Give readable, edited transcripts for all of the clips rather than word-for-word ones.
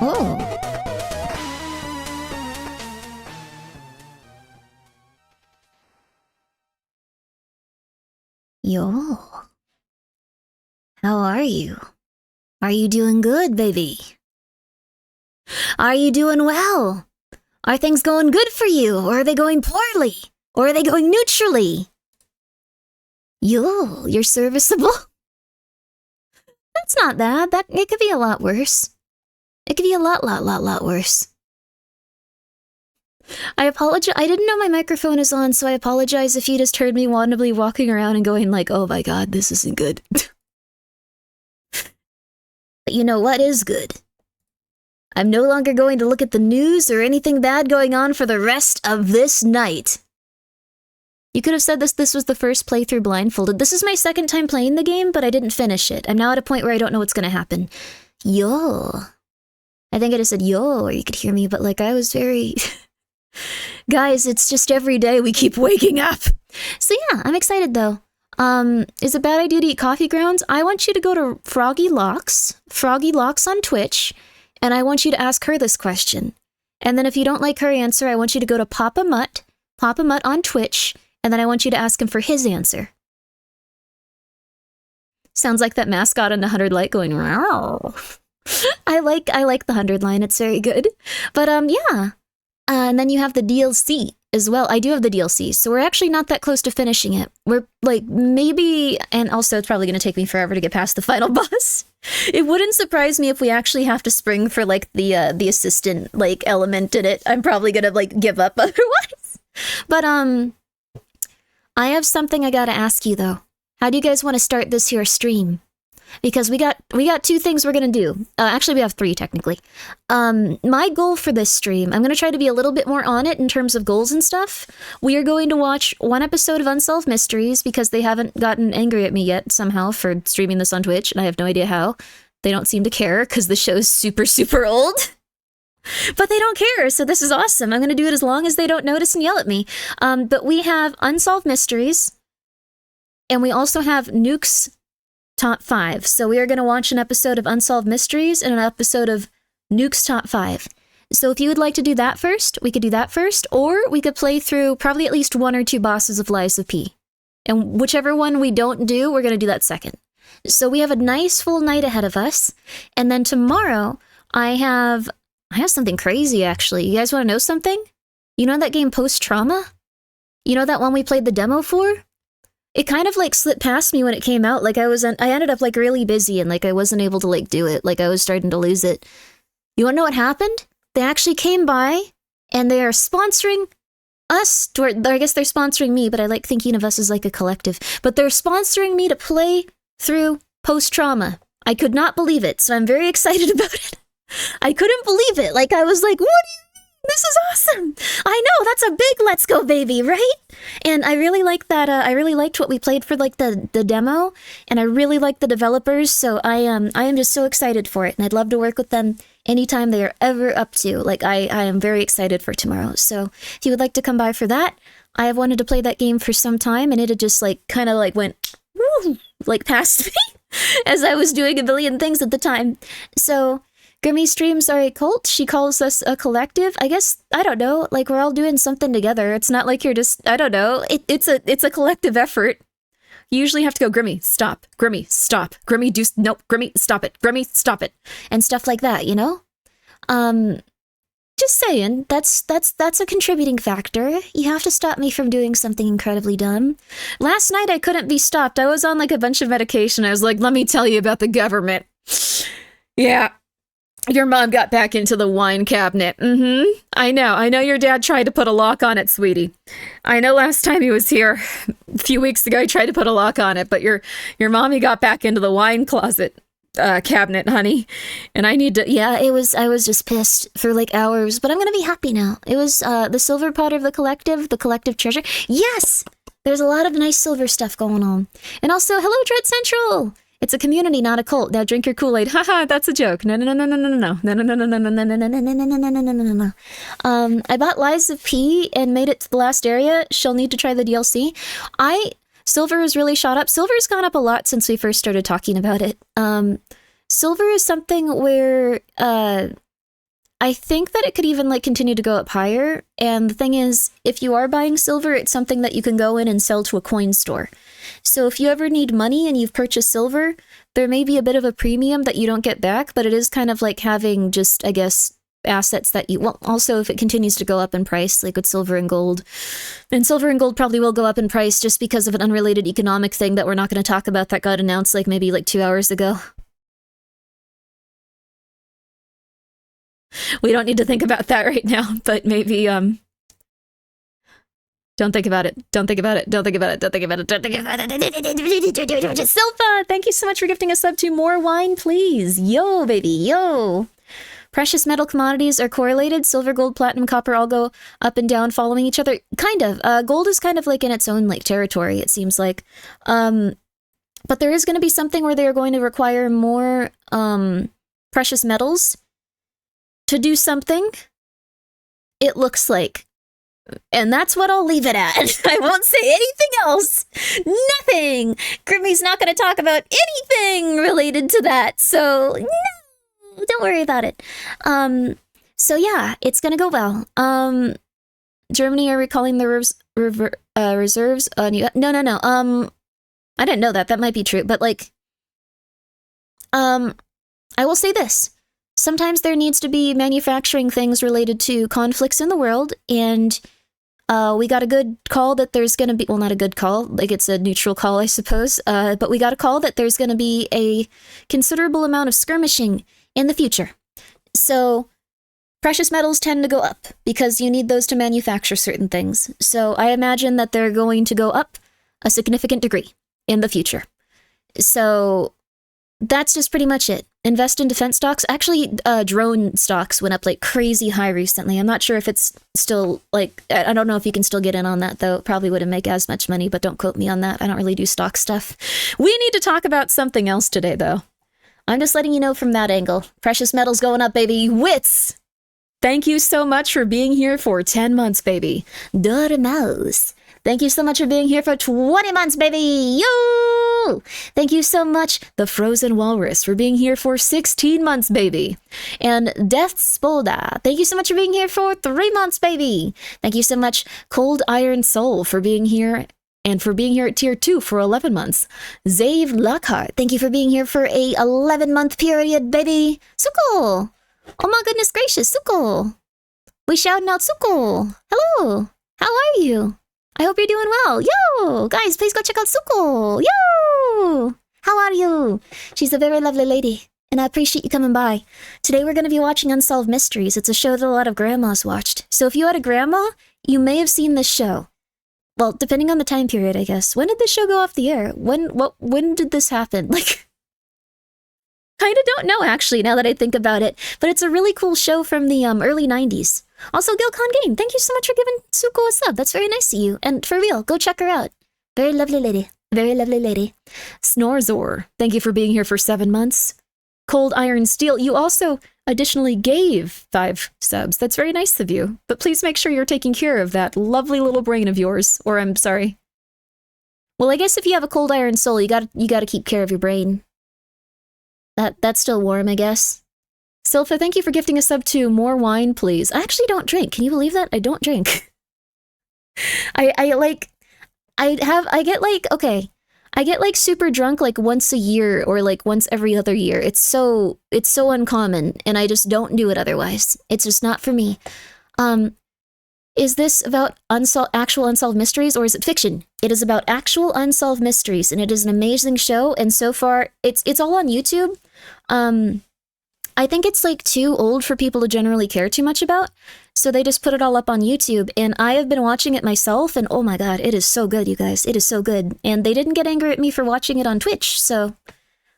Oh. Yo. How are you? Are you doing good, baby? Are you doing well? Are things going good for you? Or are they going poorly? Or are they going neutrally? Yo, you're serviceable? That's not bad. It could be a lot worse. It could be a lot worse. I apologize. I didn't know my microphone is on, so I apologize if you just heard me wildly walking around and going like, oh my god, this isn't good. But you know what is good? I'm no longer going to look at the news or anything bad going on for the rest of this night. You could have said this was the first playthrough blindfolded. This is my second time playing the game, but I didn't finish it. I'm now at a point where I don't know what's going to happen. Yo. I think I just said yo, or you could hear me, but like I was very... Guys, it's just every day we keep waking up. So yeah, I'm excited though. Is it a bad idea to eat coffee grounds? I want you to go to Froggy Locks on Twitch, and I want you to ask her this question. And then if you don't like her answer, I want you to go to Papa Mutt on Twitch, and then I want you to ask him for his answer. Sounds like that mascot in the 100 Light going, wow. I like the 100 line, it's very good. But yeah. And then you have the DLC as well. I do have the DLC, so we're actually not that close to finishing it. We're like maybe, and also it's probably going to take me forever to get past the final boss. It wouldn't surprise me if we actually have to spring for like the assistant like element in it. I'm probably going to like give up otherwise. But I have something I got to ask you though. How do you guys want to start this here stream? Because we got two things we're gonna do. Actually, we have three technically. My goal for this stream, I'm gonna try to be a little bit more on it in terms of goals and stuff. We are going to watch one episode of Unsolved Mysteries because they haven't gotten angry at me yet somehow for streaming this on Twitch, and I have no idea how. They don't seem to care because the show's super old. But they don't care, so this is awesome. I'm gonna do it as long as they don't notice and yell at me. But we have Unsolved Mysteries, and we also have Nuke's Top 5. So we are going to watch an episode of Unsolved Mysteries and an episode of Nuke's Top 5. So if you would like to do that first, we could do that first, or we could play through probably at least one or two bosses of Lies of P. And whichever one we don't do, we're going to do that second. So we have a nice full night ahead of us. And then tomorrow, I have something crazy actually. You guys want to know something? You know that game Post Trauma? You know that one we played the demo for? It kind of like slipped past me when it came out. Like I ended up like really busy and like I wasn't able to like do it. Like I was starting to lose it. You wanna know what happened? They actually came by and they are sponsoring us. I guess they're sponsoring me, but I like thinking of us as like a collective. But they're sponsoring me to play through Post Trauma. I could not believe it, so I'm very excited about it. I couldn't believe it. Like I was like, what do you mean? This is awesome! I know, that's a big let's go baby, right? And I really like that, I really liked what we played for like the demo, and I really like the developers, so I am just so excited for it, and I'd love to work with them anytime they are ever up to. Like, I am very excited for tomorrow, so if you would like to come by for that, I have wanted to play that game for some time, and it had just like, kind of like went, woo, like past me, as I was doing a billion things at the time. So Grimmi streams are a cult. She calls us a collective. I guess, I don't know, like we're all doing something together. It's not like you're just, I don't know. It's a collective effort. You usually have to go, Grimmi, stop. Grimmi, stop. Grimmi, nope. Grimmi, stop it. Grimmi, stop it. And stuff like that, you know? Just saying, that's a contributing factor. You have to stop me from doing something incredibly dumb. Last night I couldn't be stopped. I was on like a bunch of medication. I was like, let me tell you about the government. Yeah. Your mom got back into the wine cabinet. I know your dad tried to put a lock on it, sweetie. I know last time he was here, a few weeks ago, he tried to put a lock on it, but your mommy got back into the wine closet cabinet, honey. And I need to, yeah, I was just pissed for like hours, but I'm gonna be happy now. It was the silver pot of the collective treasure. Yes! There's a lot of nice silver stuff going on. And also, hello, Dread Central! It's a community, not a cult. Now drink your Kool-Aid. Haha, that's a joke. No. I bought Lies of P and made it to the last area. She'll need to try the DLC. Silver has really shot up. Silver's gone up a lot since we first started talking about it. Silver is something where I think that it could even like continue to go up higher. And the thing is, if you are buying silver, it's something that you can go in and sell to a coin store. So if you ever need money and you've purchased silver, there may be a bit of a premium that you don't get back, but it is kind of like having just, I guess, assets that you, well, also if it continues to go up in price, like with silver and gold. And silver and gold probably will go up in price just because of an unrelated economic thing that we're not going to talk about that got announced like maybe like 2 hours ago. We don't need to think about that right now, but maybe, don't think about it. Don't think about it. Don't think about it. Don't think about it. Don't think about it. Silva, thank you so much for gifting a sub to More Wine, please. Yo, baby, yo. Precious metal commodities are correlated. Silver, gold, platinum, copper all go up and down following each other. Kind of. Gold is kind of like in its own like territory, it seems like. But there is going to be something where they are going to require more precious metals to do something, it looks like. And that's what I'll leave it at. I won't say anything else. Nothing. Grimmi's not going to talk about anything related to that. So, no, don't worry about it. So yeah, it's going to go well. Germany are recalling the reserves. No. I didn't know that. That might be true. But like, I will say this. Sometimes there needs to be manufacturing things related to conflicts in the world, and we got a good call that there's going to be, well, not a good call, like it's a neutral call, I suppose, but we got a call that there's going to be a considerable amount of skirmishing in the future. So precious metals tend to go up because you need those to manufacture certain things. So I imagine that they're going to go up a significant degree in the future. So that's just pretty much it. Invest in defense stocks. Actually, drone stocks went up like crazy high recently. I'm not sure if it's still like, I don't know if you can still get in on that though. It probably wouldn't make as much money, but don't quote me on that. I don't really do stock stuff. We need to talk about something else today though. I'm just letting you know from that angle. Precious metals going up, baby. Wits! Thank you so much for being here for 10 months, baby. Dormouse. Thank you so much for being here for 20 months, baby! Yo! Thank you so much, The Frozen Walrus, for being here for 16 months, baby. And Death Spolda, thank you so much for being here for 3 months, baby. Thank you so much, Cold Iron Soul, for being here, and for being here at Tier 2 for 11 months. Zave Lockhart, thank you for being here for a 11-month period, baby. Suko! Oh my goodness gracious, Suko! We shouting out Suko! Hello! How are you? I hope you're doing well. Yo! Guys, please go check out Suko! Yo! How are you? She's a very lovely lady, and I appreciate you coming by. Today we're going to be watching Unsolved Mysteries. It's a show that a lot of grandmas watched. So if you had a grandma, you may have seen this show. Well, depending on the time period, I guess. When did this show go off the air? When did this happen? Like, kind of don't know, actually, now that I think about it. But it's a really cool show from the early 90s. Also, Gilcon Game, thank you so much for giving Suko a sub. That's very nice of you. And for real, go check her out. Very lovely lady. Very lovely lady. Snorzor, thank you for being here for 7 months. Cold Iron Steel, you also additionally gave 5 subs. That's very nice of you. But please make sure you're taking care of that lovely little brain of yours. Or I'm sorry. Well, I guess if you have a Cold Iron Soul, you gotta keep care of your brain. That's still warm, I guess. Silpha, thank you for gifting a sub to More Wine, please. I actually don't drink. Can you believe that? I don't drink. I get like super drunk like once a year or like once every other year. It's so uncommon, and I just don't do it otherwise. It's just not for me. Is this about actual unsolved mysteries, or is it fiction? It is about actual unsolved mysteries, and it is an amazing show, and so far it's all on YouTube. I think it's like too old for people to generally care too much about, so they just put it all up on YouTube, and I have been watching it myself, and oh my god, it is so good, you guys. It is so good. And they didn't get angry at me for watching it on Twitch, so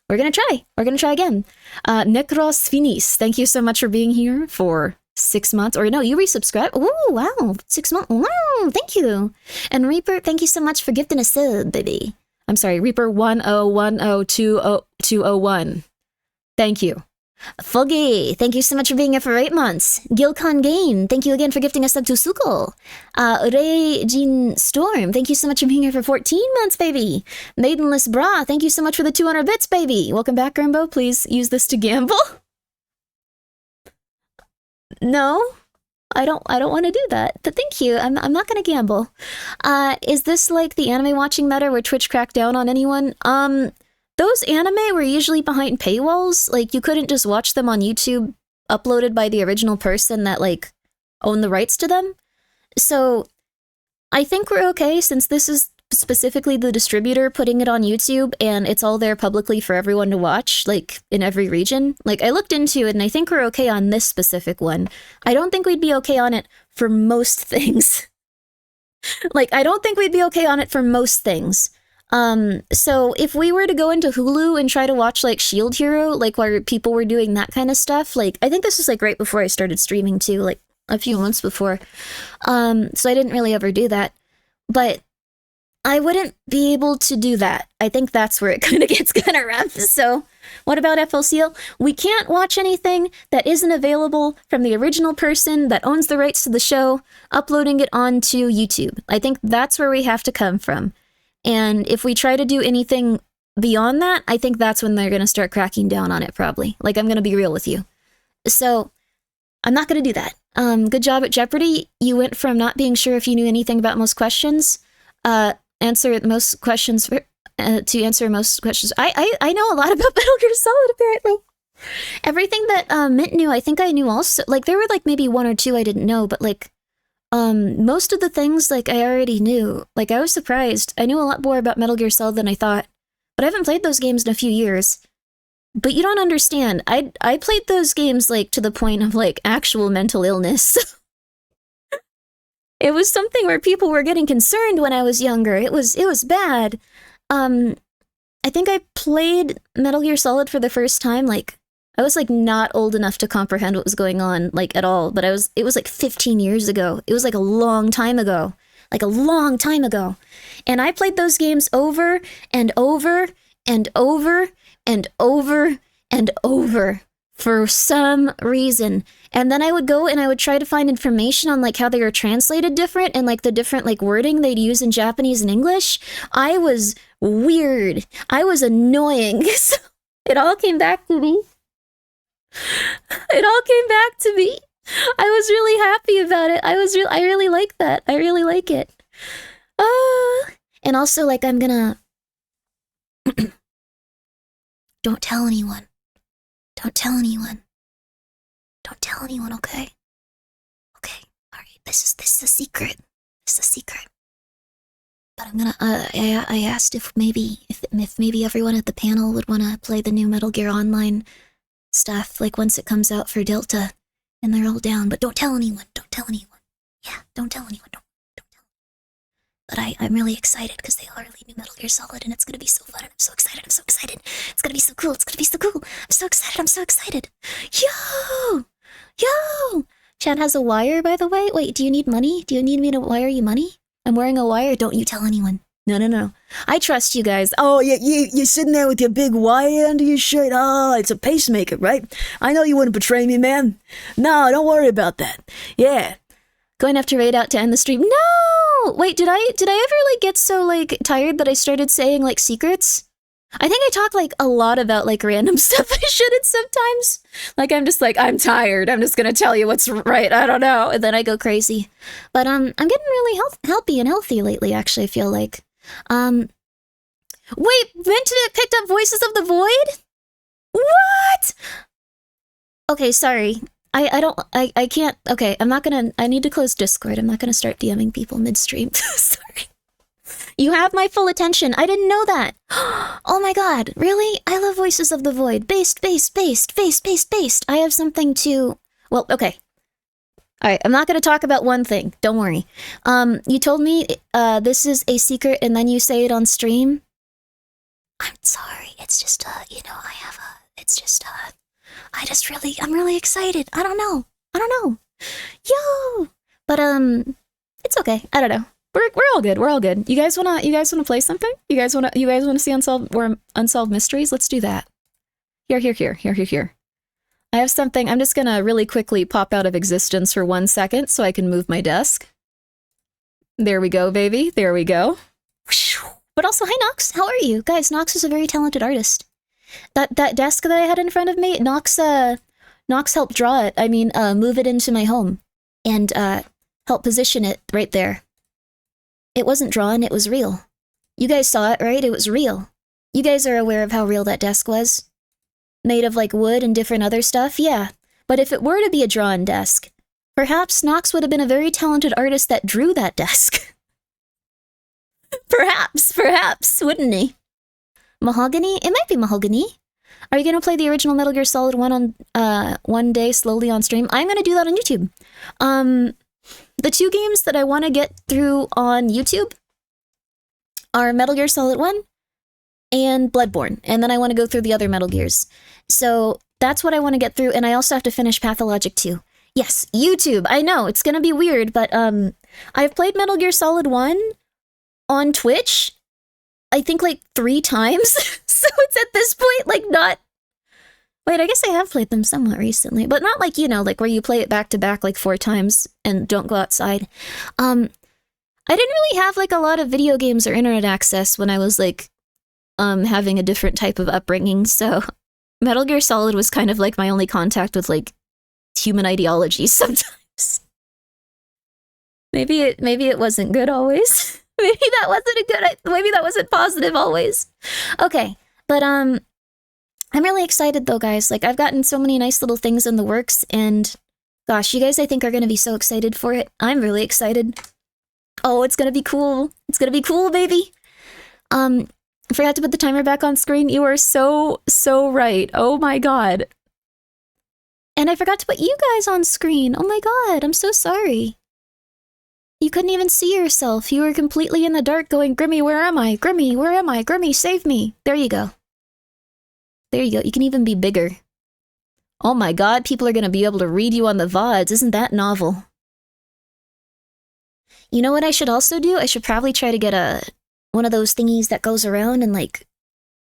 we're gonna try. We're gonna try again. Necros Finis, thank you so much for being here for 6 months. Or no, you resubscribe. Oh, wow. 6 months. Wow, thank you. And Reaper, thank you so much for gifting a sub, baby. I'm sorry, Reaper 1010201. Thank you. Foggy, thank you so much for being here for 8 months. Gilcon Gain, thank you again for gifting a sub to Suko. Rejin Storm, thank you so much for being here for 14 months, baby. Maidenless Bra, thank you so much for the 200 bits, baby. Welcome back, Grimbo. Please use this to gamble. No, I don't want to do that. But thank you. I'm not gonna gamble. Is this like the anime watching meta where Twitch cracked down on anyone? Those anime were usually behind paywalls. Like you couldn't just watch them on YouTube uploaded by the original person that like owned the rights to them. So I think we're okay since this is specifically the distributor putting it on YouTube and it's all there publicly for everyone to watch, like in every region. Like I looked into it and I think we're okay on this specific one. I don't think we'd be okay on it for most things. Like I don't think we'd be okay on it for most things. So if we were to go into Hulu and try to watch like Shield Hero, like where people were doing that kind of stuff, like I think this was like right before I started streaming too, like a few months before. So I didn't really ever do that. But I wouldn't be able to do that. I think that's where it kind of gets kind of rough. So what about FLCL? We can't watch anything that isn't available from the original person that owns the rights to the show, uploading it onto YouTube. I think that's where we have to come from. And if we try to do anything beyond that, I think that's when they're going to start cracking down on it, probably. Like, I'm going to be real with you. So I'm not going to do that. Good job at Jeopardy. You went from not being sure if you knew anything about most questions, answer most questions to answer most questions. I know a lot about Metal Gear Solid, apparently. Everything that Mint knew, I think I knew also. Like, there were like maybe one or two I didn't know, but like, most of the things like I already knew. Like, I was surprised. I knew a lot more about Metal Gear Solid than I thought, but I haven't played those games in a few years. But you don't understand. I played those games like to the point of like actual mental illness. It was something where people were getting concerned when I was younger. It was bad. I think I played Metal Gear Solid for the first time, like, I was like not old enough to comprehend what was going on, like at all, but it was like 15 years ago. It was like a long time ago. Like a long time ago. And I played those games over and over and over and over and over for some reason. And then I would go and I would try to find information on like how they were translated different and like the different like wording they'd use in Japanese and English. I was weird. I was annoying. So it all came back to me. It all came back to me. I was really happy about it. I really like that. I really like it. And also like I'm gonna don't tell anyone. Don't tell anyone. Don't tell anyone, okay? Okay, alright. This is a secret. This is a secret. But I'm gonna, I asked if maybe everyone at the panel would wanna play the new Metal Gear Online stuff, like once it comes out for Delta. And they're all down, but don't tell anyone. Don't tell anyone. Yeah, don't tell anyone. Don't tell anyone. But I'm really excited because they are releasing new Metal Gear Solid and it's gonna be so fun and I'm so excited. I'm so excited. It's gonna be so cool. It's gonna be so cool. I'm so excited. I'm so excited. Yo! Yo! Chad has a wire, by the way. Wait, do you need money? Do you need me to wire you money? I'm wearing a wire. Don't you tell anyone. No. I trust you guys. Oh, you're sitting there with your big wire under your shirt. Oh, it's a pacemaker, right? I know you wouldn't betray me, man. No, don't worry about that. Yeah. Going to have to raid out to end the stream. No! Wait, did I ever, like, get so, like, tired that I started saying, like, secrets? I think I talk, like, a lot about, like, random stuff I shouldn't sometimes. Like, I'm just like, I'm tired. I'm just gonna tell you what's right. I don't know. And then I go crazy. But, I'm getting really healthy and healthy lately, actually, I feel like. Wait, Vented picked up Voices of the Void? What? Okay, sorry. I can't, okay, I need to close Discord. I'm not gonna start DMing people mid-stream. Sorry. You have my full attention. I didn't know that. Oh my god, really? I love Voices of the Void. Based. I have something to, well, okay. Alright, I'm not gonna talk about one thing. Don't worry. You told me this is a secret and then you say it on stream. I'm sorry. It's just, I'm really excited. I don't know. Yo! But, it's okay. I don't know. We're all good. We're all good. You guys wanna play something? You guys wanna see Unsolved Mysteries? Let's do that. Here. I have something. I'm just gonna really quickly pop out of existence for 1 second so I can move my desk. There we go, baby. There we go. But also, hi, Nox. How are you? Guys, Nox is a very talented artist. That desk that I had in front of me, Nox Nox helped draw it. I mean, move it into my home. And, help position it right there. It wasn't drawn, it was real. You guys saw it, right? It was real. You guys are aware of how real that desk was? Made of, like, wood and different other stuff? Yeah. But if it were to be a drawn desk, perhaps Nox would have been a very talented artist that drew that desk. Perhaps, wouldn't he? Mahogany? It might be mahogany. Are you gonna play the original Metal Gear Solid 1 on, one day slowly on stream? I'm gonna do that on YouTube. The 2 games that I want to get through on YouTube are Metal Gear Solid 1 and Bloodborne, and then I want to go through the other Metal Gears. So that's what I want to get through, and I also have to finish Pathologic 2. Yes, YouTube. I know, it's gonna be weird, but I've played Metal Gear Solid 1 on Twitch, I think like 3 times. So it's at this point like not... Wait, I guess I have played them somewhat recently, but not like, you know, like where you play it back to back like 4 times and don't go outside. I didn't really have like a lot of video games or internet access when I was like having a different type of upbringing, so Metal Gear Solid was kind of like my only contact with like human ideology sometimes. Maybe it wasn't good always. Maybe that wasn't positive always. Okay, but I'm really excited though, guys. Like, I've gotten so many nice little things in the works, and gosh, you guys I think are gonna be so excited for it. I'm really excited. Oh, it's gonna be cool. It's gonna be cool, baby. I forgot to put the timer back on screen. You are so right. Oh my god. And I forgot to put you guys on screen. Oh my god, I'm so sorry. You couldn't even see yourself. You were completely in the dark going, Grimmi, where am I? Grimmi, where am I? Grimmi, save me. There you go. There you go. You can even be bigger. Oh my god, people are gonna be able to read you on the VODs. Isn't that novel? You know what I should also do? I should probably try to get one of those thingies that goes around and like,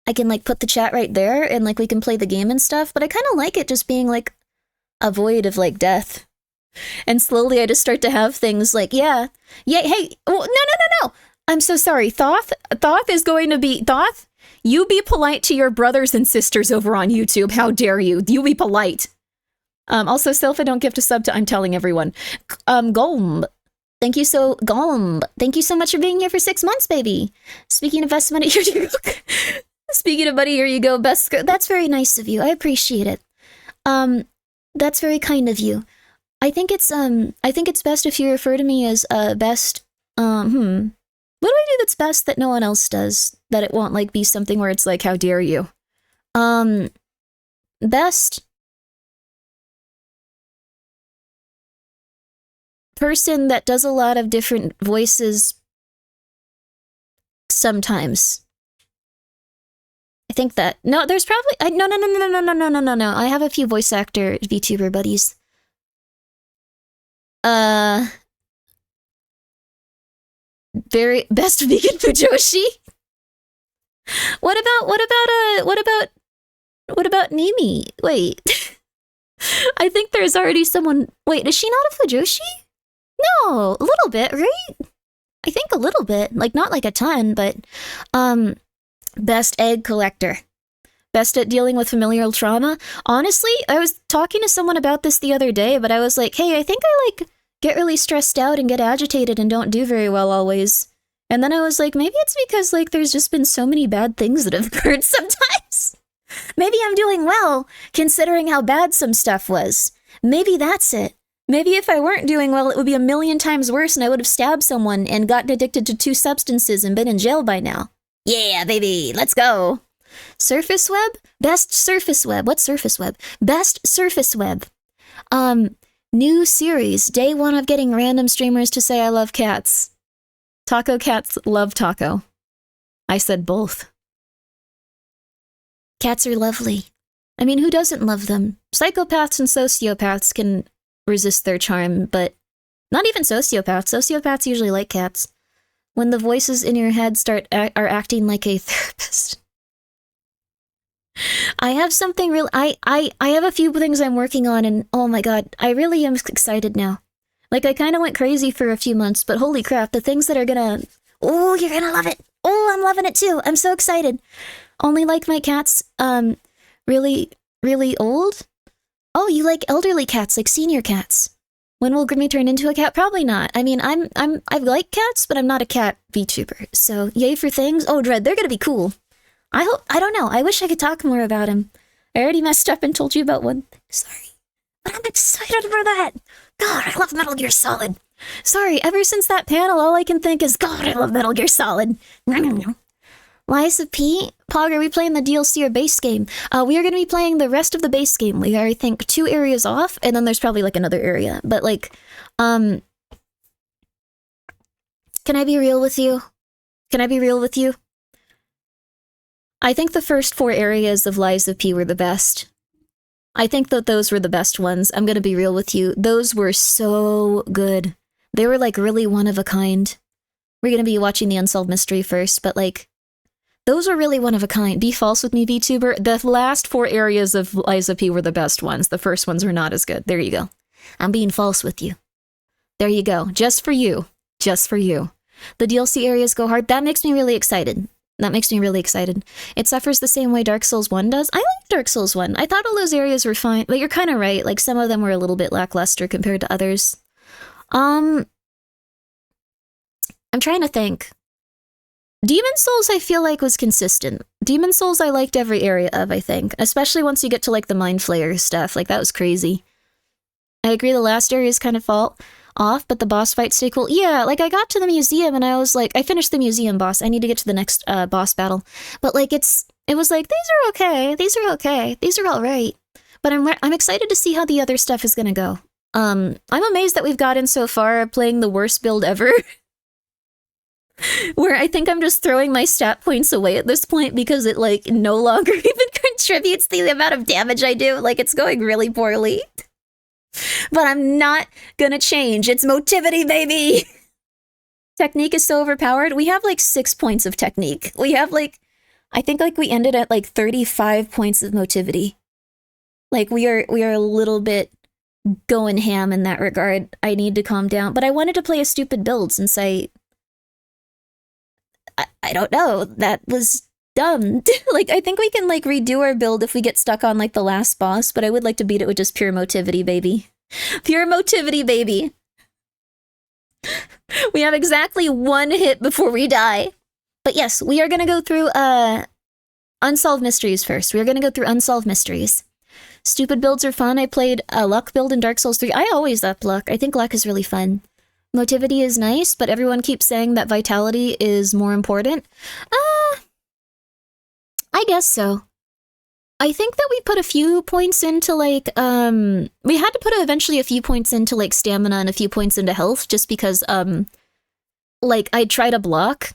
I can like put the chat right there and like we can play the game and stuff, but I kind of like it just being like a void of like death. And slowly I just start to have things like, yeah, hey, oh, no. I'm so sorry. Thoth is going to be, Thoth, you be polite to your brothers and sisters over on YouTube. How dare you? You be polite. Also, Sylph, I don't gift a sub to I'm telling everyone. Golm. Thank you so much for being here for 6 months, baby. Speaking of best money, here you go. Speaking of money, here you go. That's very nice of you. I appreciate it. That's very kind of you. I think it's best if you refer to me as best. What do I do that's best that no one else does? That it won't like be something where it's like, how dare you? Best person that does a lot of different voices sometimes. I think that no, there's probably no. I have a few voice actor VTuber buddies. Very best vegan Fujoshi. What about Nimi? Wait. I think there's already someone. Wait, is she not a Fujoshi? No, a little bit, right? I think a little bit, like not like a ton, but best egg collector. Best at dealing with familial trauma. Honestly, I was talking to someone about this the other day, but I was like, hey, I think I like get really stressed out and get agitated and don't do very well always. And then I was like, maybe it's because like there's just been so many bad things that have occurred sometimes. Maybe I'm doing well, considering how bad some stuff was. Maybe that's it. Maybe if I weren't doing well, it would be a million times worse and I would have stabbed someone and gotten addicted to 2 substances and been in jail by now. Yeah, baby, let's go. Surface web? Best surface web. What's surface web? Best surface web. New series. Day 1 of getting random streamers to say I love cats. Taco cats love taco. I said both. Cats are lovely. I mean, who doesn't love them? Psychopaths and sociopaths can resist their charm, but not even sociopaths. Sociopaths usually like cats. When the voices in your head are acting like a therapist. I have something real. I have a few things I'm working on, and oh my god, I really am excited now. Like, I kind of went crazy for a few months, but holy crap, the things that are gonna... Oh, you're gonna love it! Oh, I'm loving it too! I'm so excited! Only like my cats, really, really old? Oh, you like elderly cats, like senior cats. When will Grimmy turn into a cat? Probably not. I mean, I like cats, but I'm not a cat VTuber. So, yay for things. Oh, Dread, they're gonna be cool. I don't know. I wish I could talk more about him. I already messed up and told you about one thing. Sorry. But I'm excited for that. God, I love Metal Gear Solid. Sorry, ever since that panel, all I can think is, God, I love Metal Gear Solid. Lies of P? Pog, are we playing the DLC or base game? We are going to be playing the rest of the base game. We are, I think, 2 areas off, and then there's probably, like, another area. But, like, can I be real with you? Can I be real with you? I think the first 4 areas of Lies of P were the best. I think that those were the best ones. I'm going to be real with you. Those were so good. They were, like, really one of a kind. We're going to be watching the Unsolved Mystery first, but, like, those were really one of a kind. Be false with me, VTuber. The last 4 areas of Lies of P were the best ones. The first ones were not as good. There you go. I'm being false with you. There you go. Just for you. Just for you. The DLC areas go hard. That makes me really excited. That makes me really excited. It suffers the same way Dark Souls 1 does. I like Dark Souls 1. I thought all those areas were fine, but you're kind of right. Like, some of them were a little bit lackluster compared to others. I'm trying to think. Demon Souls, I feel like, was consistent. Demon Souls, I liked every area of, I think. Especially once you get to, like, the Mind Flayer stuff. Like, that was crazy. I agree the last areas kind of fall off, but the boss fights stay cool. Yeah, like, I got to the museum and I was like, I finished the museum boss. I need to get to the next boss battle. But, like, it was like, these are okay. These are okay. These are all right. But I'm excited to see how the other stuff is gonna go. I'm amazed that we've gotten so far playing the worst build ever. Where I think I'm just throwing my stat points away at this point because it, like, no longer even contributes to the amount of damage I do. Like, it's going really poorly. But I'm not gonna change. It's motivity, baby! Technique is so overpowered. We have, like, 6 points of technique. We have, like, I think, like, we ended at, like, 35 points of motivity. Like, we are a little bit going ham in that regard. I need to calm down. But I wanted to play a stupid build since I don't know. That was dumb. Like, I think we can, like, redo our build if we get stuck on, like, the last boss, but I would like to beat it with just pure motivity, baby. Pure motivity, baby. We have exactly 1 hit before we die. But yes, we are gonna go through, Unsolved Mysteries first. We are gonna go through Unsolved Mysteries. Stupid builds are fun. I played a luck build in Dark Souls 3. I always up luck. I think luck is really fun. Motivity is nice, but everyone keeps saying that vitality is more important. I guess so. I think that we put a few points into, like, we had to put eventually a few points into, like, stamina and a few points into health, just because, like, I'd try to block,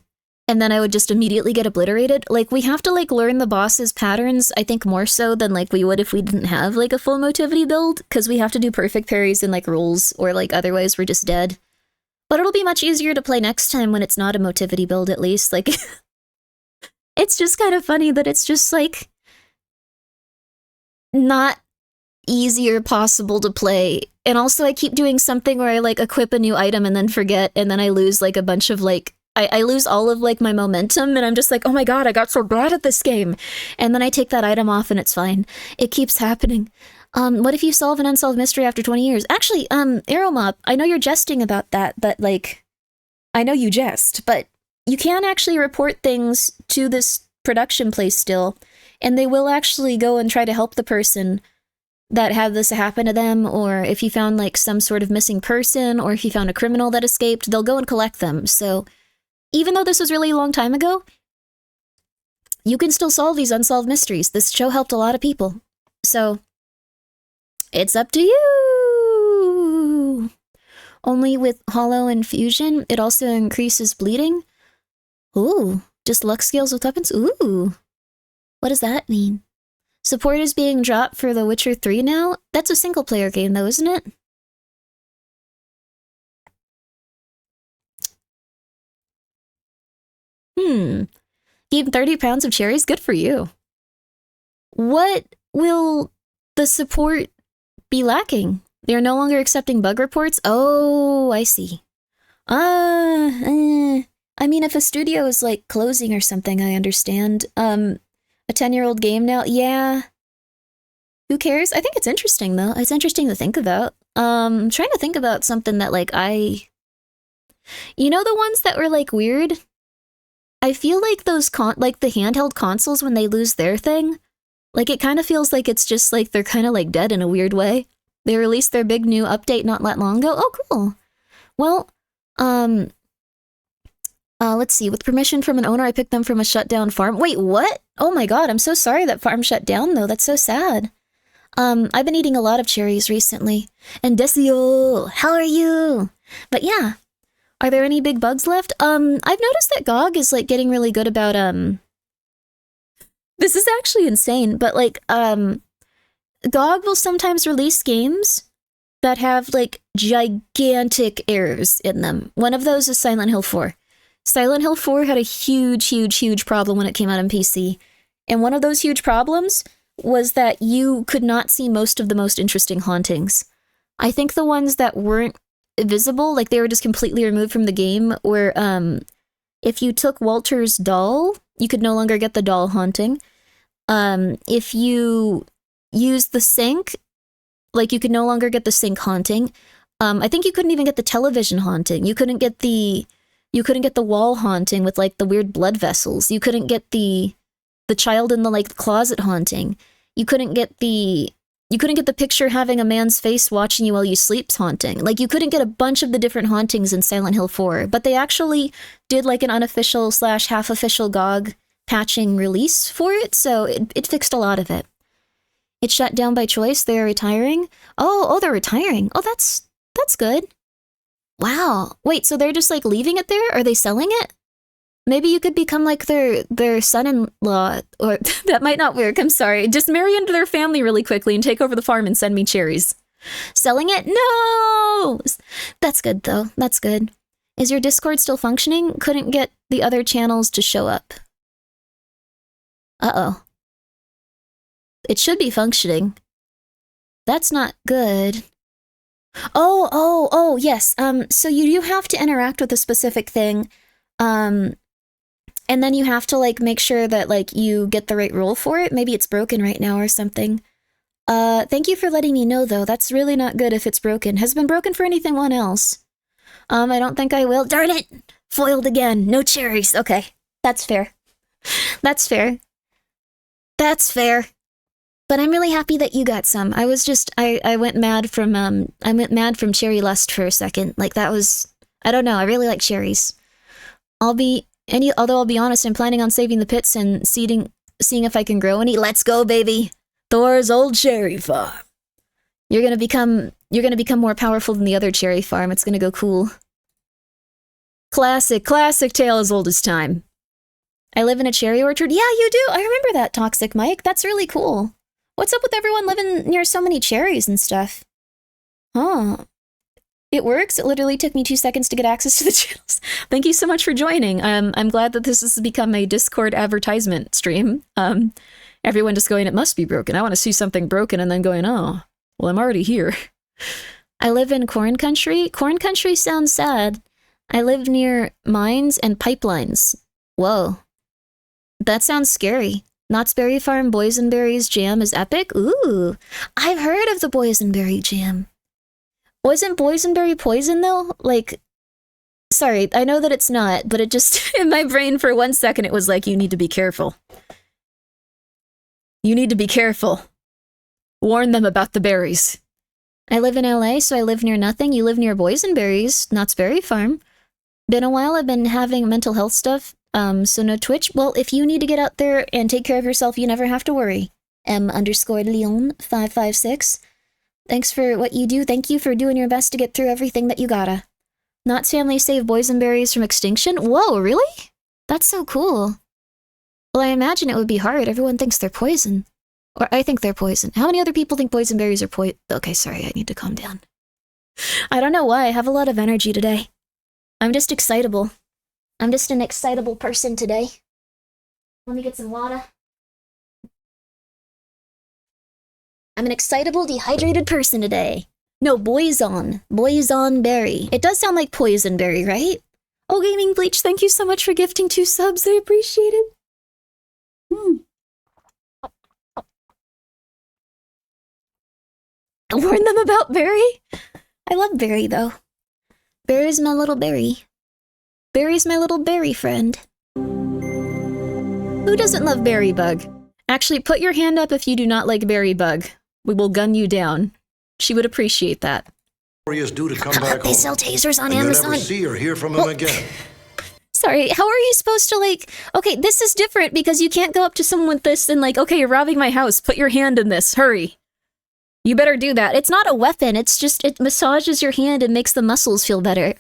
and then I would just immediately get obliterated. Like, we have to, like, learn the boss's patterns, I think more so than, like, we would if we didn't have, like, a full motivity build, because we have to do perfect parries and, like, rolls, or, like, otherwise we're just dead. But it'll be much easier to play next time when it's not a motivity build, at least. Like, it's just kind of funny that it's just, like, not easy or possible to play. And also I keep doing something where I, like, equip a new item and then forget, and then I lose, like, a bunch of, like, I lose all of, like, my momentum, and I'm just like, oh my god, I got so bad at this game! And then I take that item off and it's fine. It keeps happening. What if you solve an unsolved mystery after 20 years? Actually, Aeromop, I know you're jesting about that, but, like, I know you jest, but you can actually report things to this production place still, and they will actually go and try to help the person that had this happen to them, or if you found, like, some sort of missing person, or if you found a criminal that escaped, they'll go and collect them. So, even though this was really a long time ago, you can still solve these unsolved mysteries. This show helped a lot of people. So, it's up to you! Only with Hollow Infusion, it also increases bleeding. Ooh, just luck scales with weapons? Ooh. What does that mean? Support is being dropped for The Witcher 3 now? That's a single-player game, though, isn't it? Eat 30 pounds of cherries? Good for you. What will the support be lacking? They're no longer accepting bug reports? Oh, I see. I mean, if a studio is, like, closing or something, I understand. A 10-year-old game now? Yeah. Who cares? I think it's interesting though. It's interesting to think about. I'm trying to think about something that like you know, the ones that were like weird? I feel like those like the handheld consoles when they lose their thing, like it kind of feels like it's just like they're kind of like dead in a weird way. They released their big new update not that long ago. Oh, cool. Well, let's see. With permission from an owner, I picked them from a shut down farm. Wait, what? Oh my god, I'm so sorry that farm shut down though. That's so sad. I've been eating a lot of cherries recently. And Decio, how are you? But yeah, are there any big bugs left? I've noticed that GOG is like getting really good about this is actually insane, but like GOG will sometimes release games that have like gigantic errors in them. One of those is Silent Hill 4. Silent Hill 4 had a huge problem when it came out on PC. And one of those huge problems was that you could not see most of the most interesting hauntings. I think the ones that weren't visible, like they were just completely removed from the game, were if you took Walter's doll, you could no longer get the doll haunting. If you used the sink, like you could no longer get the sink haunting. I think you couldn't even get the television haunting. You couldn't get the wall haunting with like the weird blood vessels. You couldn't get the child in the like closet haunting. You couldn't get the picture having a man's face watching you while you sleep's haunting. Like you couldn't get a bunch of the different hauntings in Silent Hill 4, but they actually did like an unofficial / half official GOG patching release for it, so it fixed a lot of it. It's shut down by choice. They're retiring. Oh, they're retiring. Oh, that's good. Wow. Wait, so they're just like leaving it there? Are they selling it? Maybe you could become like their son-in-law, or that might not work, I'm sorry. Just marry into their family really quickly and take over the farm and send me cherries. Selling it? No! That's good though, that's good. Is your Discord still functioning? Couldn't get the other channels to show up. Uh-oh. It should be functioning. That's not good. Oh, yes. So you do have to interact with a specific thing. And then you have to like make sure that like you get the right role for it. Maybe it's broken right now or something. Thank you for letting me know though. That's really not good if it's broken. Has it been broken for anything else? I don't think I will. Darn it! Foiled again. No cherries. Okay. That's fair. That's fair. That's fair. But I'm really happy that you got some. I was just I went mad from cherry lust for a second. Like that was, I don't know, I really like cherries. Although I'll be honest, I'm planning on saving the pits and seeing if I can grow any. Let's go, baby. Thor's old cherry farm. You're gonna become more powerful than the other cherry farm. It's gonna go cool. Classic tale as old as time. I live in a cherry orchard. Yeah, you do. I remember that, Toxic Mike. That's really cool. What's up with everyone living near so many cherries and stuff? Huh. It works. It literally took me 2 seconds to get access to the channels. Thank you so much for joining. I'm glad that this has become a Discord advertisement stream. Everyone just going, it must be broken. I want to see something broken, and then going, oh, well, I'm already here. I live in corn country. Corn country sounds sad. I live near mines and pipelines. Whoa. That sounds scary. Knott's Berry Farm Boysenberry's jam is epic? Ooh, I've heard of the Boysenberry jam. Wasn't boysenberry poison though? Like, sorry, I know that it's not, but it just, in my brain for 1 second, it was like, you need to be careful. You need to be careful. Warn them about the berries. I live in LA, so I live near nothing. You live near Boysenberry's, Knott's Berry Farm. Been a while, I've been having mental health stuff, so no Twitch. Well, if you need to get out there and take care of yourself, you never have to worry. M_Leon556. Thanks for what you do. Thank you for doing your best to get through everything that you gotta. Knott's family saved boysenberries from extinction? Whoa, really? That's so cool. Well, I imagine it would be hard. Everyone thinks they're poison. Or I think they're poison. How many other people think boysenberries are poison? Okay, sorry, I need to calm down. I don't know why. I have a lot of energy today. I'm just excitable. I'm just an excitable person today. Let me get some water. I'm an excitable, dehydrated person today. No, Boysenberry berry. It does sound like poisonberry, right? Oh, Gaming Bleach, thank you so much for gifting 2 subs. I appreciate it. warn them about Barry? I love Barry, though. Barry's my little Barry. Barry's my little berry friend. Who doesn't love Berry Bug? Actually, put your hand up if you do not like Berry Bug. We will gun you down. She would appreciate that. Is due to come back they home. sell tasers on and Amazon. You'll never see or hear from him again. Sorry, how are you supposed to, like... Okay, this is different because you can't go up to someone with this and like, okay, you're robbing my house. Put your hand in this. Hurry. You better do that. It's not a weapon. It's just, it massages your hand and makes the muscles feel better.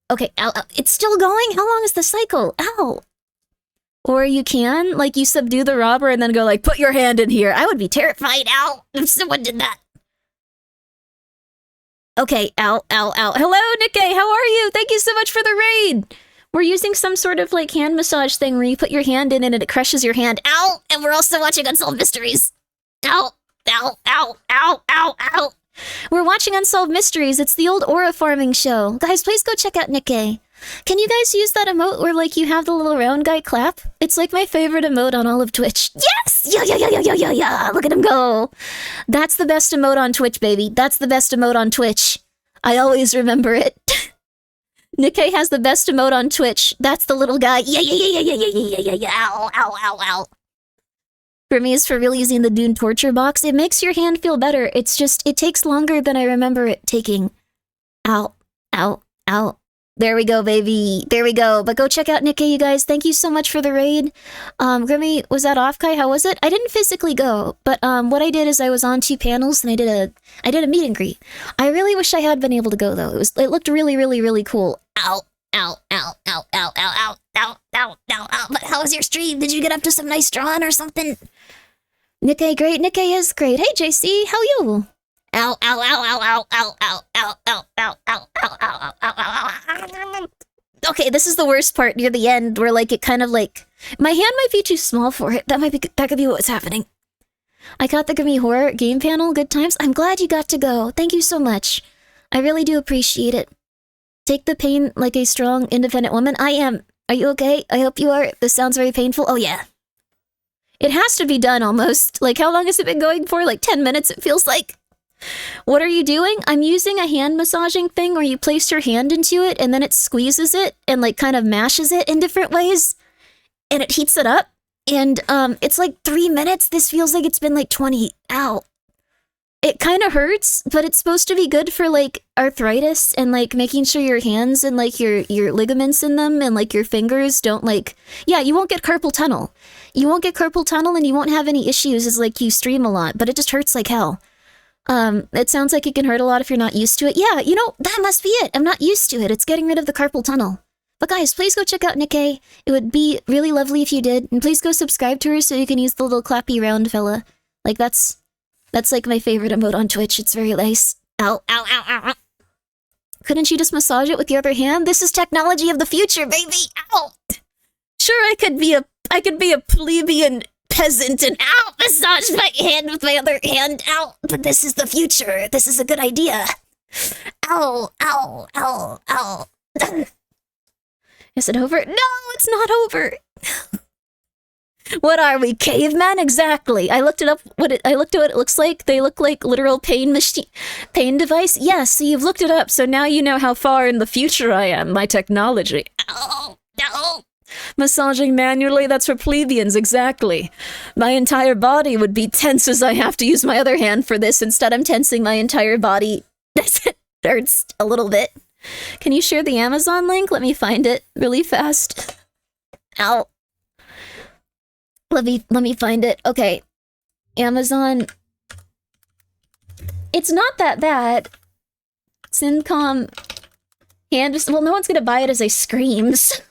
Okay, ow, ow. It's still going? How long is the cycle? Ow. Or you can, like, you subdue the robber and then go like, put your hand in here. I would be terrified, ow, if someone did that. Okay, ow, ow, ow. Hello, Nikkei, how are you? Thank you so much for the raid. We're using some sort of, like, hand massage thing where you put your hand in and it crushes your hand. Ow! And we're also watching Unsolved Mysteries. Ow, ow, ow, ow, ow, ow. We're watching Unsolved Mysteries. It's the old aura farming show. Guys, please go check out Nikkei. Can you guys use that emote where, like, you have the little round guy clap? It's, like, my favorite emote on all of Twitch. Yes! Yeah, yeah, yeah, yeah, yeah, yeah, yeah. Look at him go. That's the best emote on Twitch, baby. That's the best emote on Twitch. I always remember it. Nikkei has the best emote on Twitch. That's the little guy. Yeah, yeah, yeah, yeah, yeah, yeah, yeah, yeah, yeah. Ow, ow, ow, ow. Grimmi is for real using the Dune torture box. It makes your hand feel better. It's just, it takes longer than I remember it taking. Ow, ow, ow. There we go, baby. There we go. But go check out Nikkei, you guys. Thank you so much for the raid. Grimmi, was that off, Kai? How was it? I didn't physically go, but what I did is I was on 2 panels and I did a meet and greet. I really wish I had been able to go though. It looked really, really, really cool. Ow, ow, ow, ow, ow, ow, ow, ow, ow, ow, ow. But how was your stream? Did you get up to some nice drawing or something? Nikkei, great. Nikkei is great. Hey, JC, how you? Ow, ow, ow, ow, ow, ow, ow, ow, ow, ow, ow, ow, ow, ow, ow. Okay, this is the worst part near the end where, like, it kind of, like... My hand might be too small for it. That could be what's happening. I got the Grimmi Horror game panel. Good times. I'm glad you got to go. Thank you so much. I really do appreciate it. Take the pain like a strong, independent woman. I am. Are you okay? I hope you are. This sounds very painful. Oh, yeah. It has to be done, almost. Like, how long has it been going for? Like, 10 minutes, it feels like. What are you doing? I'm using a hand massaging thing where you place your hand into it and then it squeezes it and like kind of mashes it in different ways and it heats it up and it's like 3 minutes. This feels like it's been like 20. Ow. It kind of hurts, but it's supposed to be good for like arthritis and like making sure your hands and like your ligaments in them and like your fingers don't like, yeah, you won't get carpal tunnel. You won't get carpal tunnel and you won't have any issues as like you stream a lot, but it just hurts like hell. It sounds like it can hurt a lot if you're not used to it. Yeah, you know, that must be it. I'm not used to it. It's getting rid of the carpal tunnel. But guys, please go check out Nikkei. It would be really lovely if you did. And please go subscribe to her so you can use the little clappy round fella. Like, that's like my favorite emote on Twitch. It's very nice. Ow, ow, ow, ow, ow. Couldn't you just massage it with your other hand? This is technology of the future, baby. Ow. Sure, I could be a plebeian peasant and ow, massage my hand with my other hand, ow, but this is the future. This is a good idea. Ow, ow, ow, ow. Is it over? No, it's not over. What are we, cavemen? Exactly. I looked it up. I looked at what it looks like. They look like literal pain device. Yes, so you've looked it up, so now you know how far in the future I am. My technology. Ow, no. Massaging manually, that's for plebeians, exactly. My entire body would be tense as I have to use my other hand for this. Instead, I'm tensing my entire body. It hurts a little bit. Can you share the Amazon link? Let me find it really fast. Ow. Let me find it. Okay. Amazon. It's not that bad. Syncom. Well, no one's gonna buy it as I screams.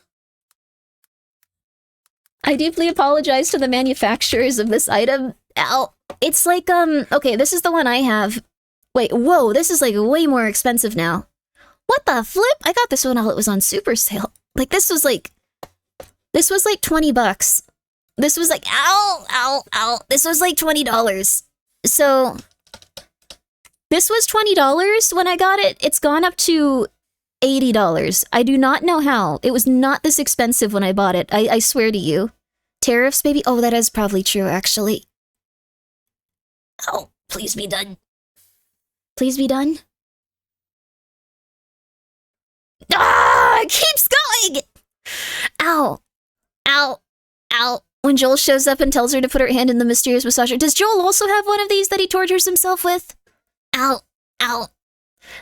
I deeply apologize to the manufacturers of this item. Ow. It's like, okay, this is the one I have. Wait, whoa, this is like way more expensive now. What the flip? I got this one while it was on super sale. Like, this was like 20 bucks. This was like, ow, ow, ow. This was like $20. So, this was $20 when I got it. It's gone up to $80. I do not know how. It was not this expensive when I bought it. I swear to you. Tariffs, baby? Oh, that is probably true, actually. Oh, Please be done. Please be done. Ah! It keeps going! Ow. Ow. Ow. When Joel shows up and tells her to put her hand in the mysterious massager, does Joel also have one of these that he tortures himself with? Ow. Ow.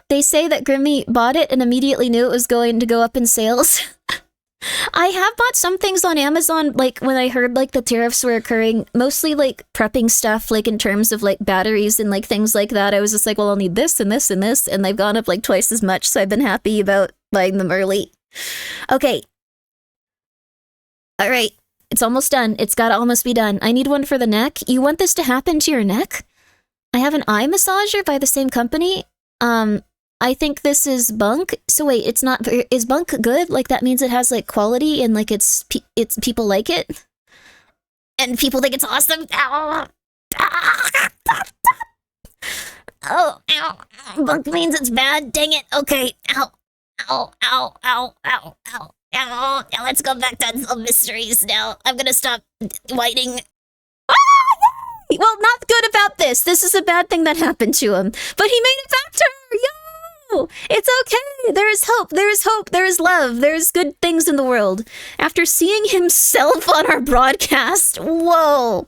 They say that Grimmi bought it and immediately knew it was going to go up in sales. I have bought some things on Amazon, like, when I heard, like, the tariffs were occurring, mostly, like, prepping stuff, like, in terms of, like, batteries and, like, things like that. I was just like, well, I'll need this and this and this, and they've gone up, like, twice as much, so I've been happy about buying them early. Okay. Alright. It's almost done. It's gotta almost be done. I need one for the neck. You want this to happen to your neck? I have an eye massager by the same company. I think this is bunk. So wait, it's not. Is bunk good? Like that means it has like quality and like it's people like it, and people think it's awesome. Ow. Oh, ow. Bunk means it's bad. Dang it. Okay. Ow. Ow. Ow. Ow. Ow. Ow. Ow. Now let's go back to Unsolved Mysteries now. I'm gonna stop whining. Well, not good about this. This is a bad thing that happened to him. But he made it back to her. Yo! It's okay. There is hope. There is hope. There is love. There is good things in the world. After seeing himself on our broadcast. Whoa.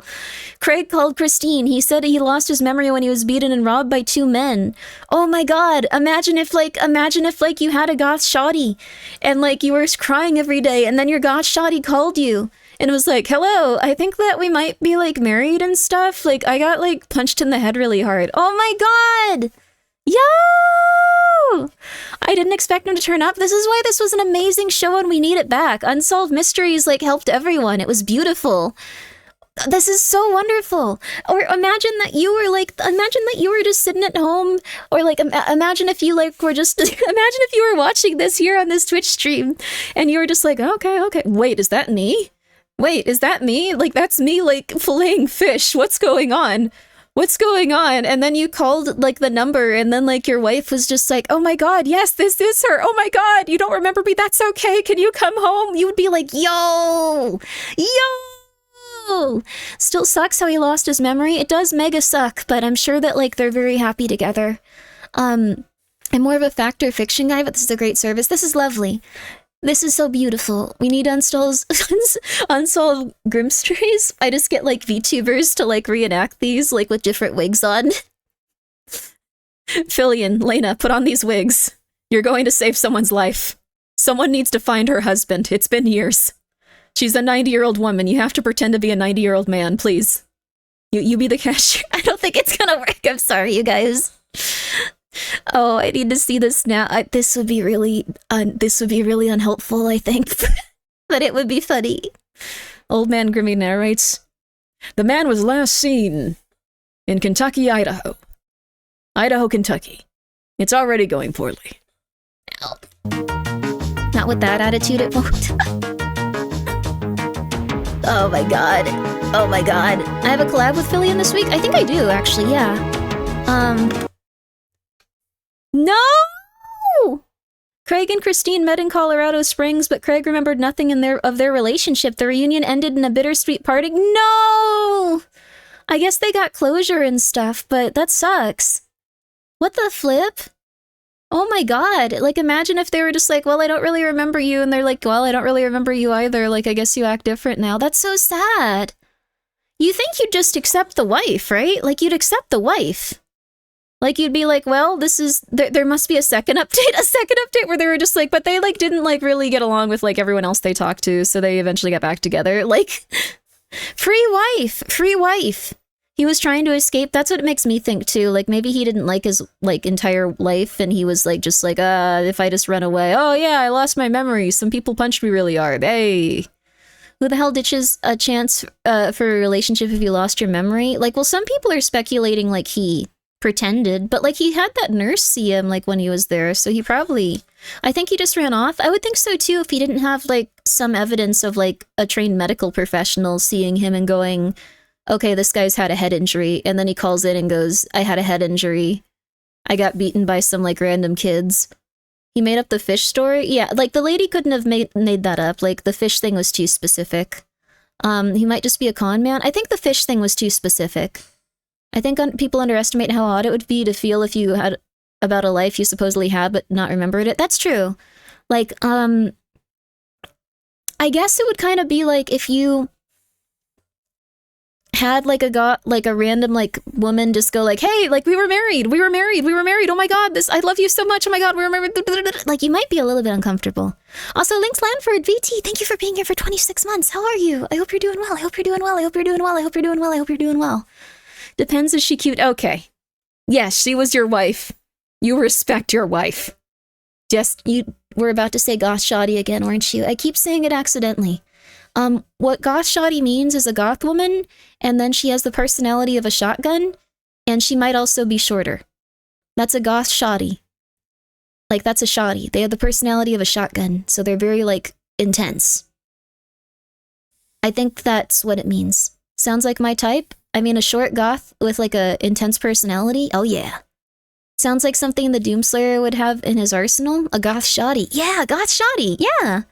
Craig called Christine. He said he lost his memory when he was beaten and robbed by 2 men. Oh my god. Imagine if you had a goth shoddy and like you were crying every day and then your goth shoddy called you. And it was like, hello, I think that we might be, like, married and stuff. Like, I got, like, punched in the head really hard. Oh my god! Yo! I didn't expect him to turn up. This is why this was an amazing show and we need it back. Unsolved Mysteries, like, helped everyone. It was beautiful. This is so wonderful. Or imagine that you were just sitting at home, or like imagine if you like were just imagine if you were watching this here on this Twitch stream and you were just like, okay, wait, is that me? Wait, is that me? Like, that's me, like, filleting fish. What's going on? What's going on? And then you called, like, the number, and then, like, your wife was just like, oh my god, yes, this is her. Oh my god, you don't remember me? That's okay. Can you come home? You would be like, yo! Yo! Still sucks how he lost his memory. It does mega suck, but I'm sure that, like, they're very happy together. I'm more of a fact or fiction guy, but this is a great service. This is lovely. This is so beautiful. We need unsolved Grimstories. I just get, like, VTubers to, like, reenact these, like, with different wigs on. Fillion, Lena, put on these wigs. You're going to save someone's life. Someone needs to find her husband. It's been years. She's a 90-year-old woman. You have to pretend to be a 90-year-old man, please. You be the cashier. I don't think it's gonna work. I'm sorry, you guys. Oh, I need to see this now. This would be really unhelpful, I think. But it would be funny. Old man Grimmi narrates, the man was last seen in Kentucky, Idaho. Idaho, Kentucky. It's already going poorly. Help. Not with that attitude, it won't. Oh my god. Oh my god. I have a collab with Fillion this week? I think I do, actually, yeah. No! Craig and Christine met in Colorado Springs, but Craig remembered nothing of their relationship. The reunion ended in a bittersweet parting. No! I guess they got closure and stuff, but that sucks. What the flip? Oh my god. Like, imagine if they were just like, well, I don't really remember you, and they're like, well, I don't really remember you either. Like, I guess you act different now. That's so sad. You think you'd just accept the wife, right? Like, you'd accept the wife. Like, you'd be like, well, this is, there must be a second update where they were just like, but they, like, didn't, like, really get along with, like, everyone else they talked to, so they eventually got back together. Like, free wife. He was trying to escape. That's what it makes me think, too. Like, maybe he didn't like his, like, entire life, and he was, like, just like, if I just run away. Oh, yeah, I lost my memory. Some people punched me really hard. Hey. Who the hell ditches a chance for a relationship if you lost your memory? Like, well, some people are speculating, like, he pretended, but like he had that nurse see him like when he was there, so he probably, I think he just ran off. I would think so too if he didn't have like some evidence of like a trained medical professional seeing him and going, okay, this guy's had a head injury, and then he calls in and goes, I had a head injury, I got beaten by some like random kids. He made up the fish story. Yeah, like the lady couldn't have made that up. Like the fish thing was too specific. He might just be a con man. I think the fish thing was too specific. I think people underestimate how odd it would be to feel if you had about a life you supposedly had but not remembered it. That's true. Like, I guess it would kind of be like if you had like a random like woman just go like, hey, like we were married, oh my god, I love you so much, oh my god, we were married. Like, you might be a little bit uncomfortable. Also, Lynx Lanford, VT, thank you for being here for 26 months. How are you? I hope you're doing well. Depends, is she cute? Okay. Yes, she was your wife. You respect your wife. Just, you were about to say goth shoddy again, weren't you? I keep saying it accidentally. What goth shoddy means is a goth woman, and then she has the personality of a shotgun, and she might also be shorter. That's a goth shoddy. Like, that's a shoddy. They have the personality of a shotgun, so they're very, like, intense. I think that's what it means. Sounds like my type? I mean, a short goth with, like, a intense personality? Oh, yeah. Sounds like something the Doomslayer would have in his arsenal? A goth shoddy. Yeah, goth shoddy, yeah!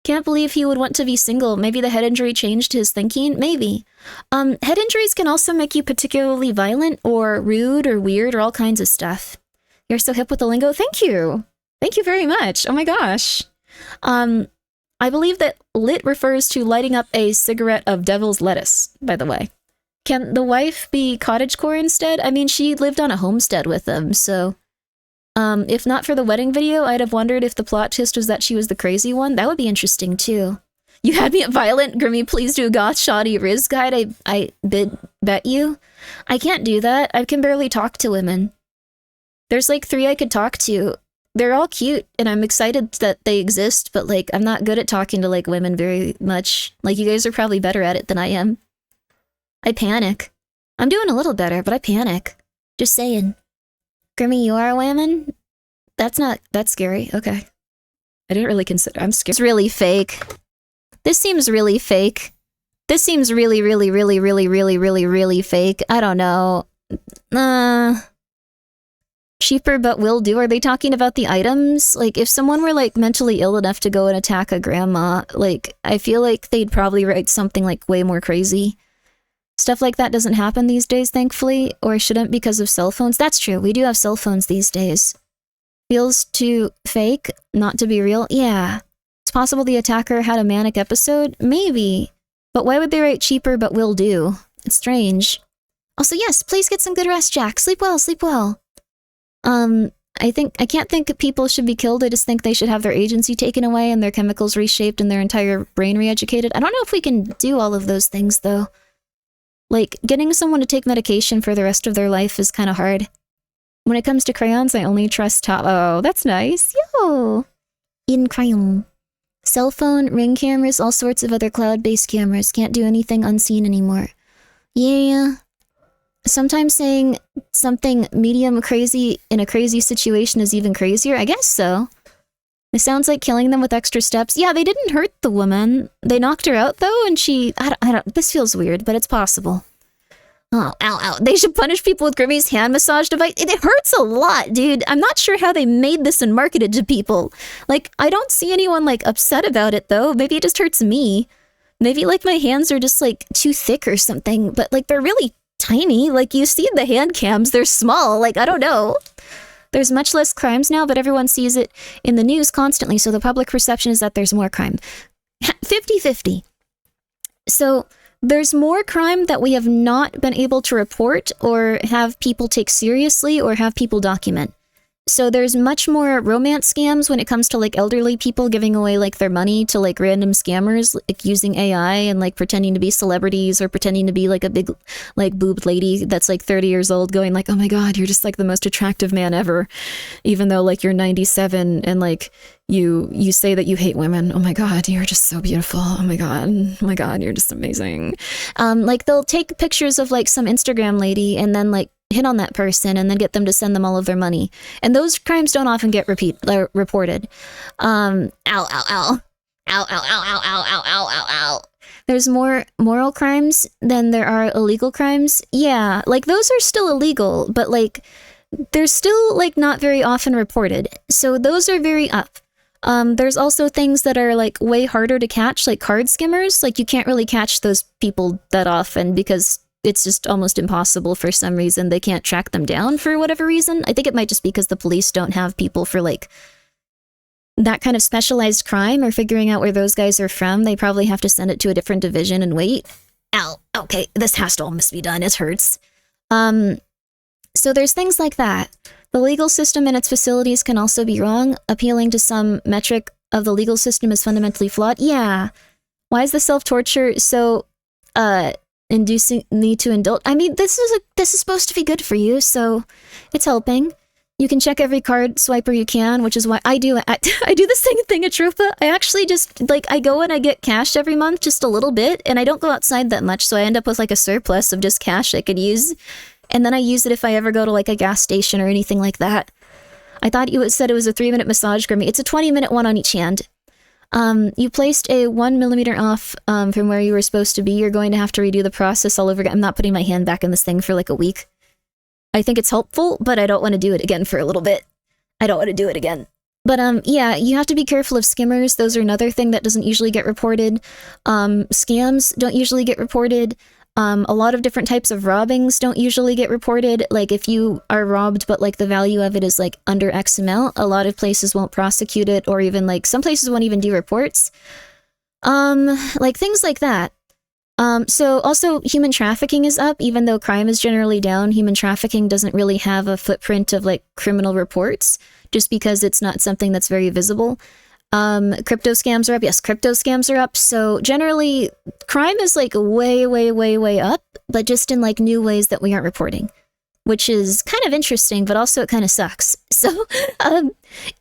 Can't believe he would want to be single. Maybe the head injury changed his thinking? Maybe. Head injuries can also make you particularly violent or rude or weird or all kinds of stuff. You're so hip with the lingo. Thank you. Thank you very much. Oh my gosh. I believe that lit refers to lighting up a cigarette of devil's lettuce, by the way. Can the wife be cottagecore instead? I mean, she lived on a homestead with them, so... if not for the wedding video, I'd have wondered if the plot twist was that she was the crazy one. That would be interesting, too. You had me at violent. Grimmy, please do a goth shoddy Riz guide. I bet you. I can't do that. I can barely talk to women. There's like 3 I could talk to. They're all cute, and I'm excited that they exist, but like, I'm not good at talking to like women very much. Like, you guys are probably better at it than I am. I panic. I'm doing a little better, but I panic. Just saying. Grimmy, you are a woman? That's scary. Okay. I didn't really consider, I'm scared. It's really fake. This seems really fake. This seems really fake. I don't know. Cheaper but will do. Are they talking about the items? Like, if someone were like mentally ill enough to go and attack a grandma, like, I feel like they'd probably write something like way more crazy. Stuff like that doesn't happen these days, thankfully, or shouldn't because of cell phones. That's true, we do have cell phones these days. Feels too fake, not to be real? Yeah. It's possible the attacker had a manic episode? Maybe. But why would they write cheaper but will do? It's strange. Also, yes, please get some good rest, Jack. Sleep well, sleep well. I can't think people should be killed. I just think they should have their agency taken away and their chemicals reshaped and their entire brain re-educated. I don't know if we can do all of those things, though. Like, getting someone to take medication for the rest of their life is kind of hard. When it comes to crayons, I only trust top. Oh, that's nice. Yo! In crayon. Cell phone, ring cameras, all sorts of other cloud-based cameras. Can't do anything unseen anymore. Yeah. Sometimes saying something medium crazy in a crazy situation is even crazier. I guess so. It sounds like killing them with extra steps. Yeah, they didn't hurt the woman. They knocked her out, though, and she... I don't... This feels weird, but it's possible. Oh, ow, ow. They should punish people with Grimmy's hand massage device. It hurts a lot, dude. I'm not sure how they made this and marketed to people. Like, I don't see anyone, like, upset about it, though. Maybe it just hurts me. Maybe, like, my hands are just, like, too thick or something. But, like, they're really tiny. Like, you see the hand cams. They're small. Like, I don't know. There's much less crimes now, but everyone sees it in the news constantly, so the public perception is that there's more crime. 50-50. So there's more crime that we have not been able to report or have people take seriously or have people document. So there's much more romance scams when it comes to like elderly people giving away like their money to like random scammers, like using AI and like pretending to be celebrities or pretending to be like a big like boobed lady that's like 30 years old going like, oh my god, you're just like the most attractive man ever, even though like you're 97 and like you say that you hate women. Oh my god, you're just so beautiful. Oh my god, you're just amazing. Like they'll take pictures of like some Instagram lady and then like hit on that person and then get them to send them all of their money. And those crimes don't often get reported. Ow, ow, ow. Ow, ow, ow, ow, ow, ow, ow, ow, ow. There's more moral crimes than there are illegal crimes. Yeah, like those are still illegal, but like they're still like not very often reported. So those are very up. There's also things that are like way harder to catch, like card skimmers. Like you can't really catch those people that often because it's just almost impossible for some reason. They can't track them down for whatever reason. I think it might just be because the police don't have people for like that kind of specialized crime or figuring out where those guys are from. They probably have to send it to a different division and wait. Ow, okay, this has to almost be done. It hurts. So there's things like that. The legal system and its facilities can also be wrong. Appealing to some metric of the legal system is fundamentally flawed. Yeah. Why is the self-torture so inducing need to indulge? I mean, this is supposed to be good for you, so it's helping. You can check every card swiper you can, which is why I do the same thing at Trupa. I actually just, like, I go and I get cash every month, just a little bit, and I don't go outside that much, so I end up with, like, a surplus of just cash I could use. And then I use it if I ever go to, like, a gas station or anything like that. I thought you said it was a 3-minute massage, Grimmi. It's a 20-minute one on each hand. You placed a 1 millimeter off from where you were supposed to be. You're going to have to redo the process all over again. I'm not putting my hand back in this thing for, like, a week. I think it's helpful, but I don't want to do it again for a little bit. I don't want to do it again. But, yeah, you have to be careful of skimmers. Those are another thing that doesn't usually get reported. Scams don't usually get reported. A lot of different types of robbings don't usually get reported. Like, if you are robbed, but, like, the value of it is, like, under X amount, a lot of places won't prosecute it, or even, like, some places won't even do reports. Like, things like that. So also human trafficking is up, even though crime is generally down. Human trafficking doesn't really have a footprint of like criminal reports just because it's not something that's very visible. Crypto scams are up. Yes, crypto scams are up. So generally crime is like way, way, way, way up, but just in like new ways that we aren't reporting, which is kind of interesting, but also it kind of sucks. So,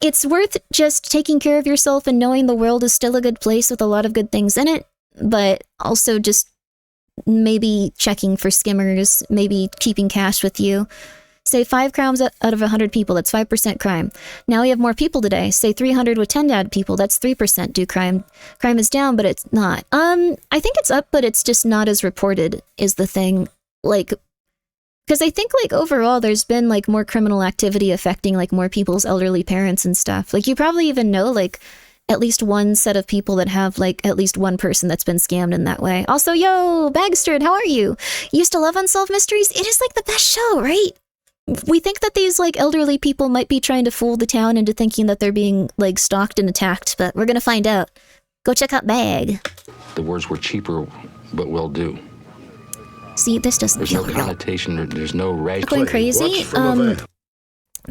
it's worth just taking care of yourself and knowing the world is still a good place with a lot of good things in it. But also just maybe checking for skimmers, maybe keeping cash with you. Say 5 crimes out of 100 people, that's 5% crime. Now we have more people today. Say 300 with 10 dad people, that's 3% do crime. Crime is down, but it's not. I think it's up, but it's just not as reported is the thing. Like, because I think like overall there's been like more criminal activity affecting like more people's elderly parents and stuff. Like you probably even know like at least one set of people that have like at least one person that's been scammed in that way. Also, yo, Bagsterd, how are you? You used to love Unsolved Mysteries? It is like the best show, right? We think that these like elderly people might be trying to fool the town into thinking that they're being like stalked and attacked, but we're gonna find out. Go check out Bag. The words were cheaper, but will do. See, this doesn't There's feel no connotation, there's no right. going crazy.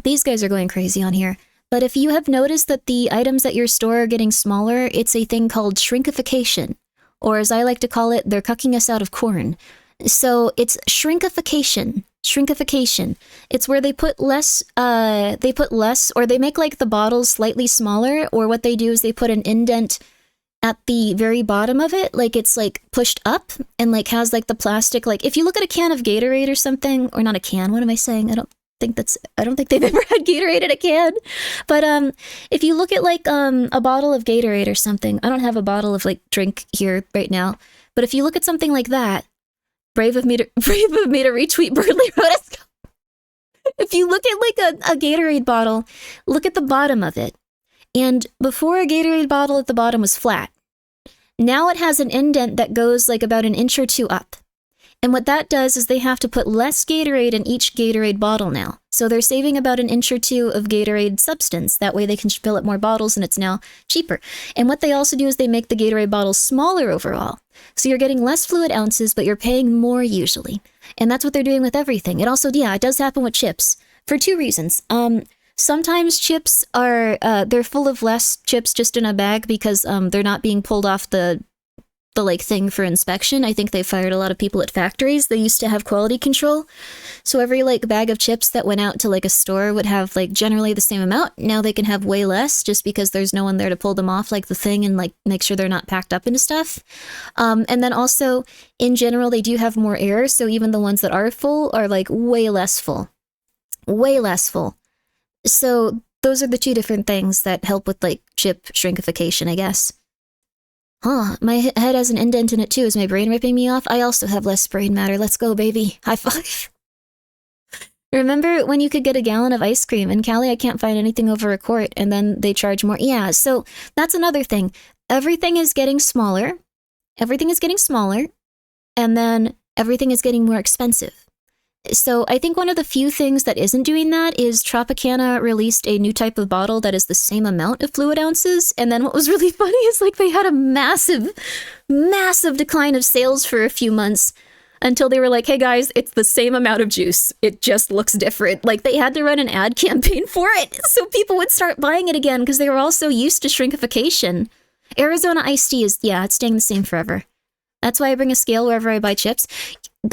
These guys are going crazy on here. But if you have noticed that the items at your store are getting smaller, it's a thing called shrinkification. Or as I like to call it, they're cucking us out of corn. So it's shrinkification. Shrinkification. It's where they put less, or they make like the bottles slightly smaller, or what they do is they put an indent at the very bottom of it, like it's like pushed up and like has like the plastic, like if you look at a can of Gatorade or something, or not a can, what am I saying? I don't think they've ever had Gatorade in a can. But if you look at like a bottle of Gatorade or something, I don't have a bottle of like drink here right now, but if you look at something like that, brave of me to retweet Birdly Rhodes. If you look at like a Gatorade bottle, look at the bottom of it. And before a Gatorade bottle at the bottom was flat. Now it has an indent that goes like about an inch or two up. And what that does is they have to put less Gatorade in each Gatorade bottle now. So they're saving about an inch or two of Gatorade substance. That way they can fill up more bottles and it's now cheaper. And what they also do is they make the Gatorade bottles smaller overall. So you're getting less fluid ounces, but you're paying more usually. And that's what they're doing with everything. It also, yeah, it does happen with chips for 2 reasons. Sometimes chips are, they're full of less chips just in a bag because they're not being pulled off the like thing for inspection. I think they fired a lot of people at factories. They used to have quality control. So every like bag of chips that went out to like a store would have like generally the same amount. Now they can have way less just because there's no one there to pull them off like the thing and like make sure they're not packed up into stuff. And then also in general, they do have more air. So even the ones that are full are like way less full. Way less full. So those are the 2 different things that help with like chip shrinkification, I guess. Huh, my head has an indent in it too. Is my brain ripping me off? I also have less brain matter. Let's go, baby. High five. Remember when you could get a gallon of ice cream? In Cali, I can't find anything over a quart, and then they charge more. Yeah, so that's another thing. Everything is getting smaller. Everything is getting smaller. And then Everything is getting more expensive. So I think one of the few things that isn't doing that is Tropicana released a new type of bottle that is the same amount of fluid ounces. And then what was really funny is like they had a massive decline of sales for a few months until they were like, hey guys, it's the same amount of juice. It just looks different. Like they had to run an ad campaign for it so people would start buying it again because they were all so used to shrinkification. Arizona iced tea is, yeah, it's staying the same forever. That's why I bring a scale wherever I buy chips.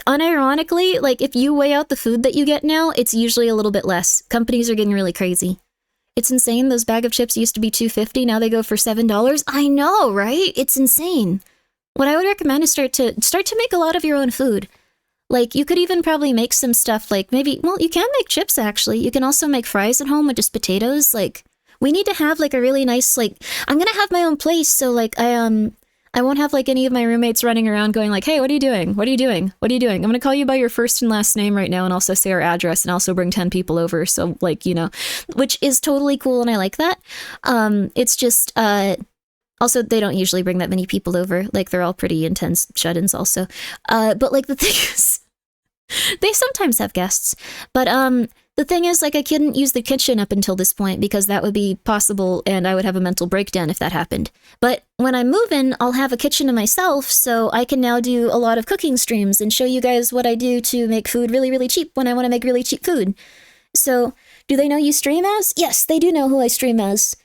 Unironically, like if you weigh out the food that you get now, it's usually a little bit less. Companies are getting really crazy. It's insane. Those bag of chips used to be $2.50. Now they go for $7. I know, right? It's insane. What I would recommend is start to make a lot of your own food. Like you could even probably make some stuff like maybe, well, you can make chips actually. You can also make fries at home with just potatoes. Like we need to have like a really nice, like I'm going to have my own place. So like I won't have like any of my roommates running around going like, hey, what are you doing? What are you doing? What are you doing? I'm going to call you by your first and last name right now and also say our address and also bring 10 people over. So like, you know, which is totally cool. And I like that. It's just, also, they don't usually bring that many people over. Like they're all pretty intense shut-ins also. But like the thing is, they sometimes have guests. But the thing is, like I couldn't use the kitchen up until this point because that would be possible and I would have a mental breakdown if that happened. But when I move in, I'll have a kitchen to myself, so I can now do a lot of cooking streams and show you guys what I do to make food really, really cheap when I want to make really cheap food. So, do they know you stream as? Yes, they do know who I stream as.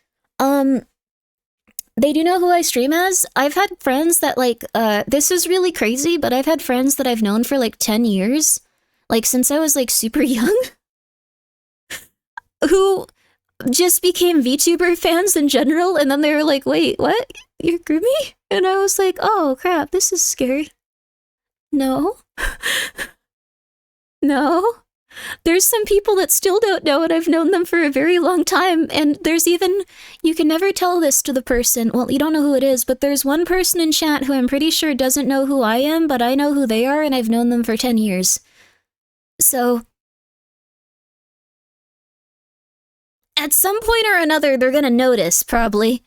They do know who I stream as. I've had friends that like, this is really crazy, but I've had friends that I've known for like 10 years, like since I was like super young, who just became VTuber fans in general, and then they were like, wait, what? You're Grimmi? And I was like, oh crap, this is scary. No. No. There's some people that still don't know, and I've known them for a very long time, and there's even, you can never tell this to the person, well, you don't know who it is, but there's one person in chat who I'm pretty sure doesn't know who I am, but I know who they are, and I've known them for 10 years. So, at some point or another, they're gonna notice, probably.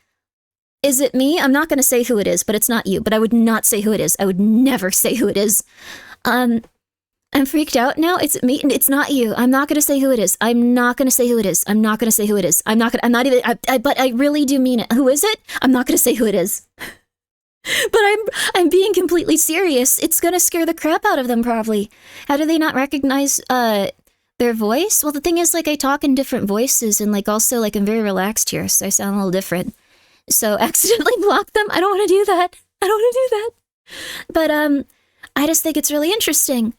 Is it me? I'm not gonna say who it is, but it's not you, but I would not say who it is. I would never say who it is. I'm freaked out now. It's me. It's not you. I'm not gonna say who it is. I'm not gonna say who it is. I'm not gonna say who it is. I'm not even, but I really do mean it. Who is it? I'm not gonna say who it is. But I'm being completely serious. It's gonna scare the crap out of them, probably. How do they not recognize, their voice? Well, the thing is, like, I talk in different voices, and, like, also, like, I'm very relaxed here, so I sound a little different. So, accidentally block them? I don't want to do that. I don't want to do that. But, I just think it's really interesting.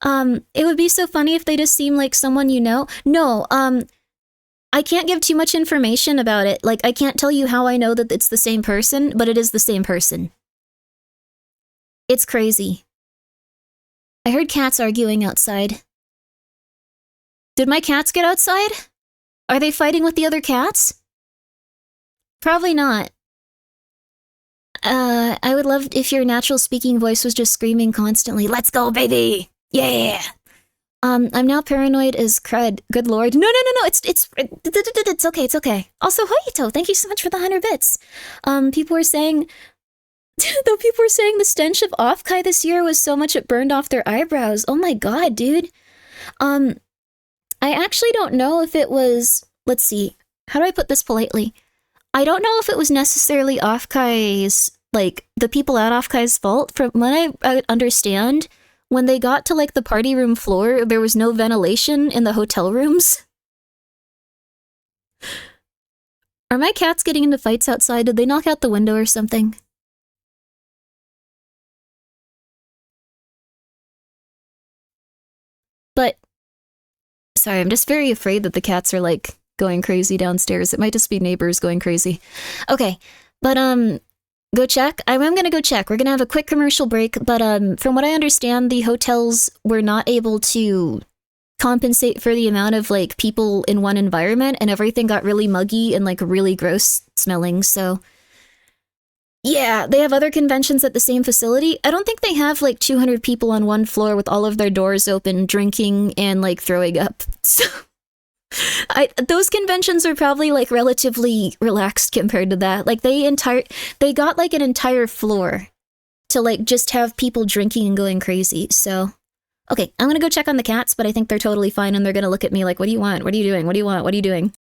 It would be so funny if they just seem like someone you know. No, I can't give too much information about it. Like, I can't tell you how I know that it's the same person, but it is the same person. It's crazy. I heard cats arguing outside. Did my cats get outside? Are they fighting with the other cats? Probably not. I would love if your natural speaking voice was just screaming constantly, "Let's go, baby! Yeah!" I'm now paranoid as crud. Good lord. No, it's okay, it's okay. Also, Hoyito, thank you so much for the 100 bits. People were saying, though people were saying the stench of Offkai this year was so much it burned off their eyebrows. Oh my god, dude. I actually don't know if it was, let's see, how do I put this politely? I don't know if it was necessarily Offkai's, like, the people at Offkai's fault. From what I understand, when they got to, like, the party room floor, there was no ventilation in the hotel rooms. Are my cats getting into fights outside? Did they knock out the window or something? But, sorry, I'm just very afraid that the cats are, like, going crazy downstairs. It might just be neighbors going crazy. Okay, but, go check. I'm gonna go check. We're gonna have a quick commercial break, but, from what I understand, the hotels were not able to compensate for the amount of, like, people in one environment, and everything got really muggy and, like, really gross smelling, so... Yeah, they have other conventions at the same facility. I don't think they have, like, 200 people on one floor with all of their doors open, drinking, and, like, throwing up. So... those conventions are probably, like, relatively relaxed compared to that. Like, they got, like, an entire floor to like just have people drinking and going crazy. So, okay, I'm gonna go check on the cats, but I think they're totally fine and they're gonna look at me like, what do you want? What are you doing? What do you want? What are you doing?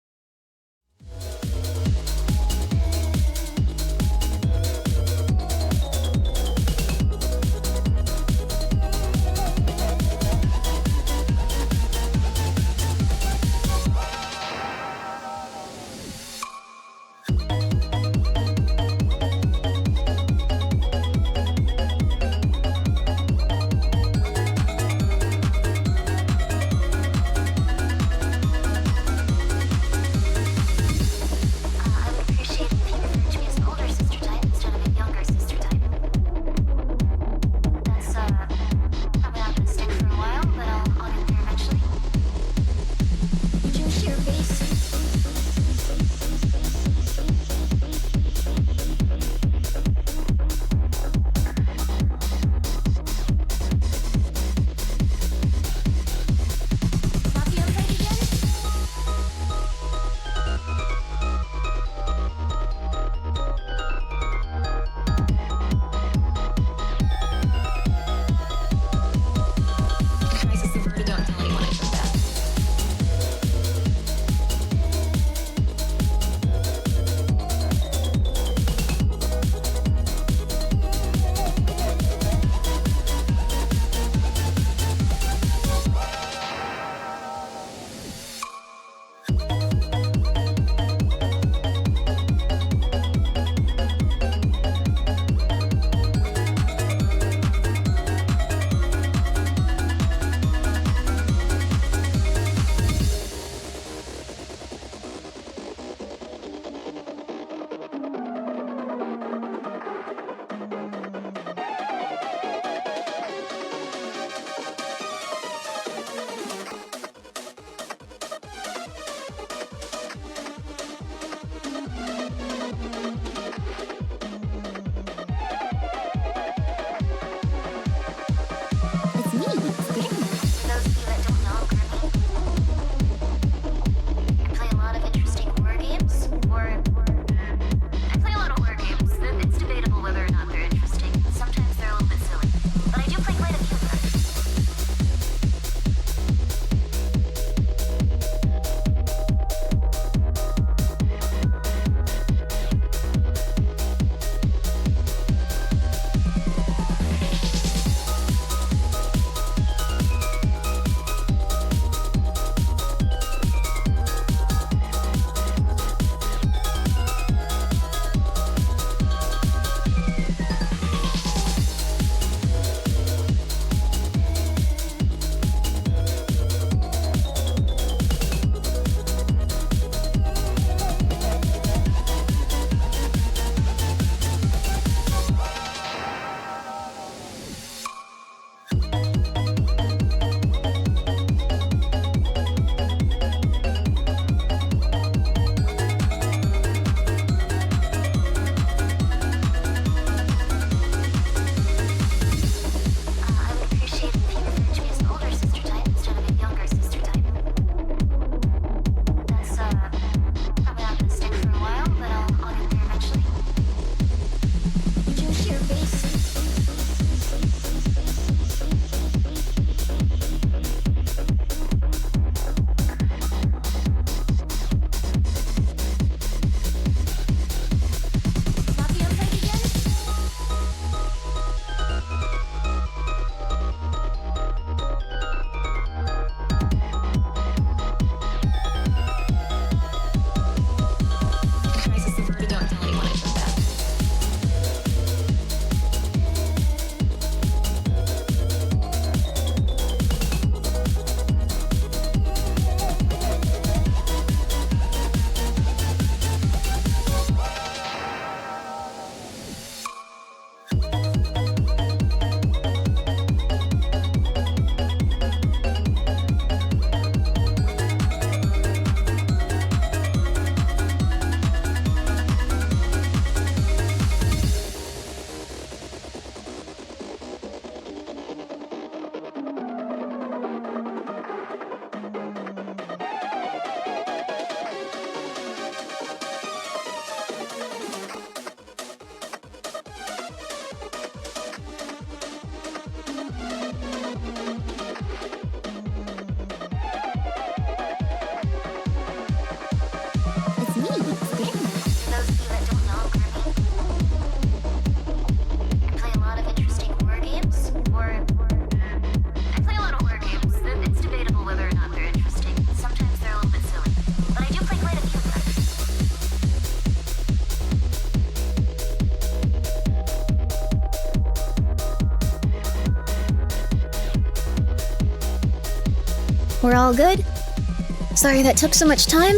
We're all good. Sorry that took so much time.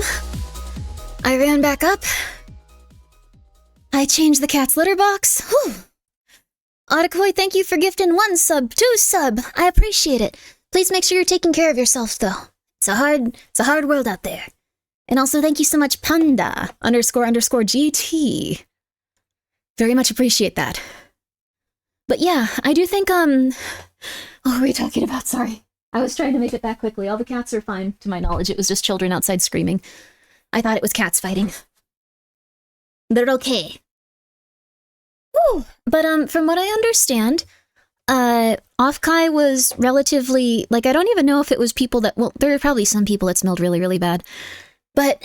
I ran back up. I changed the cat's litter box. Whew. Otakoi, thank you for gifting 1 sub, 2 sub. I appreciate it. Please make sure you're taking care of yourself, though. It's a hard world out there. And also thank you so mumuch, Panda __ GT. Very much appreciate that. But yeah, I do think, what were we talking about? Sorry. I was trying to make it that quickly. All the cats are fine, to my knowledge. It was just children outside screaming. I thought it was cats fighting. They're okay. Woo! But, from what I understand, Offkai was relatively, like, I don't even know if it was people that, well, there were probably some people that smelled really, really bad. But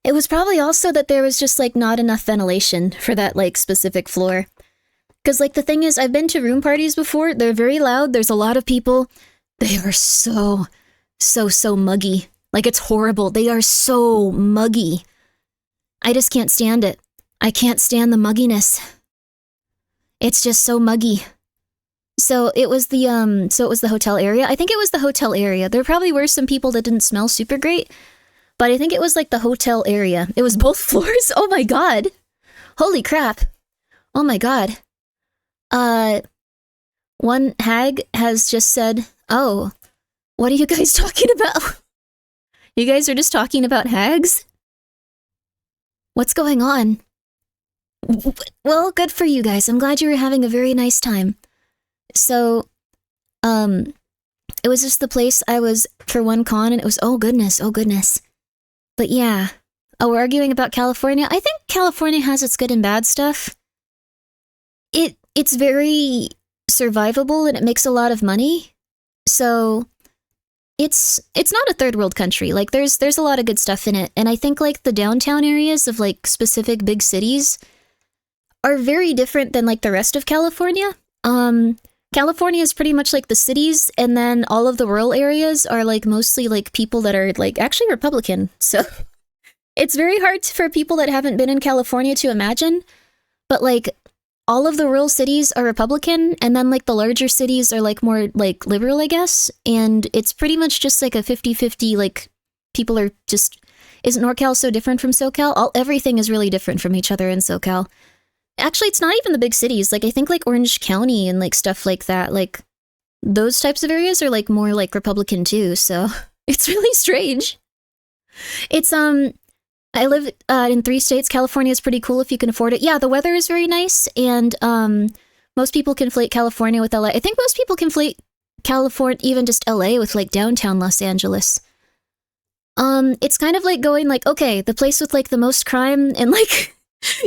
it was probably also that there was just, like, not enough ventilation for that, like, specific floor. Because, like, the thing is, I've been to room parties before. They're very loud. There's a lot of people. They are so muggy. Like, it's horrible. They are so muggy. I just can't stand it. I can't stand the mugginess. It's just so muggy. So it was the hotel area. I think it was the hotel area. There probably were some people that didn't smell super great, but I think it was like the hotel area. It was both floors. Oh my god. Holy crap. Oh my god. One hag has just said, "Oh, what are you guys talking about? You guys are just talking about hags? What's going on?" Well, good for you guys. I'm glad you were having a very nice time. So, it was just the place I was for one con, and it was, oh goodness. But yeah. Oh, we're arguing about California? I think California has its good and bad stuff. It's very survivable, and it makes a lot of money. So, it's not a third world country. Like, there's a lot of good stuff in it. And I think, like, the downtown areas of, like, specific big cities are very different than, like, the rest of California. California is pretty much like the cities, and then all of the rural areas are, like, mostly, like, people that are, like, actually Republican. So, it's very hard for people that haven't been in California to imagine. But, like, all of the rural cities are Republican, and then, like, the larger cities are, like, more, like, liberal, I guess. And it's pretty much just, like, a 50-50, like, people are just... Isn't NorCal so different from SoCal? Everything is really different from each other in SoCal. Actually, it's not even the big cities. Like, I think, like, Orange County and, like, stuff like that. Like, those types of areas are, like, more, like, Republican, too. So, it's really strange. It's, I live in 3 states. California is pretty cool if you can afford it. Yeah, the weather is very nice, and most people conflate California with LA. I think most people conflate California, even just LA, with, like, downtown Los Angeles. It's kind of like going, like, okay, the place with, like, the most crime and, like,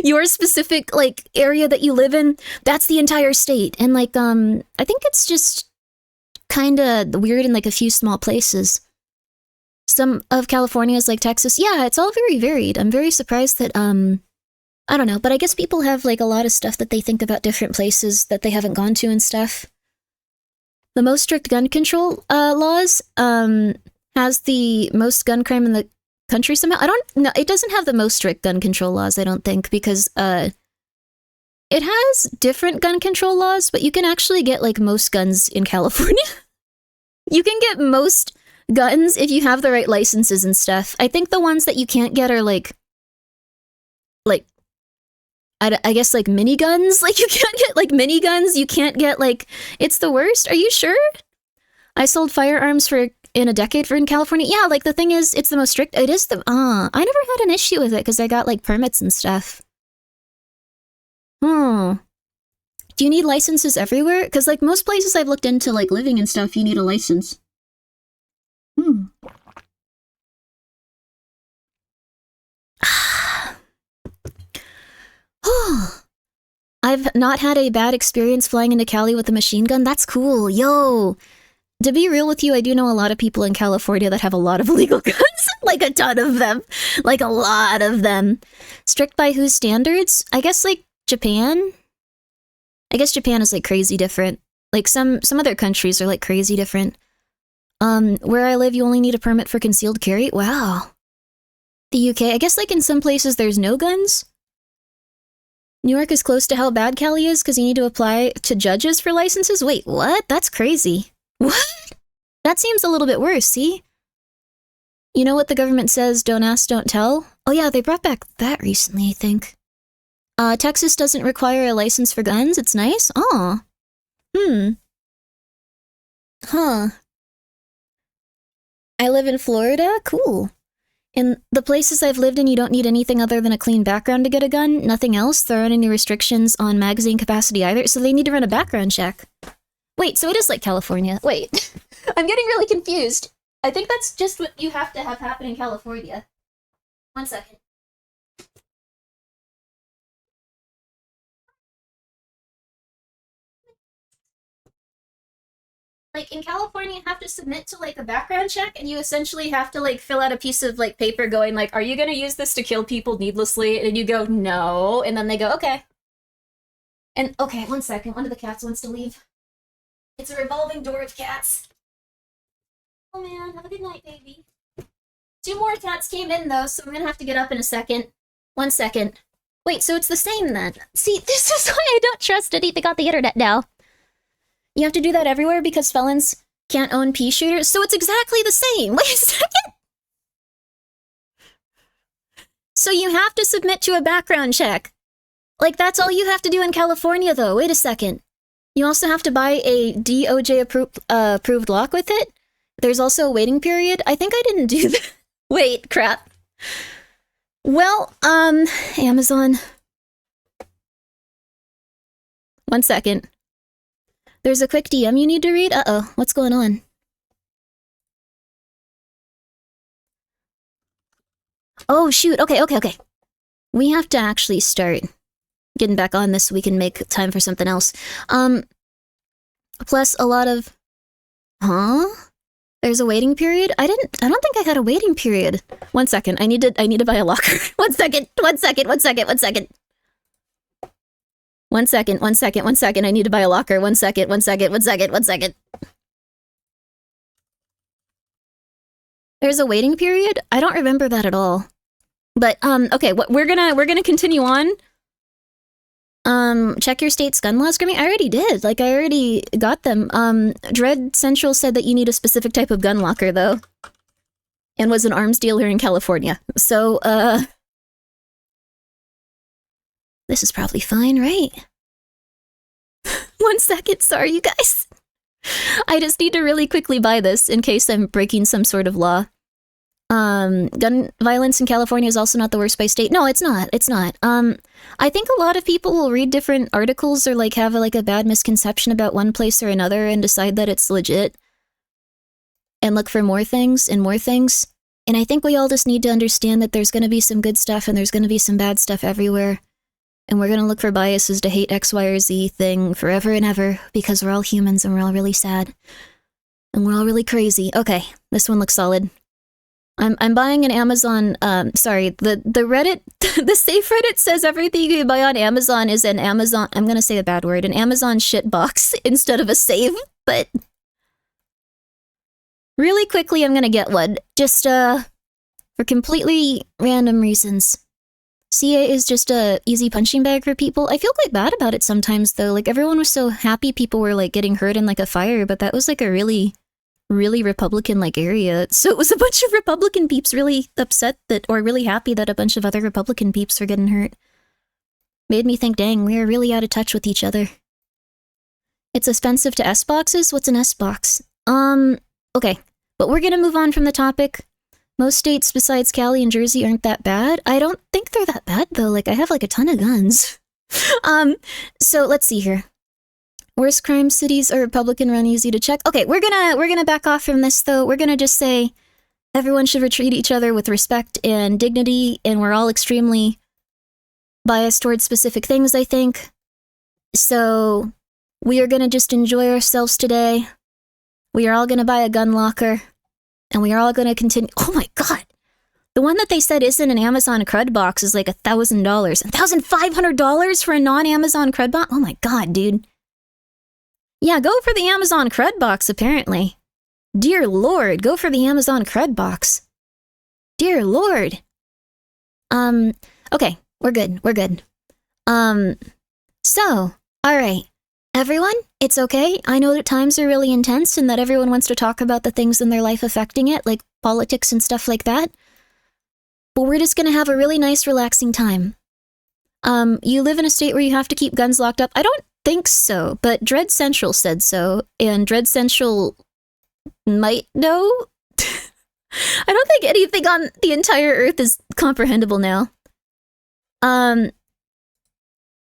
your specific, like, area that you live in, that's the entire state. And, like, I think it's just kind of weird in, like, a few small places. Some of California is like Texas. Yeah, it's all very varied. I'm very surprised that, I don't know, but I guess people have, like, a lot of stuff that they think about different places that they haven't gone to and stuff. The most strict gun control laws has the most gun crime in the country somehow. I don't know. It doesn't have the most strict gun control laws, I don't think, because it has different gun control laws, but you can actually get, like, most guns in California. You can get most guns if you have the right licenses and stuff. I think the ones that you can't get are, like I guess, like, miniguns. Like, you can't get, like, miniguns. You can't get, like, it's the worst. Are you sure? I sold firearms in a decade in California. Yeah, like, the thing is, it's the most strict. It is the, I never had an issue with it because I got, like, permits and stuff. Do you need licenses everywhere? Because, like, most places I've looked into, like, living and stuff, you need a license. I've not had a bad experience flying into Cali with a machine gun. That's cool. Yo! To be real with you, I do know a lot of people in California that have a lot of illegal guns. Like, a ton of them. Like, a lot of them. Strict by whose standards? I guess, like, Japan? I guess Japan is, like, crazy different. Like, some other countries are, like, crazy different. Where I live, you only need a permit for concealed carry? Wow. The UK, I guess, like, in some places there's no guns. New York is close to how bad Cali is because you need to apply to judges for licenses? Wait, what? That's crazy. What? That seems a little bit worse, see? You know what the government says, don't ask, don't tell? Oh yeah, they brought back that recently, I think. Texas doesn't require a license for guns, it's nice? Aw. Huh. I live in Florida? Cool. In the places I've lived in, you don't need anything other than a clean background to get a gun, nothing else. There aren't any restrictions on magazine capacity either, so they need to run a background check. Wait, so it is like California. Wait, I'm getting really confused. I think that's just what you have to have happen in California. 1 second. Like, in California, you have to submit to, like, a background check, and you essentially have to, like, fill out a piece of, like, paper going, like, are you gonna use this to kill people needlessly? And you go, no. And then they go, okay. And, okay, 1 second. One of the cats wants to leave. It's a revolving door of cats. Oh, man. Have a good night, baby. 2 more cats came in, though, so I'm gonna have to get up in a second. 1 second. Wait, so it's the same, then. See, this is why I don't trust anything on the internet now. You have to do that everywhere because felons can't own pea shooters? So it's exactly the same. Wait a second. So you have to submit to a background check. Like, that's all you have to do in California, though. Wait a second. You also have to buy a DOJ approved lock with it. There's also a waiting period. I think I didn't do that. Wait, crap. Well, Amazon. 1 second. There's a quick DM you need to read? Uh-oh, what's going on? Oh, shoot. Okay. We have to actually start getting back on this so we can make time for something else. Plus a lot of... Huh? There's a waiting period? I don't think I had a waiting period. 1 second. I need to buy a locker. 1 second. 1 second. 1 second. 1 second. 1 second, 1 second, 1 second, I need to buy a locker. 1 second, 1 second, 1 second, 1 second. There's a waiting period? I don't remember that at all. But, okay, we're gonna continue on. Check your state's gun laws, Grimmi. I already did. Like, I already got them. Dread Central said that you need a specific type of gun locker, though. And was an arms dealer in California. So, this is probably fine, right? 1 second, sorry, you guys. I just need to really quickly buy this in case I'm breaking some sort of law. Gun violence in California is also not the worst by state. No, it's not. It's not. I think a lot of people will read different articles or like have a bad misconception about one place or another and decide that it's legit and look for more things and more things. And I think we all just need to understand that there's going to be some good stuff and there's going to be some bad stuff everywhere. And we're going to look for biases to hate X, Y, or Z thing forever and ever because we're all humans and we're all really sad. And we're all really crazy. Okay, this one looks solid. I'm buying an Amazon, sorry, the Reddit, the safe Reddit says everything you buy on Amazon is an Amazon, I'm going to say a bad word, an Amazon shit box instead of a save, but really quickly I'm going to get one, just, for completely random reasons. CA is just a easy punching bag for people. I feel quite bad about it sometimes, though. Like, everyone was so happy people were, like, getting hurt in, like, a fire, but that was, like, a really Republican, like, area. So it was a bunch of Republican peeps really upset that, or really happy that a bunch of other Republican peeps were getting hurt. Made me think, dang, we are really out of touch with each other. It's offensive to S-boxes? What's an S-box? Okay. But we're gonna move on from the topic. Most states besides Cali and Jersey aren't that bad. I don't think they're that bad, though. Like, I have, like, a ton of guns. So let's see here. Worst crime cities are Republican run, easy to check. Okay, we're gonna back off from this, though. We're gonna just say everyone should treat each other with respect and dignity, and we're all extremely biased towards specific things, I think. So we are gonna just enjoy ourselves today. We are all gonna buy a gun locker. And we are all going to continue. Oh my god. The one that they said isn't an Amazon crud box is like $1,000. $1,500 for a non-Amazon crud box? Oh my god, dude. Yeah, go for the Amazon crud box, apparently. Dear lord, go for the Amazon crud box. Dear lord. Okay, we're good. So, alright. Everyone, It's okay. I know that times are really intense and that everyone wants to talk about the things in their life affecting it, like politics and stuff like that. But we're just gonna have a really nice, relaxing time. You live in a state where you have to keep guns locked up? I don't think so, but Dread Central said so, and Dread Central might know? I don't think anything on the entire Earth is comprehensible now.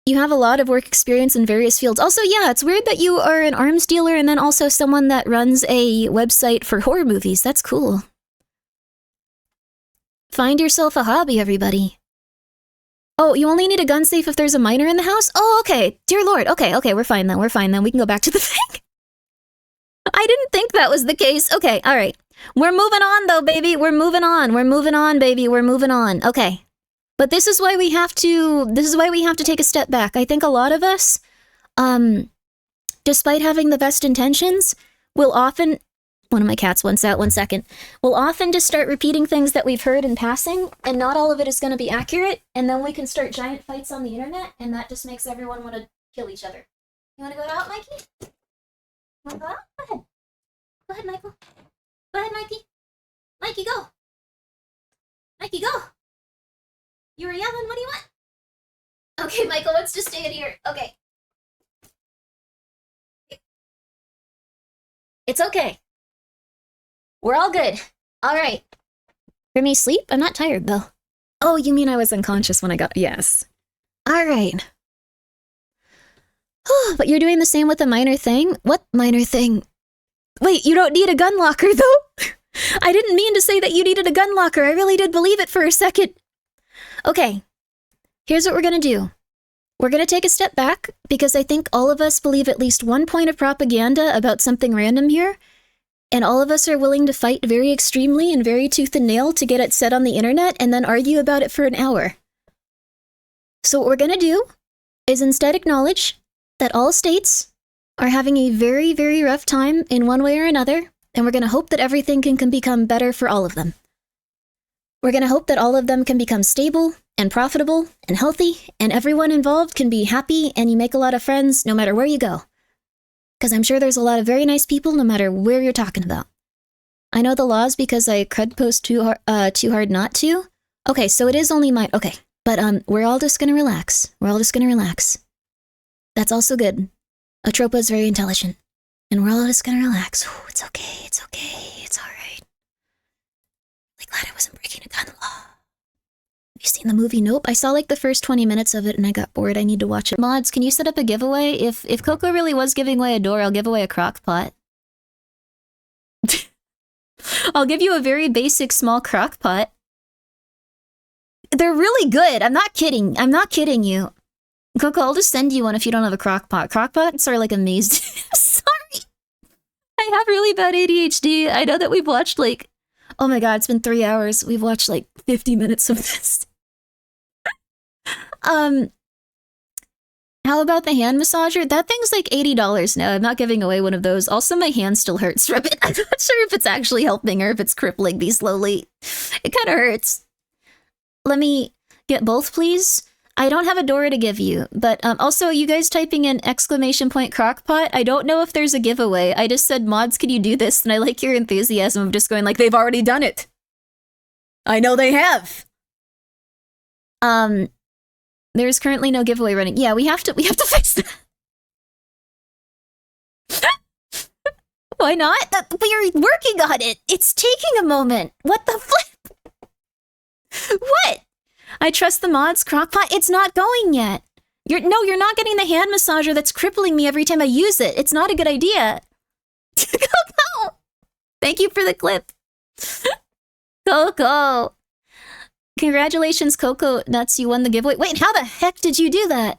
You have a lot of work experience in various fields. Also, yeah, it's weird that you are an arms dealer and then also someone that runs a website for horror movies. That's cool. Find yourself a hobby, everybody. Oh, you only need a gun safe if there's a minor in the house? Oh, okay. Dear Lord. Okay, we're fine then. We're fine then. We can go back to the thing. I didn't think that was the case. Okay, all right. We're moving on, though, baby. We're moving on. We're moving on, baby. We're moving on. Okay. But this is why we have to take a step back. I think a lot of us, despite having the best intentions, will often, one of my cats wants out, 1 second, will often just start repeating things that we've heard in passing, and not all of it is going to be accurate, and then we can start giant fights on the internet, and that just makes everyone want to kill each other. You want to go out, Mikey? You want to go out? Go ahead. Go ahead, Michael. Go ahead, Mikey. Mikey, go. Mikey, go. You were yelling, what do you want? Okay, Michael, let's just stay in here. Okay. It's okay. We're all good. All right. Grimmi, sleep? I'm not tired, though. Oh, you mean I was unconscious when I got... Yes. All right. But you're doing the same with the minor thing? What minor thing? Wait, you don't need a gun locker, though? I didn't mean to say that you needed a gun locker. I really did believe it for a second. Okay, here's what we're gonna do. We're gonna take a step back, because I think all of us believe at least one point of propaganda about something random here, and all of us are willing to fight very extremely and very tooth and nail to get it said on the internet and then argue about it for an hour. So what we're gonna do is instead acknowledge that all states are having a very, very rough time in one way or another, and we're gonna hope that everything can become better for all of them. We're going to hope that all of them can become stable and profitable and healthy, and everyone involved can be happy and you make a lot of friends no matter where you go. Because I'm sure there's a lot of very nice people no matter where you're talking about. I know the laws because I crud post too hard not to. Okay, so it is only my... Okay, but we're all just going to relax. We're all just going to relax. That's also good. Atropa is very intelligent. And we're all just going to relax. Ooh, it's okay, it's okay, it's all right. Glad I wasn't breaking a gun law. Have you seen the movie Nope? I saw like the first 20 minutes of it and I got bored. I need to watch it. Mods, can you set up a giveaway? If Coco really was giving away a door, I'll give away a crock pot. I'll give you a very basic small crock pot. They're really good. I'm not kidding. I'm not kidding you. Coco, I'll just send you one if you don't have a crock pot. Crock pots are like amazing. Sorry. I have really bad ADHD. I know that we've watched like... Oh my god, it's been 3 hours. We've watched like 50 minutes of this. How about the hand massager? That thing's like $80 now. I'm not giving away one of those. Also, my hand still hurts from it. I'm not sure if it's actually helping or if it's crippling me slowly. It kind of hurts. Let me get both, please. I don't have a Dora to give you, but also you guys typing in ! Crockpot. I don't know if there's a giveaway. I just said, mods, can you do this? And I like your enthusiasm of just going like, they've already done it. I know they have. There's currently no giveaway running. Yeah, we have to fix that. Why not? We're working on it. It's taking a moment. What the flip? What? I trust the mods, Crockpot. It's not going yet. You're not getting the hand massager that's crippling me every time I use it. It's not a good idea. Coco! Thank you for the clip. Coco. Congratulations, Coco Nuts. You won the giveaway. Wait, how the heck did you do that?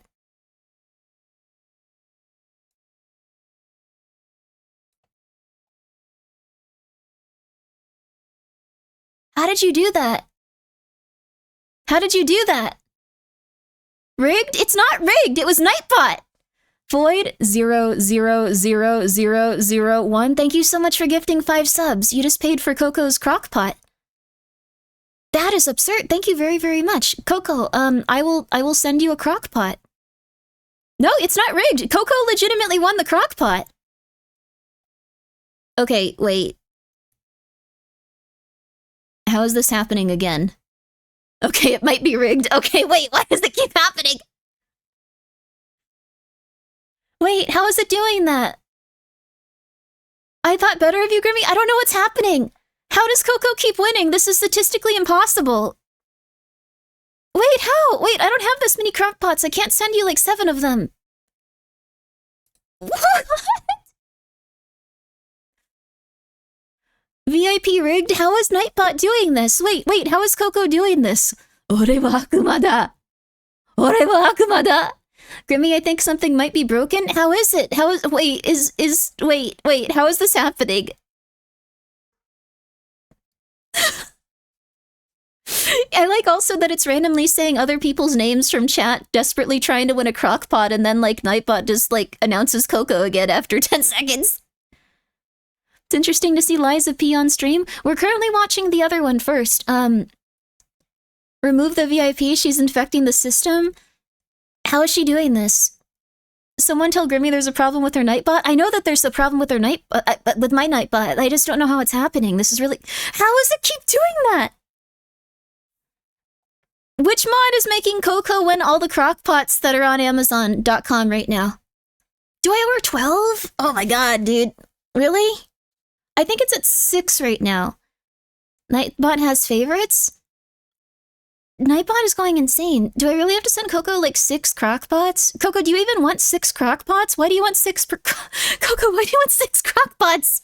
How did you do that? How did you do that? Rigged? It's not rigged. It was Nightbot. Void 0000001. Thank you so much for gifting 5 subs. You just paid for Coco's crockpot. That is absurd. Thank you very, very much. Coco, I will send you a crockpot. No, it's not rigged. Coco legitimately won the crock pot. Okay, wait. How is this happening again? Okay, it might be rigged. Okay, wait, why does it keep happening? Wait, how is it doing that? I thought better of you, Grimmi. I don't know what's happening. How does Coco keep winning? This is statistically impossible. Wait, how? Wait, I don't have this many crock pots. I can't send you like 7 of them. What? VIP rigged? How is Nightbot doing this? Wait, how is Coco doing this? Ore wa akuma da. Ore wa akuma da. Grimmi, I think something might be broken. How is it? How is, wait, how is this happening? I like also that it's randomly saying other people's names from chat, desperately trying to win a crock pot, and then like Nightbot just like announces Coco again after 10 seconds. It's interesting to see Liza P on stream. We're currently watching the other one first. Remove the VIP, she's infecting the system. How is she doing this? Someone tell Grimmi there's a problem with her Nightbot. I know that there's a problem with her with my Nightbot. I just don't know how it's happening. This is really... How does it keep doing that? Which mod is making Coco win all the crock pots that are on Amazon.com right now? Do I order 12? Oh my god, dude. Really? I think it's at 6 right now. Nightbot has favorites? Nightbot is going insane. Do I really have to send Coco like 6 crock pots? Coco, do you even want 6 crock pots? Why do you want 6 per... Coco, why do you want 6 crock pots?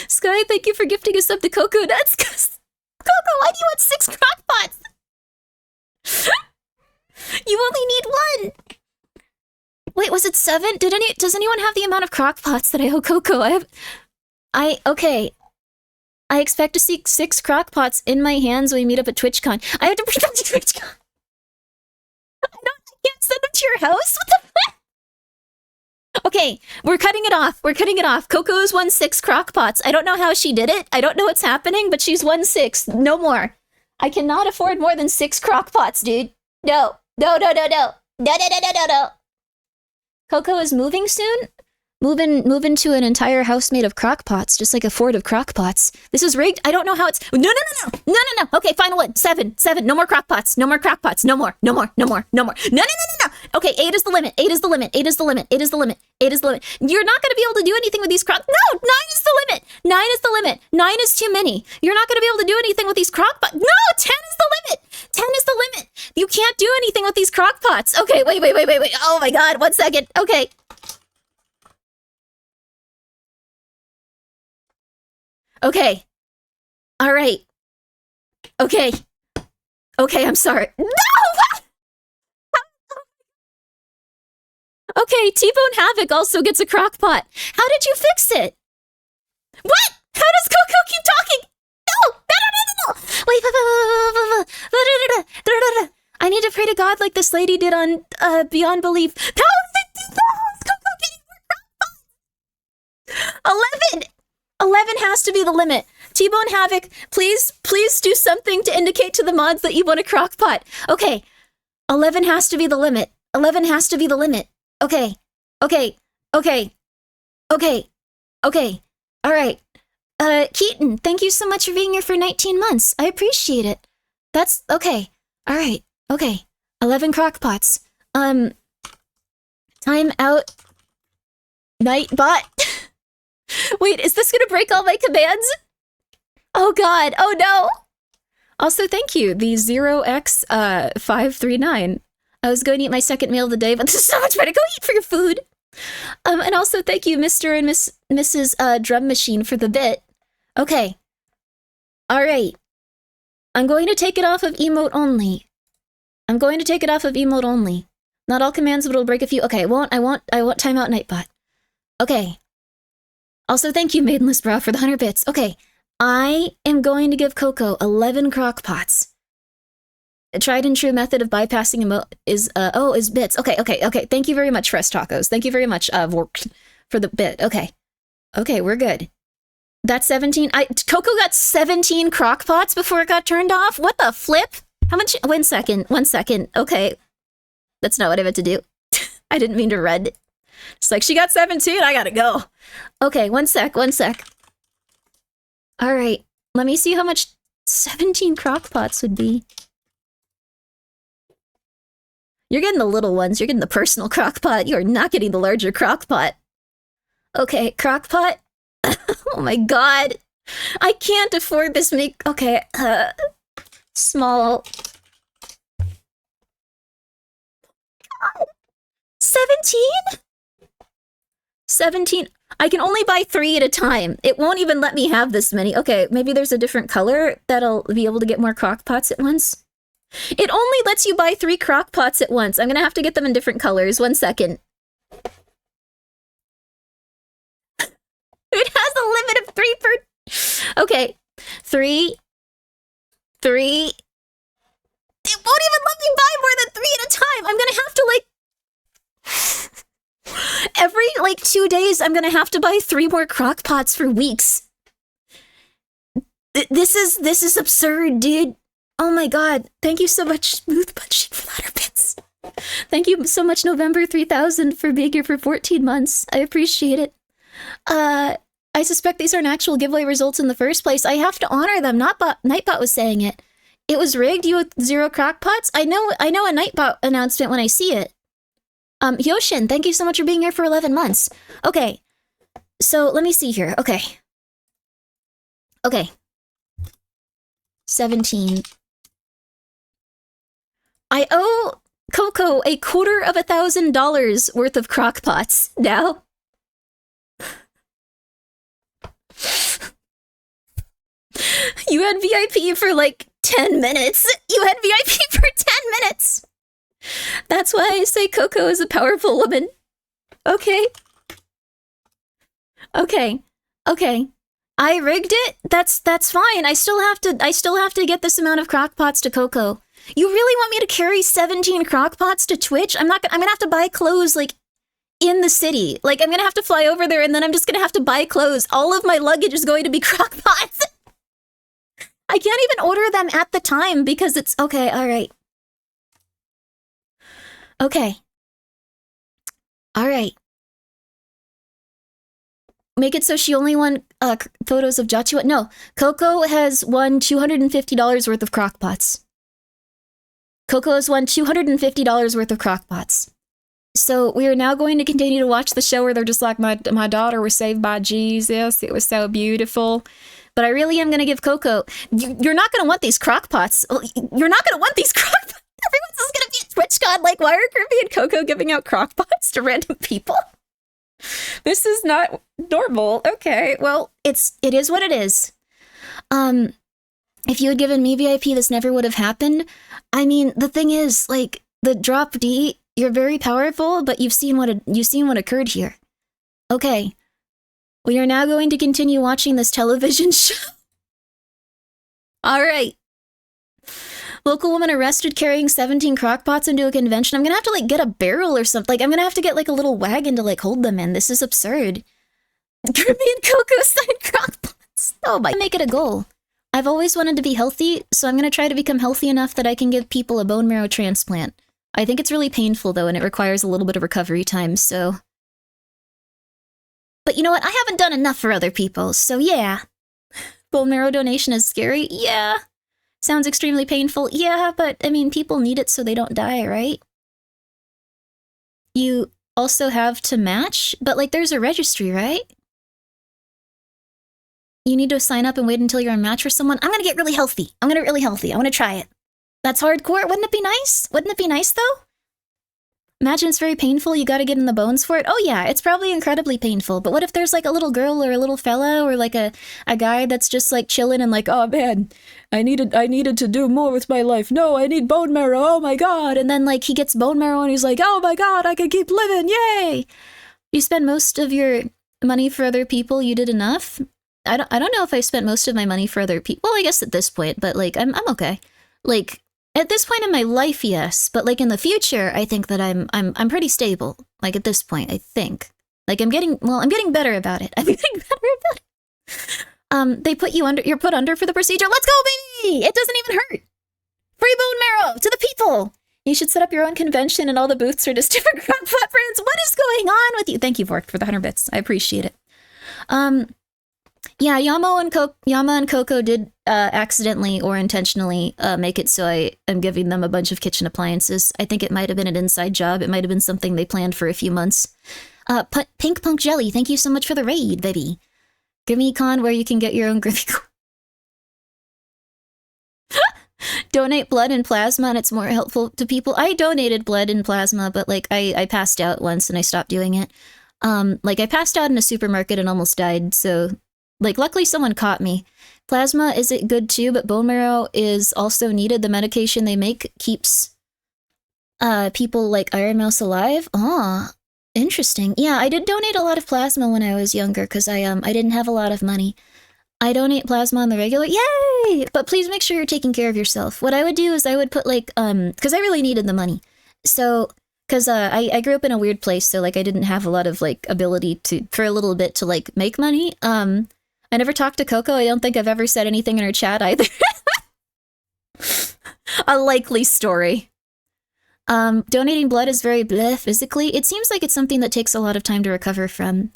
Sky, thank you for gifting us up to Coco Nuts. Coco, why do you want 6 crock pots? You only need 1. Wait, was it 7? Does anyone have the amount of crock pots that I owe Coco? Okay. I expect to see 6 crock pots in my hands when we meet up at TwitchCon. I have to bring them to TwitchCon. I can't send them to your house? What the fuck? Okay, we're cutting it off. Coco's won 6 crock pots. I don't know how she did it. I don't know what's happening, but she's won 6. No more. I cannot afford more than 6 crock pots, dude. No. Coco is moving soon? Moving to an entire house made of crock pots, just like a fort of crock pots. This is rigged? I don't know how it's... No. Okay, final one. 7. No more crock pots. No more. No. Okay, 8 is the limit. You're not gonna be able to do anything with these crock... No, 9 is the limit. 9 is too many. You're not gonna be able to do anything with these crock pots. No, 10 is the limit. You can't do anything with these crock pots. Okay, wait. Oh my god, 1 second. Okay. Okay. All right. Okay, I'm sorry. No! Okay, T-Bone Havoc also gets a crock pot. How did you fix it? What? How does Coco keep talking? No! Wait, I need to pray to God like this lady did on Beyond Belief. Power 50 balls! Coco getting more crock pots! 11! 11 has to be the limit. T-Bone Havoc, please do something to indicate to the mods that you want a crock pot. Okay, 11 has to be the limit. Okay. All right. Keaton, thank you so much for being here for 19 months. I appreciate it. That's okay. All right. Okay. 11 crock pots. Time out. Nightbot. Wait, is this gonna break all my commands? Oh god, oh no! Also, thank you, the 0x539. I was going to eat my second meal of the day, but this is so much better. Go eat for your food! And also, thank you, Mr. and Mrs. Drum Machine for the bit. Okay. Alright. I'm going to take it off of emote only. Not all commands, but it'll break a few. Okay, I won't timeout Nightbot. Okay. Also, thank you, Maidenless Bra, for the 100 bits. Okay. I am going to give Coco 11 crock pots. A tried and true method of bypassing is bits. Okay. Thank you very much, Fresh Tacos. Thank you very much, Vork, for the bit. Okay, we're good. That's 17. Coco got 17 crock pots before it got turned off? What the flip? How much? 1 second. Okay. That's not what I meant to do. I didn't mean to read. It's like, she got 17, I gotta go. Okay, one sec. All right, let me see how much 17 crock pots would be. You're getting the little ones. You're getting the personal crock pot. You're not getting the larger crock pot. Okay, crock pot. Oh my god. I can't afford this okay, small. 17? 17? I can only buy 3 at a time. It won't even let me have this many. Okay, maybe there's a different color that'll be able to get more crock pots at once. It only lets you buy 3 crock pots at once. I'm gonna have to get them in different colors. 1 second. It has a limit of 3 per... Okay. 3. It won't even let me buy more than 3 at a time. I'm gonna have to, every, 2 days, I'm gonna have to buy 3 more crock pots for weeks. This is absurd, dude. Oh my god. Thank you so much, Smooth Budget Flatter Bits. Thank you so much, November 3000, for being here for 14 months. I appreciate it. I suspect these aren't actual giveaway results in the first place. I have to honor them. Nightbot was saying it. It was rigged, you with 0 crock pots? I know a Nightbot announcement when I see it. Hyoshin, thank you so much for being here for 11 months. Okay. So, let me see here. Okay. 17. I owe Coco $250,000 worth of crock pots now. You had VIP for 10 minutes. You had VIP for 10 minutes. That's why I say Coco is a powerful woman. Okay. I rigged it. That's fine. I still have to get this amount of crock pots to Coco. You really want me to carry 17 crock pots to Twitch? I'm gonna have to buy clothes in the city. I'm gonna have to fly over there and then I'm just gonna have to buy clothes. All of my luggage is going to be crock pots. I can't even order them at the time because it's okay, alright. Okay. Alright. Make it so she only won photos of Joshua. No, Coco has won $250 worth of crock pots. Coco has won $250 worth of crock pots. So we are now going to continue to watch the show where they're just like, my daughter was saved by Jesus. It was so beautiful. But I really am going to give Coco... You're not going to want these crock pots. You're not going to want these crock pots. Everyone's just going to be a Twitch god. Why are Grimmi and Coco giving out crock pots to random people? This is not normal. Okay, well, it is what it is. If you had given me VIP, this never would have happened. I mean, the thing is, the drop D, you're very powerful, but you've seen what occurred here. Okay. We are now going to continue watching this television show. Alright. Local woman arrested carrying 17 crockpots into a convention. I'm gonna have to, get a barrel or something. I'm gonna have to get, a little wagon to, hold them in. This is absurd. Caribbean Coco signed crockpots. Oh my... Make it a goal. I've always wanted to be healthy, so I'm gonna try to become healthy enough that I can give people a bone marrow transplant. I think it's really painful, though, and it requires a little bit of recovery time, so... But you know what? I haven't done enough for other people, so yeah. Bone marrow donation is scary? Yeah. Sounds extremely painful? Yeah, but, I mean, people need it so they don't die, right? You also have to match? But, there's a registry, right? You need to sign up and wait until you're a match for someone? I'm gonna get really healthy. I wanna try it. That's hardcore? Wouldn't it be nice? Wouldn't it be nice, though? Imagine it's very painful, you gotta get in the bones for it. Oh yeah, it's probably incredibly painful, but what if there's a little girl or a little fella or a guy that's just chilling and oh man, I needed to do more with my life. No, I need bone marrow, oh my god. And then he gets bone marrow and he's oh my god, I can keep living, yay! You spend most of your money for other people, you did enough? I don't know if I spent most of my money for other people. Well, I guess at this point, but I'm okay. At this point in my life, yes, but in the future, I think that I'm pretty stable. At this point, I think. I'm getting better about it. I'm getting better about it. They put you're put under for the procedure. Let's go, baby! It doesn't even hurt. Free bone marrow to the people. You should set up your own convention and all the booths are just different crock pot brands. What is going on with you? Thank you, Vork, for the 100 bits. I appreciate it. Yeah, Yama and Coco did accidentally or intentionally make it so I am giving them a bunch of kitchen appliances. I think it might have been an inside job. It might have been something they planned for a few months. Pink Punk Jelly, thank you so much for the raid, baby. Grimmi Con, where you can get your own Grimmi Con. Donate blood and plasma and it's more helpful to people. I donated blood and plasma, but like I passed out once and I stopped doing it. Like I passed out in a supermarket and almost died, so like luckily someone caught me. Plasma is it good too, but bone marrow is also needed. The medication they make keeps people like Iron Mouse alive. Ah, interesting. Yeah, I did donate a lot of plasma when I was younger because I didn't have a lot of money. I donate plasma on the regular. Yay! But please make sure you're taking care of yourself. What I would do is I would put like because I really needed the money. So because I grew up in a weird place, so like I didn't have a lot of like ability to for a little bit to like make money. I never talked to Coco. I don't think I've ever said anything in her chat either. A likely story. Donating blood is very bleh physically. It seems like it's something that takes a lot of time to recover from.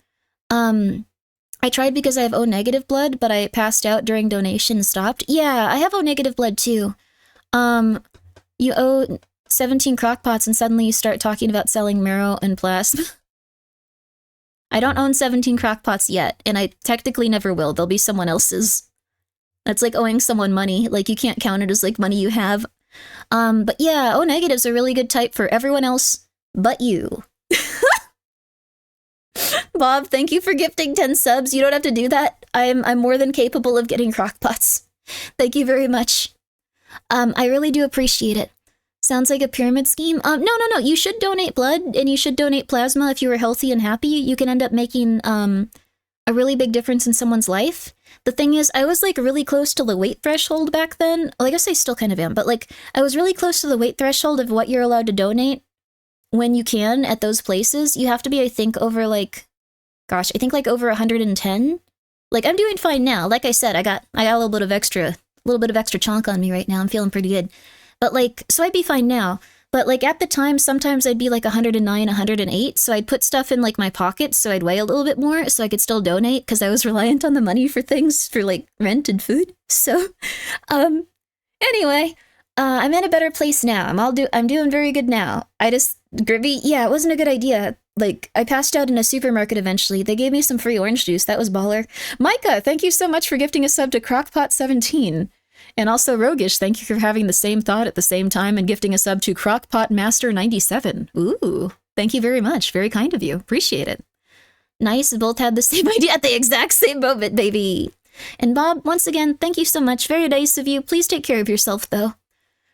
I tried because I have O negative blood, but I passed out during donation and stopped. Yeah, I have O negative blood too. You owe 17 crockpots and suddenly you start talking about selling marrow and plasma. I don't own 17 crockpots yet, and I technically never will. They'll be someone else's. That's like owing someone money. Like, you can't count it as, like, money you have. But yeah, O negative's a really good type for everyone else but you. Bob, thank you for gifting 10 subs. You don't have to do that. I'm more than capable of getting crockpots. Thank you very much. I really do appreciate it. Sounds like a pyramid scheme. No. You should donate blood and you should donate plasma if you are healthy and happy. You can end up making a really big difference in someone's life. The thing is, I was like really close to the weight threshold back then. Well, I guess I still kind of am, but like I was really close to the weight threshold of what you're allowed to donate when you can at those places. You have to be, I think, over like, gosh, I think like over 110. Like I'm doing fine now. Like I said, I got a little bit of extra chonk on me right now. I'm feeling pretty good. But like, so I'd be fine now. But like at the time, sometimes I'd be like 109, 108. So I'd put stuff in like my pockets so I'd weigh a little bit more so I could still donate because I was reliant on the money for things for like rent and food. So, anyway, I'm in a better place now. I'm doing very good now. Grimmi, yeah, it wasn't a good idea. Like, I passed out in a supermarket eventually. They gave me some free orange juice. That was baller. Micah, thank you so much for gifting a sub to Crockpot17. And also Roguish, thank you for having the same thought at the same time and gifting a sub to Crockpotmaster97. Ooh, thank you very much. Very kind of you. Appreciate it. Nice, both had the same idea at the exact same moment, baby. And Bob, once again, thank you so much. Very nice of you. Please take care of yourself, though.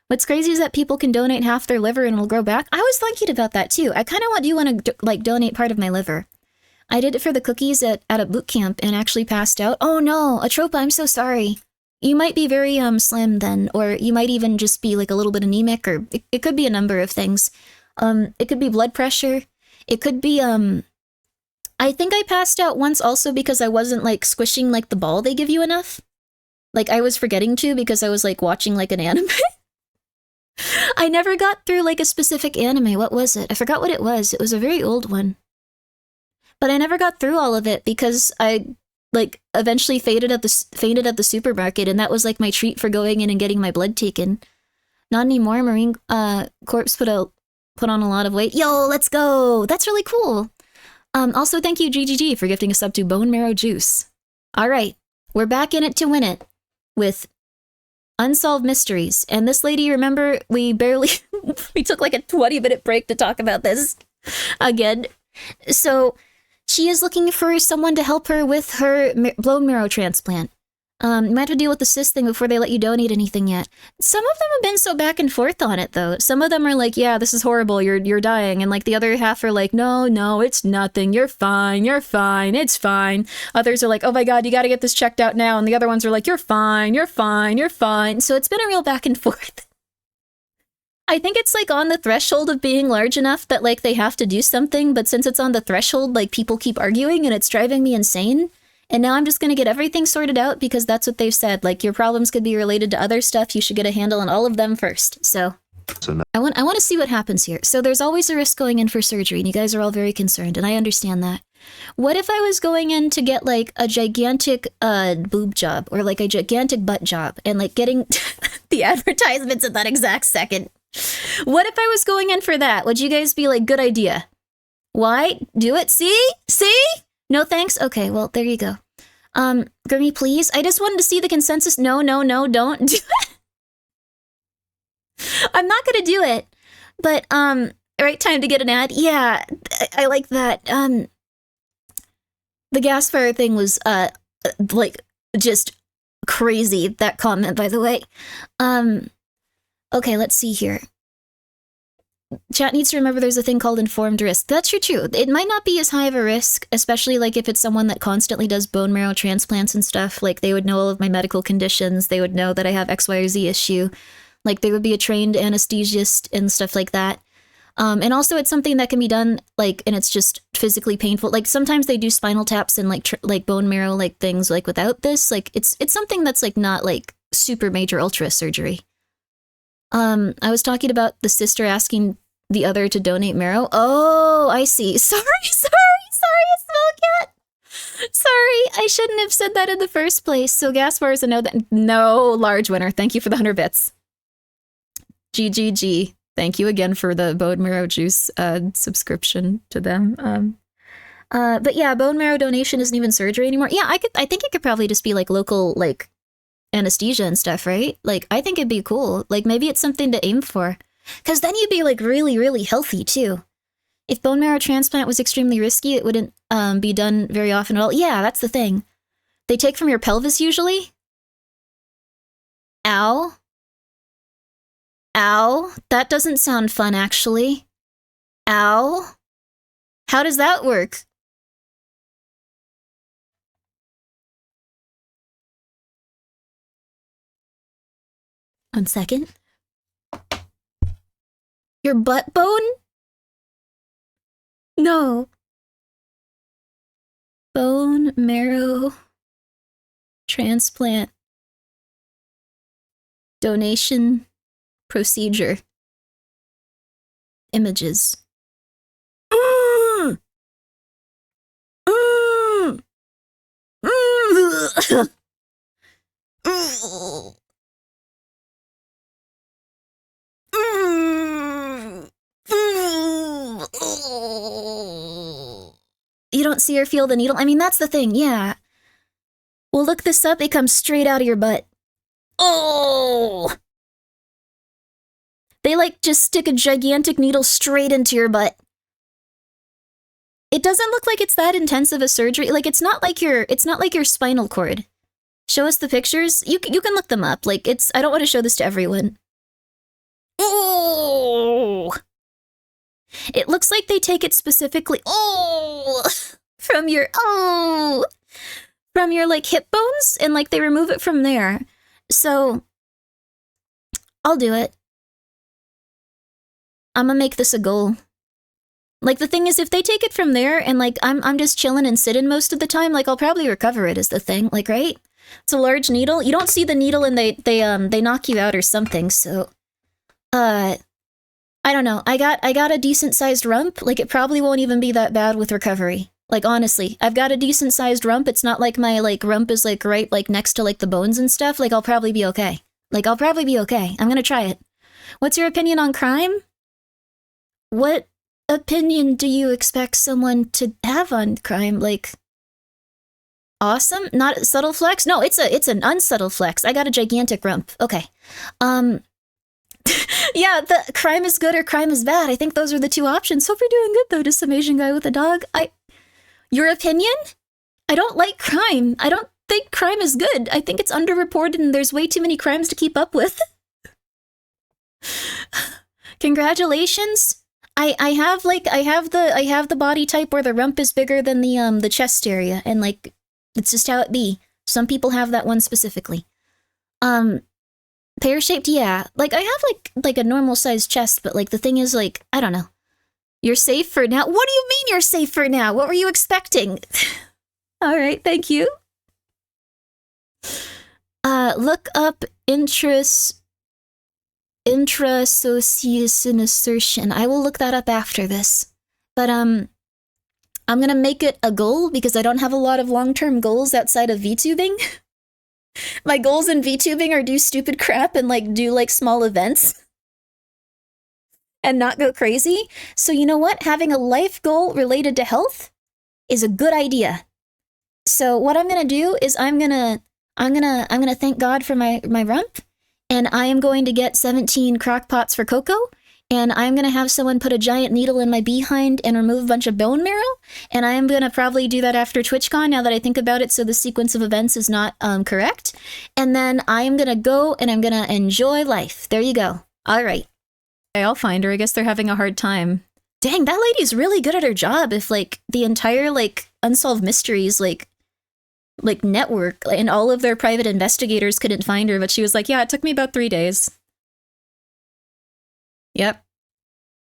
What's crazy is that people can donate half their liver and it'll grow back. I was thinking about that, too. I kind of do want to, like, donate part of my liver. I did it for the cookies at a boot camp and actually passed out. Oh, no, Atropa, I'm so sorry. You might be very slim then, or you might even just be like a little bit anemic, or it could be a number of things. It could be blood pressure. It could be, I think I passed out once also because I wasn't like squishing like the ball they give you enough. Like I was forgetting to because I was like watching like an anime. I never got through like a specific anime. What was it? I forgot what it was. It was a very old one. But I never got through all of it because I like eventually fainted at the supermarket, and that was like my treat for going in and getting my blood taken. Not anymore. Marine Corpse put on a lot of weight. Yo, let's go. That's really cool. Also, thank you GGG for gifting a sub to Bone Marrow Juice. All right, we're back in it to win it with Unsolved Mysteries. And this lady, remember, we took like a 20-minute break to talk about this again. So she is looking for someone to help her with her bone marrow transplant. You might have to deal with the cyst thing before they let you donate anything yet. Some of them have been so back and forth on it, though. Some of them are like, yeah, this is horrible, you're dying. And like the other half are like, no, it's nothing, you're fine, it's fine. Others are like, oh my god, you gotta get this checked out now. And the other ones are like, you're fine. So it's been a real back and forth. I think it's like on the threshold of being large enough that like they have to do something, but since it's on the threshold, like people keep arguing and it's driving me insane. And now I'm just gonna get everything sorted out because that's what they've said. Like your problems could be related to other stuff. You should get a handle on all of them first. So So now I want to see what happens here. So there's always a risk going in for surgery, and you guys are all very concerned, and I understand that. What if I was going in to get like a gigantic boob job or like a gigantic butt job and like getting the advertisements at that exact second? What if I was going in for that? Would you guys be like, good idea? Why? Do it? See? See? No thanks? Okay, well, there you go. Grimmi, please? I just wanted to see the consensus. No, don't do it. I'm not gonna do it. But, right time to get an ad? Yeah, I like that. The gas fire thing was, like, just crazy, that comment, by the way. Okay, let's see here. Chat needs to remember there's a thing called informed risk. That's true. It might not be as high of a risk, especially like if it's someone that constantly does bone marrow transplants and stuff. Like they would know all of my medical conditions. They would know that I have X, Y, or Z issue. Like they would be a trained anesthesiast and stuff like that. And also it's something that can be done like, and it's just physically painful. Like sometimes they do spinal taps and like bone marrow like things like without this. Like it's something that's like not like super major ultra surgery. I was talking about the sister asking the other to donate marrow. Oh, I see. Sorry, small cat. Sorry, I shouldn't have said that in the first place. So Gaspar is a no. No, large winner. Thank you for the 100 bits. GGG. Thank you again for the bone marrow juice subscription to them. But yeah, bone marrow donation isn't even surgery anymore. Yeah, I think it could probably just be like local like anesthesia and stuff, right? Like I think it'd be cool. Like maybe it's something to aim for. Because then you'd be like really, really healthy too. If bone marrow transplant was extremely risky, it wouldn't be done very often at all. Yeah, that's the thing. They take from your pelvis usually. Ow. Ow. That doesn't sound fun, actually. Ow. How does that work? One second. Your butt bone? No. Bone marrow transplant donation procedure images. You don't see or feel the needle? I mean, that's the thing, yeah. We'll look this up, it comes straight out of your butt. Oh! They, like, just stick a gigantic needle straight into your butt. It doesn't look like it's that intensive a surgery. Like, it's not like your spinal cord. Show us the pictures. You can look them up. Like, I don't want to show this to everyone. Oh! It looks like they take it specifically, from your like hip bones and like they remove it from there. So I'll do it. I'm gonna make this a goal. Like the thing is, if they take it from there and like I'm just chilling and sitting most of the time, like I'll probably recover it is the thing. Like, right? It's a large needle. You don't see the needle and they knock you out or something. So I don't know. I got a decent sized rump. Like it probably won't even be that bad with recovery. Like honestly, I've got a decent sized rump. It's not like my like rump is like right like next to like the bones and stuff. Like I'll probably be okay. I'm gonna try it. What's your opinion on crime? What opinion do you expect someone to have on crime? Like awesome? Not a subtle flex? No, it's an unsubtle flex. I got a gigantic rump. Okay. Yeah, the crime is good or crime is bad. I think those are the two options. Hope you're doing good though, just some Asian guy with a dog. Your opinion? I don't like crime. I don't think crime is good. I think it's underreported and there's way too many crimes to keep up with. Congratulations. I have the body type where the rump is bigger than the chest area, and like it's just how it be. Some people have that one specifically. Pear-shaped, yeah. Like, I have, like a normal-sized chest, but, like, the thing is, like, I don't know. You're safe for now? What do you mean you're safe for now? What were you expecting? Alright, thank you. Look up intrasociation assertion. I will look that up after this. But I'm gonna make it a goal because I don't have a lot of long-term goals outside of VTubing. My goals in VTubing are do stupid crap and like do like small events and not go crazy. So you know what? Having a life goal related to health is a good idea. So what I'm gonna do is I'm gonna thank God for my rump, and I am going to get 17 crock pots for cocoa, and I'm gonna have someone put a giant needle in my behind and remove a bunch of bone marrow, and I am gonna probably do that after TwitchCon now that I think about it, so the sequence of events is not correct. And then I am gonna go and I'm gonna enjoy life. There you go. All right. I'll find her. I guess they're having a hard time. Dang, that lady's really good at her job if like the entire like unsolved mysteries like network and all of their private investigators couldn't find her, but she was like, yeah, it took me about 3 days. Yep.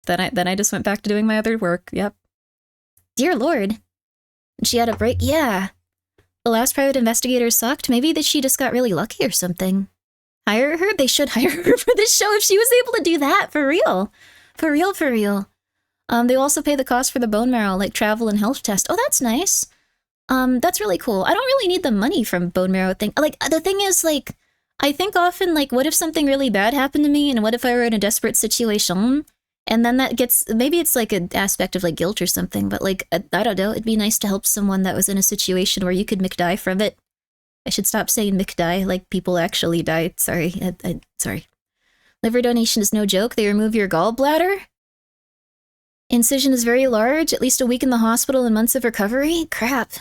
Then I just went back to doing my other work. Yep. Dear Lord. She had a break. Yeah. The last private investigator sucked. Maybe that she just got really lucky or something. Hire her? They should hire her for this show if she was able to do that. For real. For real, for real. They also pay the cost for the bone marrow, like travel and health test. Oh, that's nice. That's really cool. I don't really need the money from bone marrow thing. Like, the thing is, like, I think often, like, what if something really bad happened to me, and what if I were in a desperate situation? And then that gets, maybe it's like an aspect of, like, guilt or something, but, like, I don't know, it'd be nice to help someone that was in a situation where you could McDie from it. I should stop saying McDie, like people actually died. Sorry, sorry. Liver donation is no joke. They remove your gallbladder. Incision is very large, at least a week in the hospital and months of recovery. Crap.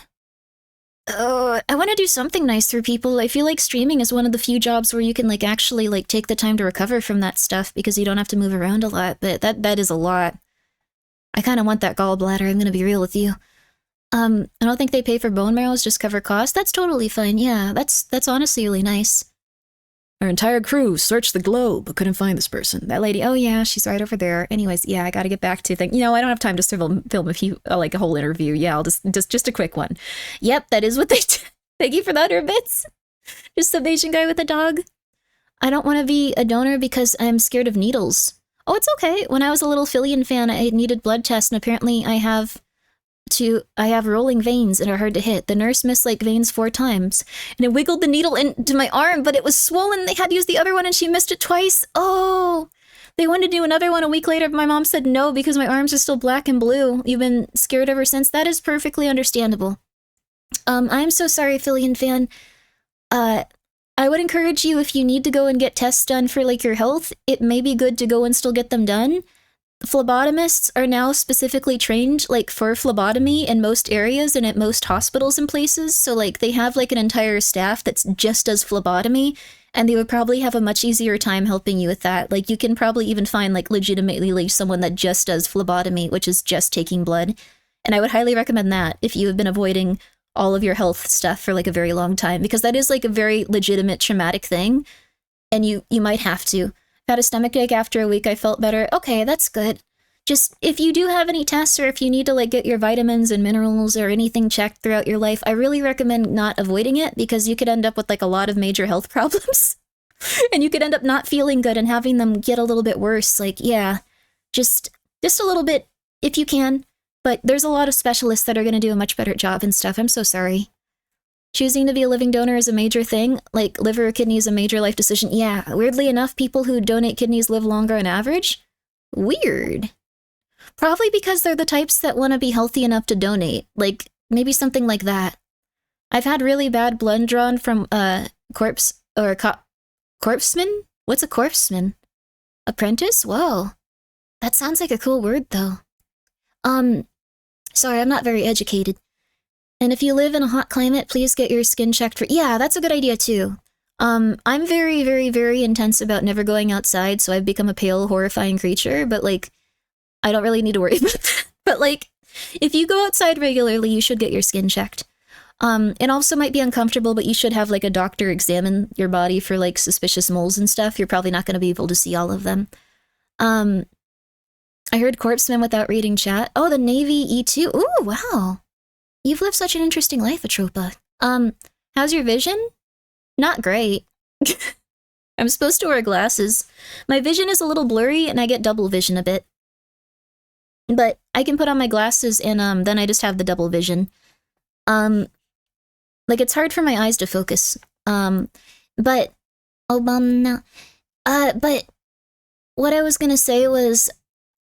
I want to do something nice for people. I feel like streaming is one of the few jobs where you can like actually like take the time to recover from that stuff because you don't have to move around a lot, but that is a lot. I kind of want that gallbladder, I'm gonna be real with you. I don't think they pay for bone marrows, just cover costs. That's totally fine, yeah, that's honestly really nice. Our entire crew searched the globe, but couldn't find this person. That lady, oh yeah, she's right over there. Anyways, yeah, I gotta get back to things. You know, I don't have time to film a few, like a whole interview. Yeah, I'll just a quick one. Yep, that is what they do. Thank you for the 100 bits. Just some Asian guy with a dog. I don't want to be a donor because I'm scared of needles. Oh, it's okay. When I was a little Fillion fan, I needed blood tests, and apparently I have rolling veins and are hard to hit. The nurse missed like veins 4 times, and it wiggled the needle into my arm, but it was swollen. They had to use the other one, and she missed it twice. Oh, they wanted to do another one a week later, but my mom said no because my arms are still black and blue. You've been scared ever since. That is perfectly understandable. I'm so sorry, Fillion fan. I would encourage you, if you need to go and get tests done for like your health, it may be good to go and still get them done. Phlebotomists are now specifically trained like for phlebotomy in most areas and at most hospitals and places, so like they have like an entire staff that's just does phlebotomy, and they would probably have a much easier time helping you with that. Like you can probably even find like legitimately like someone that just does phlebotomy, which is just taking blood, and I would highly recommend that if you have been avoiding all of your health stuff for like a very long time, because that is like a very legitimate traumatic thing, and you might have to. Had a stomachache after a week, I felt better. Okay, that's good. Just, if you do have any tests or if you need to like get your vitamins and minerals or anything checked throughout your life, I really recommend not avoiding it, because you could end up with like a lot of major health problems. And you could end up not feeling good and having them get a little bit worse. Like, yeah, just a little bit if you can. But there's a lot of specialists that are going to do a much better job and stuff. I'm so sorry. Choosing to be a living donor is a major thing, like liver or kidney is a major life decision. Yeah, weirdly enough, people who donate kidneys live longer on average. Weird. Probably because they're the types that want to be healthy enough to donate, like maybe something like that. I've had really bad blood drawn from corpseman? What's a corpseman? Apprentice? Whoa. That sounds like a cool word though. Sorry, I'm not very educated. And if you live in a hot climate, please get your skin checked for... Yeah, that's a good idea too. I'm very, very, very intense about never going outside, so I've become a pale, horrifying creature, but like, I don't really need to worry about that. But like, if you go outside regularly, you should get your skin checked. It also might be uncomfortable, but you should have like a doctor examine your body for like suspicious moles and stuff. You're probably not going to be able to see all of them. I heard corpseman without reading chat. Oh, the Navy E2. Ooh, wow. You've lived such an interesting life, Atropa. How's your vision? Not great. I'm supposed to wear glasses. My vision is a little blurry and I get double vision a bit. But I can put on my glasses and then I just have the double vision. Like it's hard for my eyes to focus. But Obama. But what I was gonna say was,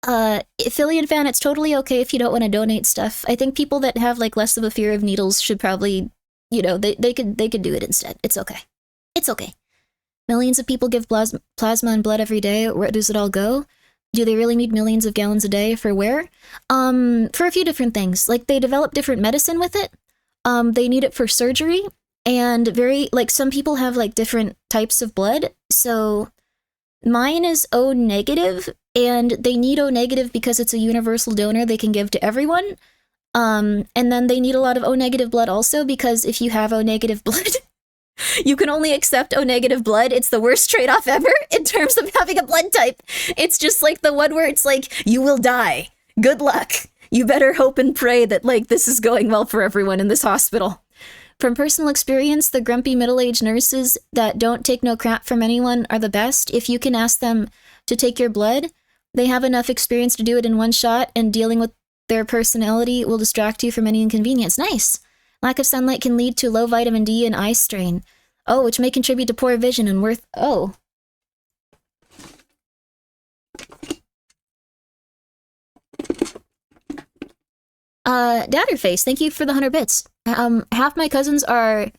Affiliate fan, it's totally okay if you don't want to donate stuff. I think people that have like less of a fear of needles should probably, you know, they could do it instead. It's okay. It's okay. Millions of people give plasma and blood every day. Where does it all go? Do they really need millions of gallons a day for where? For a few different things. Like they develop different medicine with it. They need it for surgery, and like some people have like different types of blood. So mine is O negative, and they need O negative because it's a universal donor they can give to everyone. And then they need a lot of O negative blood also because if you have O negative blood, you can only accept O negative blood. It's the worst trade-off ever in terms of having a blood type. It's just like the one where it's like, you will die. Good luck. You better hope and pray that like this is going well for everyone in this hospital. From personal experience, the grumpy middle-aged nurses that don't take no crap from anyone are the best. If you can ask them to take your blood, they have enough experience to do it in one shot, and dealing with their personality will distract you from any inconvenience. Nice. Lack of sunlight can lead to low vitamin D and eye strain. Oh, which may contribute to poor vision and oh. Dadderface, thank you for the 100 bits. Half my cousins are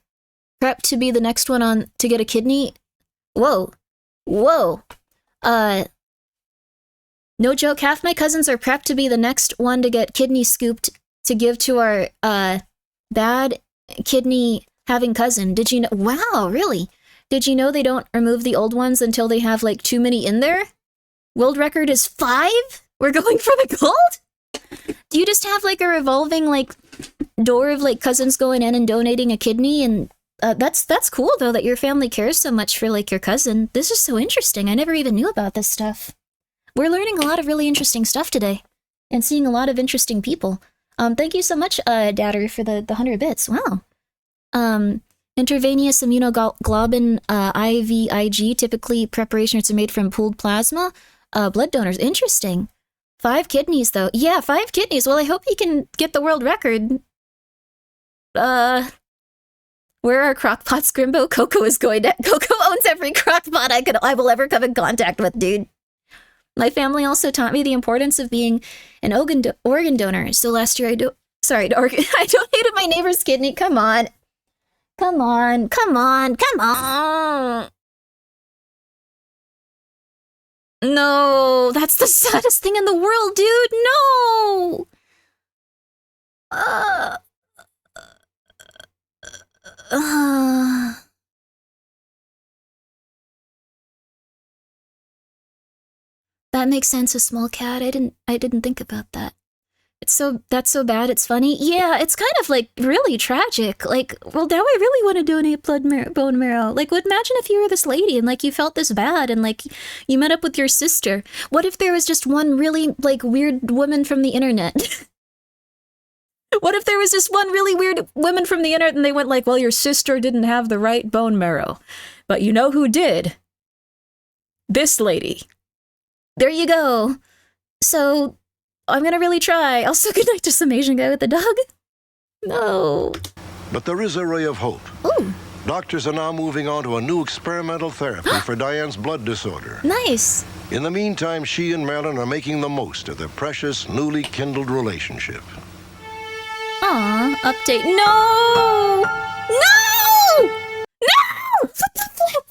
prepped to be the next one on to get a kidney. Whoa. Whoa. No joke, half my cousins are prepped to be the next one to get kidney scooped to give to our, bad kidney having cousin. Did you know? Wow, really? Did you know they don't remove the old ones until they have, like, too many in there? World record is 5? We're going for the gold? Do you just have, like, a revolving, like, door of, like, cousins going in and donating a kidney? And that's cool, though, that your family cares so much for, like, your cousin. This is so interesting. I never even knew about this stuff. We're learning a lot of really interesting stuff today. And seeing a lot of interesting people. Thank you so much, Dadder, for the 100 bits. Wow. Intravenous immunoglobulin, IVIG, typically preparations are made from pooled plasma. Blood donors, interesting. 5 kidneys, though. Yeah, 5 kidneys. Well, I hope you can get the world record. Where are crockpots, Grimbo? Coco is going to... Coco owns every crockpot I will ever come in contact with, dude. My family also taught me the importance of being an organ donor. So last year I donated my neighbor's kidney. Come on. Come on. Come on. Come on. No, that's the saddest thing in the world, dude. No. That makes sense, a small cat. I didn't think about that. That's so bad, it's funny. Yeah, it's kind of like really tragic. Like, well, now I really want to donate bone marrow. Like, imagine if you were this lady and like you felt this bad and like you met up with your sister. What if there was just one really like weird woman from the internet? What if there was just one really weird woman from the internet and they went like, well, your sister didn't have the right bone marrow, but you know who did? This lady. There you go. So, I'm gonna really try. Also, good night to some Asian guy with a dog. No. But there is a ray of hope. Ooh. Doctors are now moving on to a new experimental therapy for Diane's blood disorder. Nice. In the meantime, she and Marilyn are making the most of their precious, newly kindled relationship. Aw, update. No! No! No! What the flip?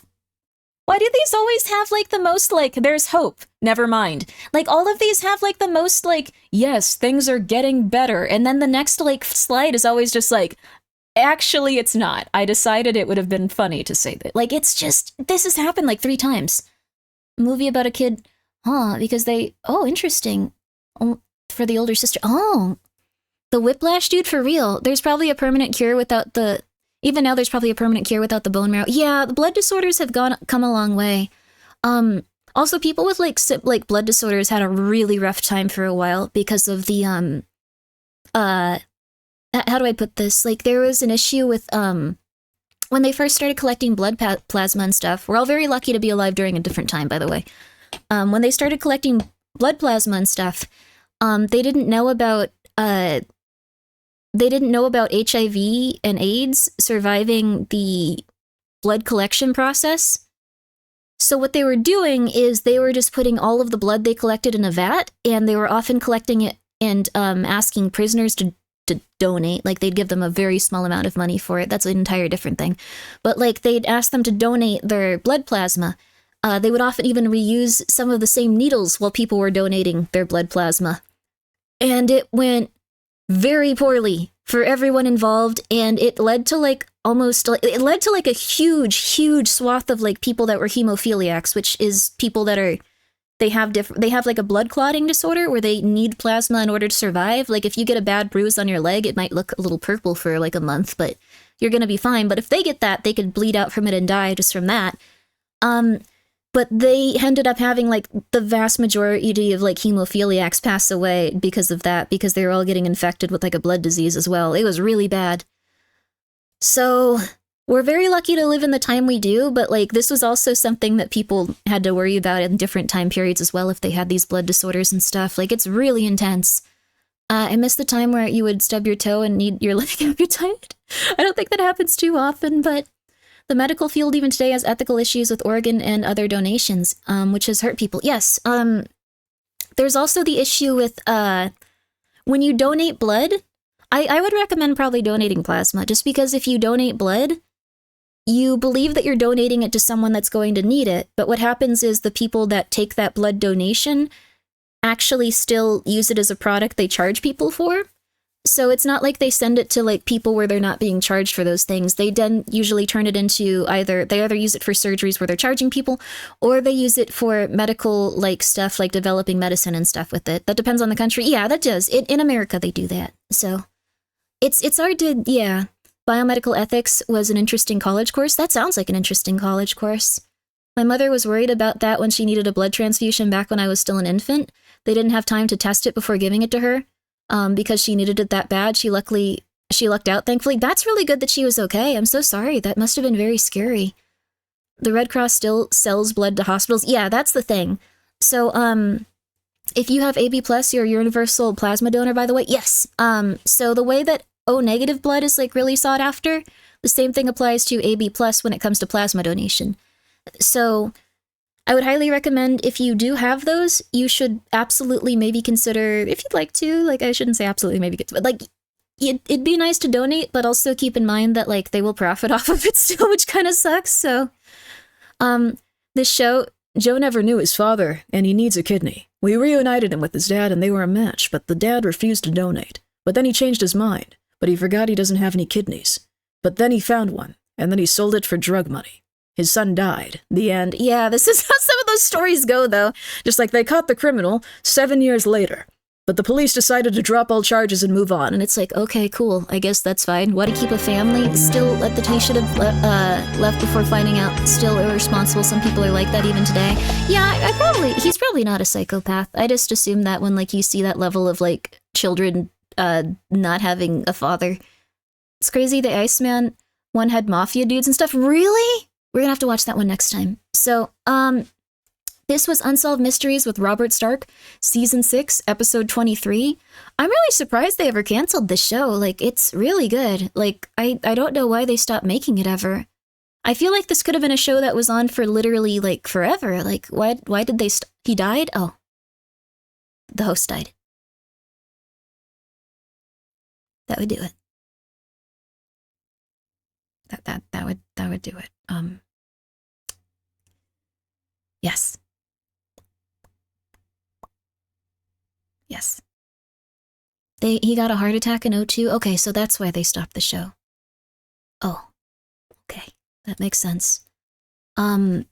Why do these always have, like, the most, like, there's hope, never mind. Like, all of these have, like, the most, like, yes, things are getting better. And then the next, like, slide is always just, like, actually, it's not. I decided it would have been funny to say that. Like, it's just, this has happened, like, 3 times. A movie about a kid, because they, interesting. For the older sister, the whiplash dude, for real. There's probably a permanent cure without the... Even now, there's probably a permanent cure without the bone marrow. Yeah, the blood disorders have come a long way. Also, people with like blood disorders had a really rough time for a while because of the how do I put this? Like, there was an issue with when they first started collecting blood plasma and stuff, we're all very lucky to be alive during a different time, by the way. When they started collecting blood plasma and stuff, they didn't know about HIV and AIDS surviving the blood collection process. So what they were doing is they were just putting all of the blood they collected in a vat, and they were often collecting it and asking prisoners to donate. Like, they'd give them a very small amount of money for it. That's an entire different thing. But, like, they'd ask them to donate their blood plasma. They would often even reuse some of the same needles while people were donating their blood plasma. And it went very poorly for everyone involved, and it led to, like, a huge swath of, like, people that were hemophiliacs, which is people that they have like a blood clotting disorder where they need plasma in order to survive. Like, if you get a bad bruise on your leg, it might look a little purple for like a month, but you're gonna be fine. But if they get that, they could bleed out from it and die just from that. But they ended up having, like, the vast majority of, like, hemophiliacs pass away because of that, because they were all getting infected with, like, a blood disease as well. It was really bad. So we're very lucky to live in the time we do, but, like, this was also something that people had to worry about in different time periods as well if they had these blood disorders and stuff. Like, it's really intense. I miss the time where you would stub your toe and need your leg amputated. I don't think that happens too often, but the medical field even today has ethical issues with organ and other donations, which has hurt people. Yes, there's also the issue with when you donate blood, I would recommend probably donating plasma, just because if you donate blood, you believe that you're donating it to someone that's going to need it, but what happens is the people that take that blood donation actually still use it as a product they charge people for. So it's not like they send it to, like, people where they're not being charged for those things. They then usually turn it into they either use it for surgeries where they're charging people, or they use it for medical, like, stuff, like developing medicine and stuff with it. That depends on the country. Yeah, that does. In America, they do that. So it's hard to, yeah. Biomedical ethics was an interesting college course. That sounds like an interesting college course. My mother was worried about that when she needed a blood transfusion back when I was still an infant. They didn't have time to test it before giving it to her. Because she needed it that bad. She lucked out, thankfully. That's really good that she was okay. I'm so sorry. That must have been very scary. The Red Cross still sells blood to hospitals. Yeah, that's the thing. So, if you have AB+, you're a universal plasma donor, by the way. Yes. So the way that O-negative blood is, like, really sought after, the same thing applies to AB+ when it comes to plasma donation. So I would highly recommend, if you do have those, you should absolutely maybe consider, if you'd like to, like, I shouldn't say absolutely maybe, but, like, it'd be nice to donate, but also keep in mind that, like, they will profit off of it still, which kind of sucks. So, this show, Joe never knew his father, and he needs a kidney. We reunited him with his dad, and they were a match, but the dad refused to donate. But then he changed his mind, but he forgot he doesn't have any kidneys. But then he found one, and then he sold it for drug money. His son died. The end. Yeah, this is how some of those stories go, though. Just like they caught the criminal 7 years later, but the police decided to drop all charges and move on. And it's like, okay, cool. I guess that's fine. Want to keep a family? Still, he should have left before finding out. Still irresponsible. Some people are like that even today. Yeah, he's probably not a psychopath. I just assume that when, like, you see that level of, like, children not having a father. It's crazy. The Iceman one had mafia dudes and stuff. Really? We're gonna have to watch that one next time. So, this was Unsolved Mysteries with Robert Stark, Season 6, Episode 23. I'm really surprised they ever canceled this show. Like, it's really good. Like, I don't know why they stopped making it ever. I feel like this could have been a show that was on for literally, like, forever. Like, why did they he died? Oh. The host died. That would do it. That would do it. Yes. Yes. He got a heart attack in '02. Okay, so that's why they stopped the show. Oh. Okay. That makes sense. Let's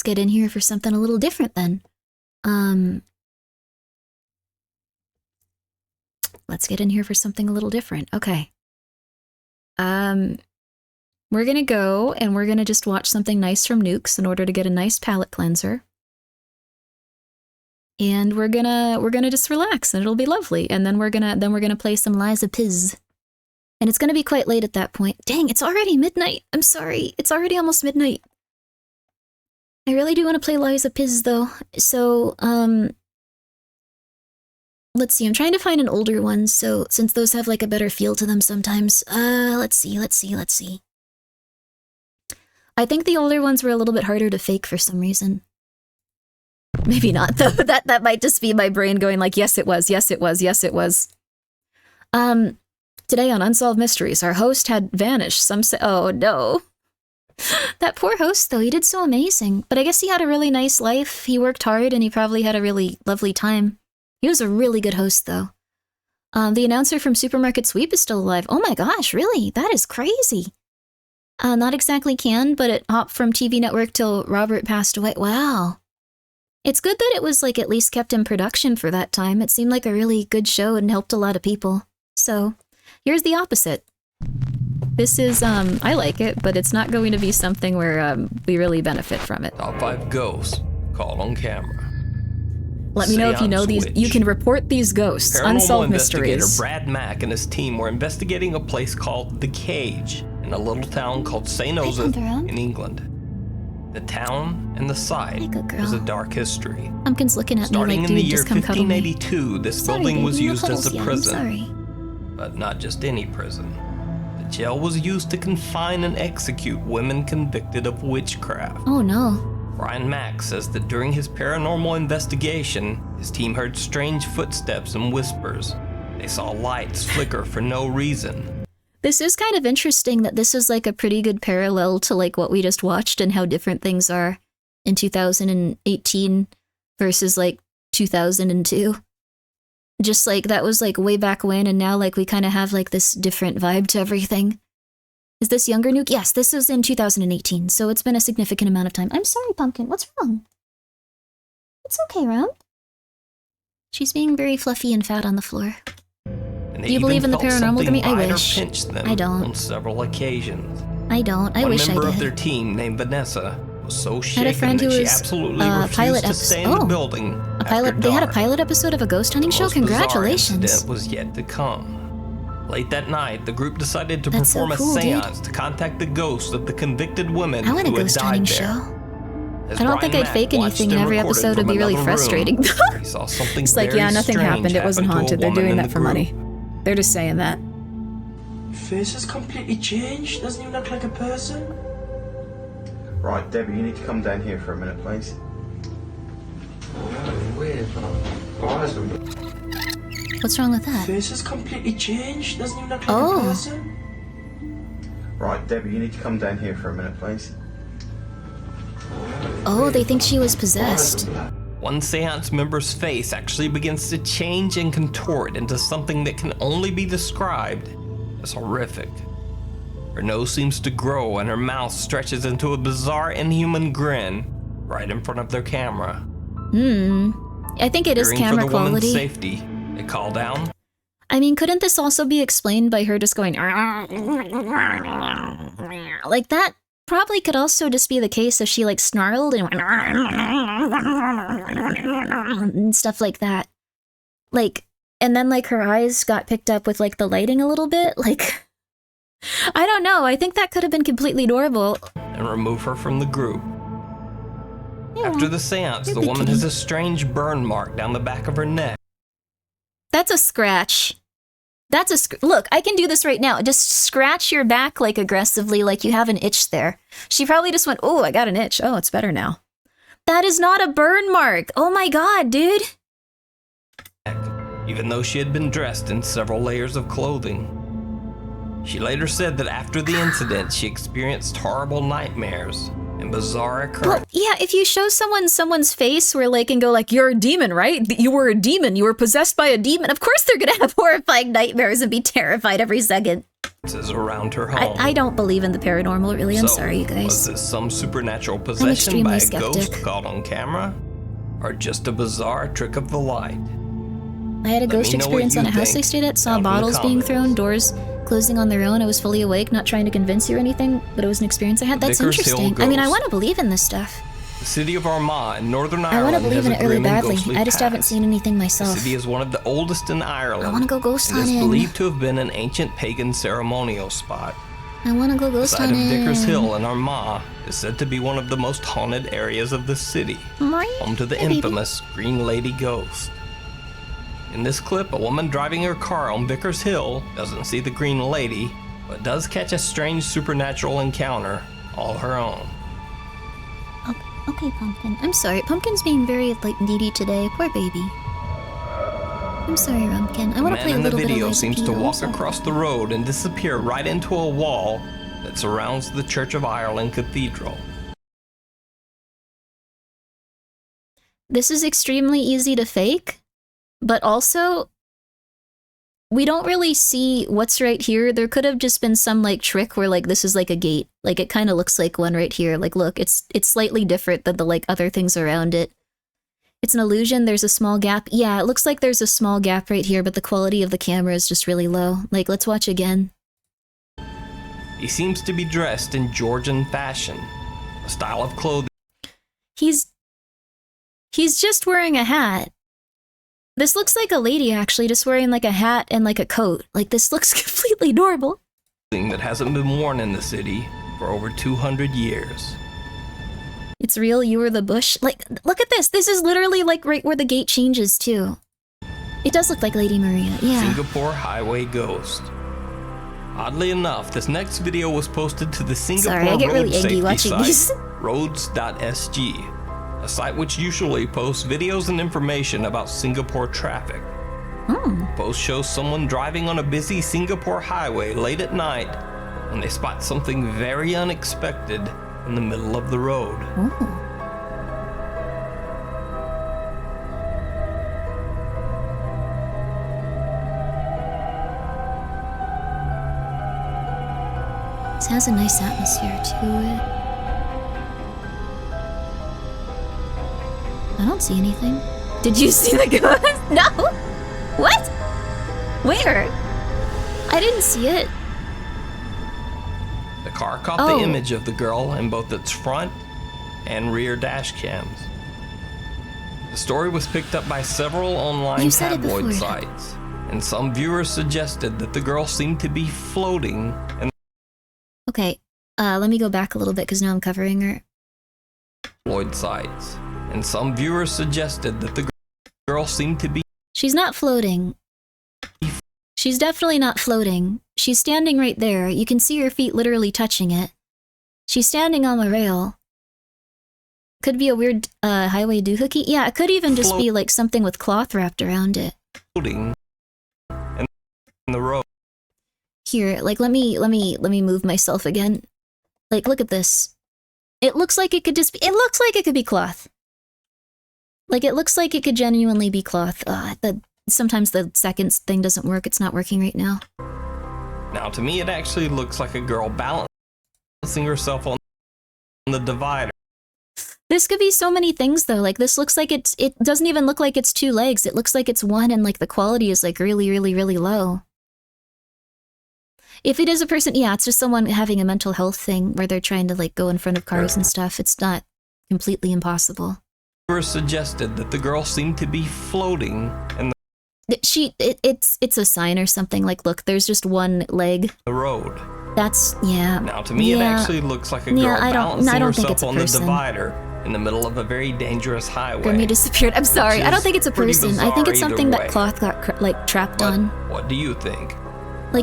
get in here for something a little different then. Let's get in here for something a little different. Okay. We're gonna go and we're gonna just watch something nice from Nukes in order to get a nice palate cleanser. and we're gonna just relax, and it'll be lovely. And then we're gonna play some Lies of Piz. And it's gonna be quite late at that point. Dang, it's already midnight. I'm sorry. It's already almost midnight. I really do want to play Lies of Piz though. So, let's see. I'm trying to find an older one, so since those have like a better feel to them sometimes. Let's see. I think the older ones were a little bit harder to fake for some reason. Maybe not though. That might just be my brain going like, yes it was, yes it was, yes it was. Today on Unsolved Mysteries, our host had vanished. Some say, oh no. That poor host, though, he did so amazing. But I guess he had a really nice life. He worked hard, and he probably had a really lovely time. He was a really good host, though. The announcer from Supermarket Sweep is still alive. Oh my gosh, really? That is crazy. Not exactly canon, but it hopped from TV network till Robert passed away. Wow. It's good that it was, like, at least kept in production for that time. It seemed like a really good show and helped a lot of people. So, here's the opposite. This is, I like it, but it's not going to be something where we really benefit from it. Top 5 ghosts caught on camera. Let me know if you know these. You can report these ghosts. Paranormal Unsolved investigator Mysteries. Brad Mack and his team were investigating a place called The Cage in a little town called St. Osyth in England. The town and the site has a dark history. Pumpkin's looking at Starting me like, in the dude, year just come cuddle me. 1582, this Sorry, building baby, was no used as cuddles a yet, I'm prison. sorry. But not just any prison. The jail was used to confine and execute women convicted of witchcraft. Oh no. Brian Mack says that during his paranormal investigation, his team heard strange footsteps and whispers. They saw lights flicker for no reason. This is kind of interesting that this is like a pretty good parallel to like what we just watched and how different things are in 2018 versus like 2002. Just like that was like way back when, and now like we kind of have like this different vibe to everything. Is this younger Nuke? Yes, this is in 2018, so it's been a significant amount of time. I'm sorry, Pumpkin. What's wrong? It's okay, Round. She's being very fluffy and fat on the floor. And Do you believe in the paranormal, Grimmi? I wish. I don't. On several occasions. I don't. I wish I did. One member of their team named Vanessa was so shaken had a friend who that she was absolutely pilot refused to stay in the building. A pilot. They had a pilot episode of a ghost hunting show. Congratulations. The incident was yet to come. Late that night, the group decided to That's perform so cool, a seance to contact the ghosts of the convicted women I want a who had ghost died hunting there. show. As I don't Brian think I'd Mack fake watched anything, and and every recorded episode would from be really another room, frustrating. he saw something It's like, very yeah, nothing strange happened. It wasn't happen to a haunted. They're woman doing in that the for group. money. They're just saying that. Face has completely changed. Doesn't even look like a person. Right, Debbie, you need to come down here for a minute, please. Weird. What's wrong with that? Face has completely changed. Doesn't even look like Oh. a person. Right, Debbie, you need to come down here for a minute, please. Oh, they think she was possessed. One seance member's face actually begins to change and contort into something that can only be described as horrific. Her nose seems to grow and her mouth stretches into a bizarre inhuman grin right in front of their camera. I think it is Fearing camera for the woman's quality. safety, they call down. I mean, couldn't this also be explained by her just going like that? Probably could also just be the case if she like snarled and stuff like that. Like, and then like her eyes got picked up with like the lighting a little bit. Like, I don't know. I think that could have been completely normal. And remove her from the group. Yeah. After the seance, You're the the woman kitty. has a strange burn mark down the back of her neck. That's a scratch. That's a look, I can do this right now. Just scratch your back like aggressively, like you have an itch there. She probably just went, oh, I got an itch. Oh, it's better now. That is not a burn mark. Oh my god, dude. Even though she had been dressed in several layers of clothing. She later said that after the incident, she experienced horrible nightmares and bizarre Well, occurrences. yeah, if you show someone's face where like and go like, you're a demon, right? You were a demon. You were possessed by a demon. Of course they're gonna have horrifying nightmares and be terrified every second. Around her home. I don't believe in the paranormal, really. I'm So, sorry, you Was guys. this some supernatural possession by extremely a ghost skeptic. caught on camera? Or just a bizarre trick of the light? I had a ghost me know what experience you on a house I think stayed at, saw down in the bottles being comments. thrown, doors closing on their own. I was fully awake, not trying to convince you or anything, but it was an experience I had. That's Vickers Hill interesting. I mean, I Ghost. want to believe in this stuff. The city of Armagh in Northern I want Ireland to believe has in a it really grim and badly. ghostly I just haven't past. seen anything The myself. city is one of the oldest in Ireland. I want to go ghost and is hunting. believed to have been an ancient pagan ceremonial spot. I want to go The ghost site of hunting. Vickers Hill in Armagh is said to be one of the most haunted areas of the city, home to the Hey, baby. infamous Green Lady ghost. In this clip, a woman driving her car on Vickers Hill doesn't see the Green Lady, but does catch a strange supernatural encounter all her own. Okay, Pumpkin. I'm sorry. Pumpkin's being very, needy today. Poor baby. I'm sorry, Pumpkin. I want to play a The man in the little bit of video Liza seems P, to though. I'm walk sorry. across the road and disappear right into a wall that surrounds the Church of Ireland Cathedral. This is extremely easy to fake, but also, we don't really see what's right here. There could have just been some, trick where, this is, a gate. It kind of looks like one right here. Look, it's slightly different than the, other things around it. It's an illusion. There's a small gap. Yeah, it looks like there's a small gap right here, but the quality of the camera is just really low. Let's watch again. He seems to be dressed in Georgian fashion, a style of clothing He's just wearing a hat. This looks like a lady, actually, just wearing, a hat and, a coat. This looks completely normal. that hasn't been worn in the city for over 200 years. It's real, you were the bush. Look at this. This is literally, right where the gate changes, too. It does look like Lady Maria, yeah. Singapore Highway Ghost. Oddly enough, this next video was posted to the Singapore Sorry, I get road really safety angry watching site, these. roads.sg, a site which usually posts videos and information about Singapore traffic. The post shows someone driving on a busy Singapore highway late at night when they spot something very unexpected in the middle of the road. This has a nice atmosphere to it. I don't see anything. Did you see the ghost? No! What? Where? I didn't see it. The car caught Oh. the image of the girl in both its front and rear dash cams. The story was picked up by several online You said it tabloid before. sites, and some viewers suggested that the girl seemed to be floating in Okay, let me go back a little bit because now I'm covering her. tabloid sites. And some viewers suggested that the girl seemed to be She's not floating. She's definitely not floating. She's standing right there. You can see her feet literally touching it. She's standing on the rail. Could be a weird highway doohickey. Yeah, it could even just be something with cloth wrapped around it. floating in the road. Here, let me move myself again. Look at this. It looks like it could just be, it looks like it could be cloth. It looks like it could genuinely be cloth. Sometimes the second thing doesn't work. It's not working right now. Now, to me, it actually looks like a girl balancing herself on the divider. This could be so many things though. This looks like it doesn't even look like it's two legs. It looks like it's one and the quality is really, really, really low. If it is a person, yeah, it's just someone having a mental health thing where they're trying to go in front of cars and stuff. It's not completely impossible. Viewers suggested that the girl seemed to be floating in It's a sign or something. Look, there's just one leg. the road. That's, yeah. Now, to me, it Yeah. actually looks like a Yeah, girl I don't think balancing it's a herself on the person. divider in the middle of a very dangerous highway. Grimmi disappeared. I'm sorry. Which I don't is think it's a pretty person. I think bizarre it's something either that way. cloth got trapped But on. what do you think?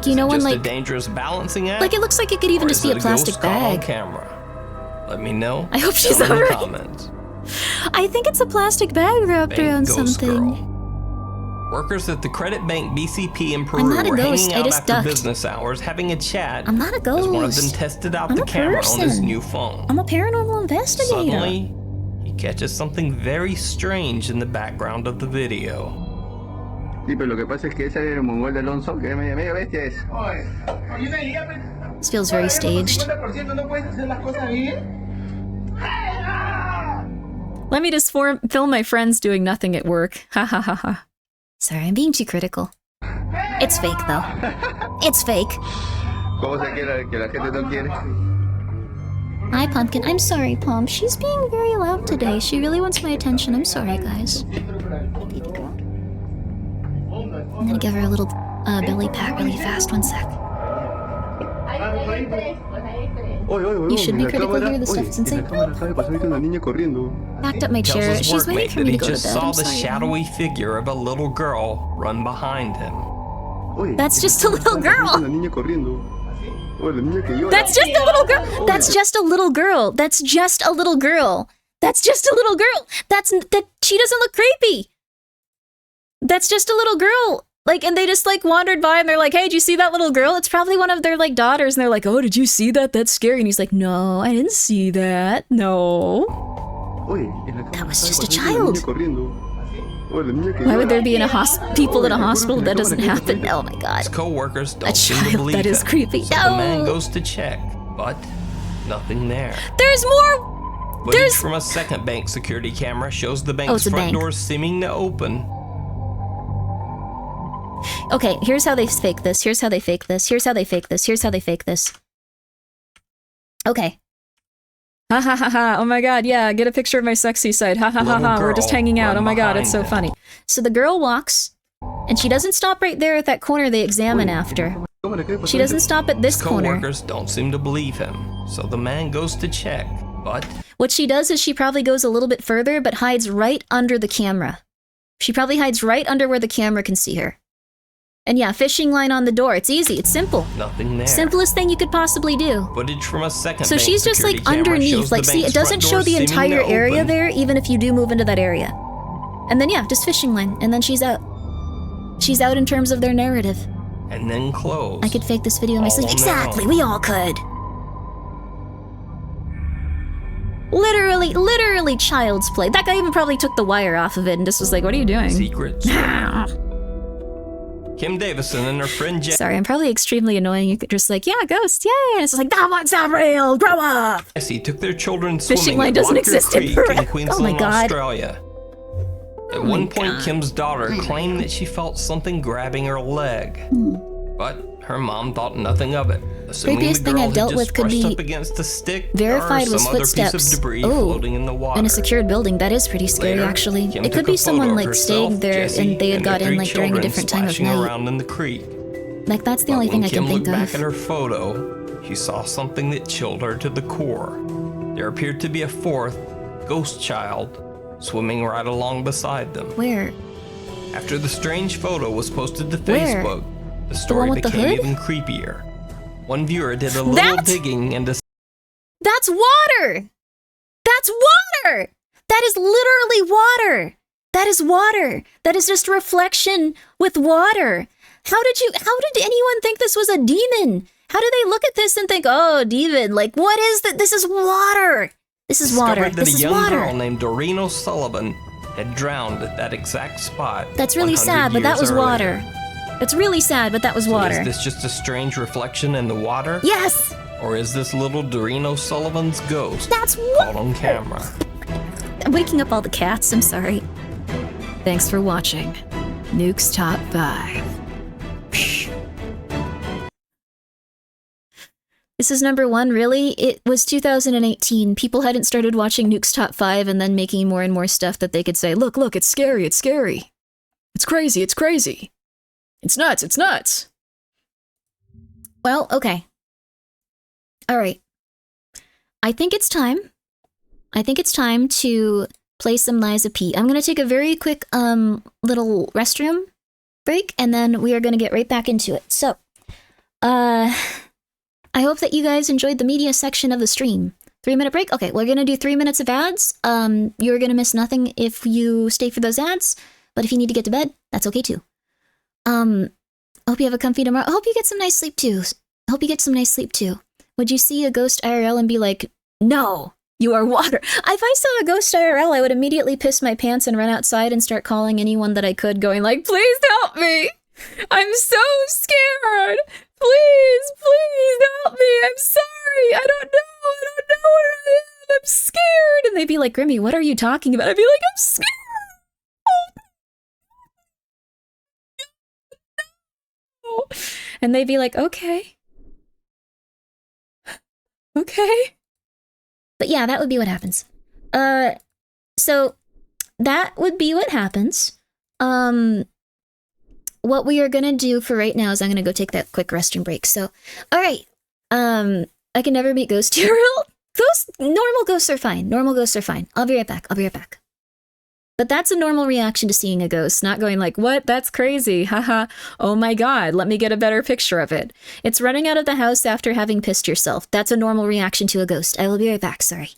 You know when Just a dangerous balancing act? it looks like it could even Or just is be a it plastic ghost caught on bag. camera? Let me know. I hope she's down in the alright. comments. I think it's a plastic bag wrapped Bank around ghost something. girl. Workers at the credit bank BCP in I'm Peru not a were ghost, hanging I out just after ducked. business hours having a chat I'm not a ghost. as one of them tested out I'm the a camera on his person. new phone. I'm a paranormal investigator. Suddenly, he catches something very strange in the background of the video. Sí, pero lo que pasa es que ese era el mongol de Alonso, que media bestia es. This feels very staged. Let me just film my friends doing nothing at work. Ha ha ha ha. Sorry, I'm being too critical. It's fake though. It's fake. ¿Cómo se quiere que la gente no quiere? Hi, Pumpkin. I'm sorry, Pom. She's being very loud today. She really wants my attention. I'm sorry, guys. Baby girl. I'm gonna give her a little belly pat really fast. One sec. You should be critical here. This stuff is insane. Backed up my Tells chair. his She's waiting workmate for that me he to go to just bed. saw I'm the sorry. shadowy figure of a little girl run behind him. That's just a little girl. That's just a little girl. That's just a little girl. That's just a little girl. That's just a little girl. That she doesn't look creepy. That's just a little girl. Like, and they just like wandered by and they're like, hey, did you see that little girl? It's probably one of their like daughters. And they're like, oh, did you see that? That's scary. And he's like, no, I didn't see that. No. That was just a child. Why would there be in a people in a hospital? That doesn't happen. Oh my god. His co-workers A don't seem to child, believe that is him. creepy. So the man No. goes to check, but nothing there. There's more. Footage from a second bank security camera shows the bank's it's a front bank. doors seeming to open. Okay, here's how they fake this. Here's how they fake this. Here's how they fake this. Here's how they fake this. Okay. Ha ha ha ha. Oh my god, yeah, get a picture of my sexy side. Ha ha ha ha. We're just hanging out. Oh my god, it's so funny. So the girl walks, and she doesn't stop right there at that corner they examine after. She doesn't stop at this His corner. co-workers don't seem to believe him, so the man goes to check, but What she does is she probably goes a little bit further, but hides right under the camera. She probably hides right under where the camera can see her. And yeah, fishing line on the door. It's easy. It's simple. nothing there. Simplest thing you could possibly do. Footage from a second So bank she's just like security camera underneath. shows Like, the see, bank's it doesn't front show doors the seeming entire to area open. there, even if you do move into that area. And then yeah, just fishing line. And then she's out. She's out in terms of their narrative. And then close. I could fake this video in my All sleep. on Exactly, their own. we all could. Literally child's play. That guy even probably took the wire off of it and just was like, what are you doing? Secret. Kim Davison and her friend Sorry, I'm probably extremely annoying. You could just like, yeah, ghost, yay. And it's like, that one's not real. Grow up. Jessie took their children Fishing swimming line at doesn't Walker exist in Creek Peru. in Queensland, Oh my God. Australia. At my one point, God. Kim's daughter claimed that she felt something grabbing her leg, but her mom thought nothing of it, assuming Creepiest the thing girl I've had dealt just with could brushed be up against a stick verified or was some other piece footsteps. of debris Oh, floating in the water. in a secured building. That is pretty scary, Later, actually. Kim It could took a be someone photo of like herself, staying there Jessie, and they had the got in three like during a children different time of splashing night. around in the creek. Like that's the But only thing when I can Kim think looked back of. at her photo, she saw something that chilled her to the core. There appeared to be a fourth ghost child swimming right along beside them. Where? After the strange photo was posted to Where? Facebook, the story with the became hood? even creepier. One viewer did a little That? digging and That's water! That's water! That is literally water! That is water! That is just a reflection with water. How did anyone think this was a demon? How did they look at this and think, oh, demon, like what is that? This is water! This is water. discovered that This a is young water. girl named Doreen O'Sullivan had drowned at that exact spot. That's really 100 sad, but that years was earlier. water. That's really sad, but that was So water. is this just a strange reflection in the water? Yes! Or is this little Doreen O'Sullivan's ghost That's caught what? on camera? I'm waking up all the cats, I'm sorry. Thanks for watching. Nuke's Top 5. This is number 1, really? It was 2018. People hadn't started watching Nuke's Top 5 and then making more and more stuff that they could say, look, it's scary, it's scary. It's crazy, it's crazy. It's nuts, it's nuts. Well, okay. All right. I think it's time to play some Liza P. I'm going to take a very quick little restroom break, and then we are going to get right back into it. So, I hope that you guys enjoyed the media section of the stream. 3-minute break? Okay, we're going to do 3 minutes of ads. You're going to miss nothing if you stay for those ads, but if you need to get to bed, that's okay too. Hope you have a comfy tomorrow. I hope you get some nice sleep too. Would you see a ghost IRL and be like, no, you are water? If I saw a ghost IRL, I would immediately piss my pants and run outside and start calling anyone that I could, going like, please help me. I'm so scared. Please help me. I'm sorry. I don't know where I am. I'm scared. And they'd be like, Grimmi, what are you talking about? I'd be like, I'm scared. And they'd be like, okay. But yeah, that would be what happens. So that would be what happens. What we are gonna do for right now is I'm gonna go take that quick restroom break. So, all right. I can never meet ghosts. Normal ghosts are fine. Normal ghosts are fine. I'll be right back. But that's a normal reaction to seeing a ghost, not going like, what? That's crazy. Haha. Oh my god, let me get a better picture of it. It's running out of the house after having pissed yourself. That's a normal reaction to a ghost. I will be right back, sorry.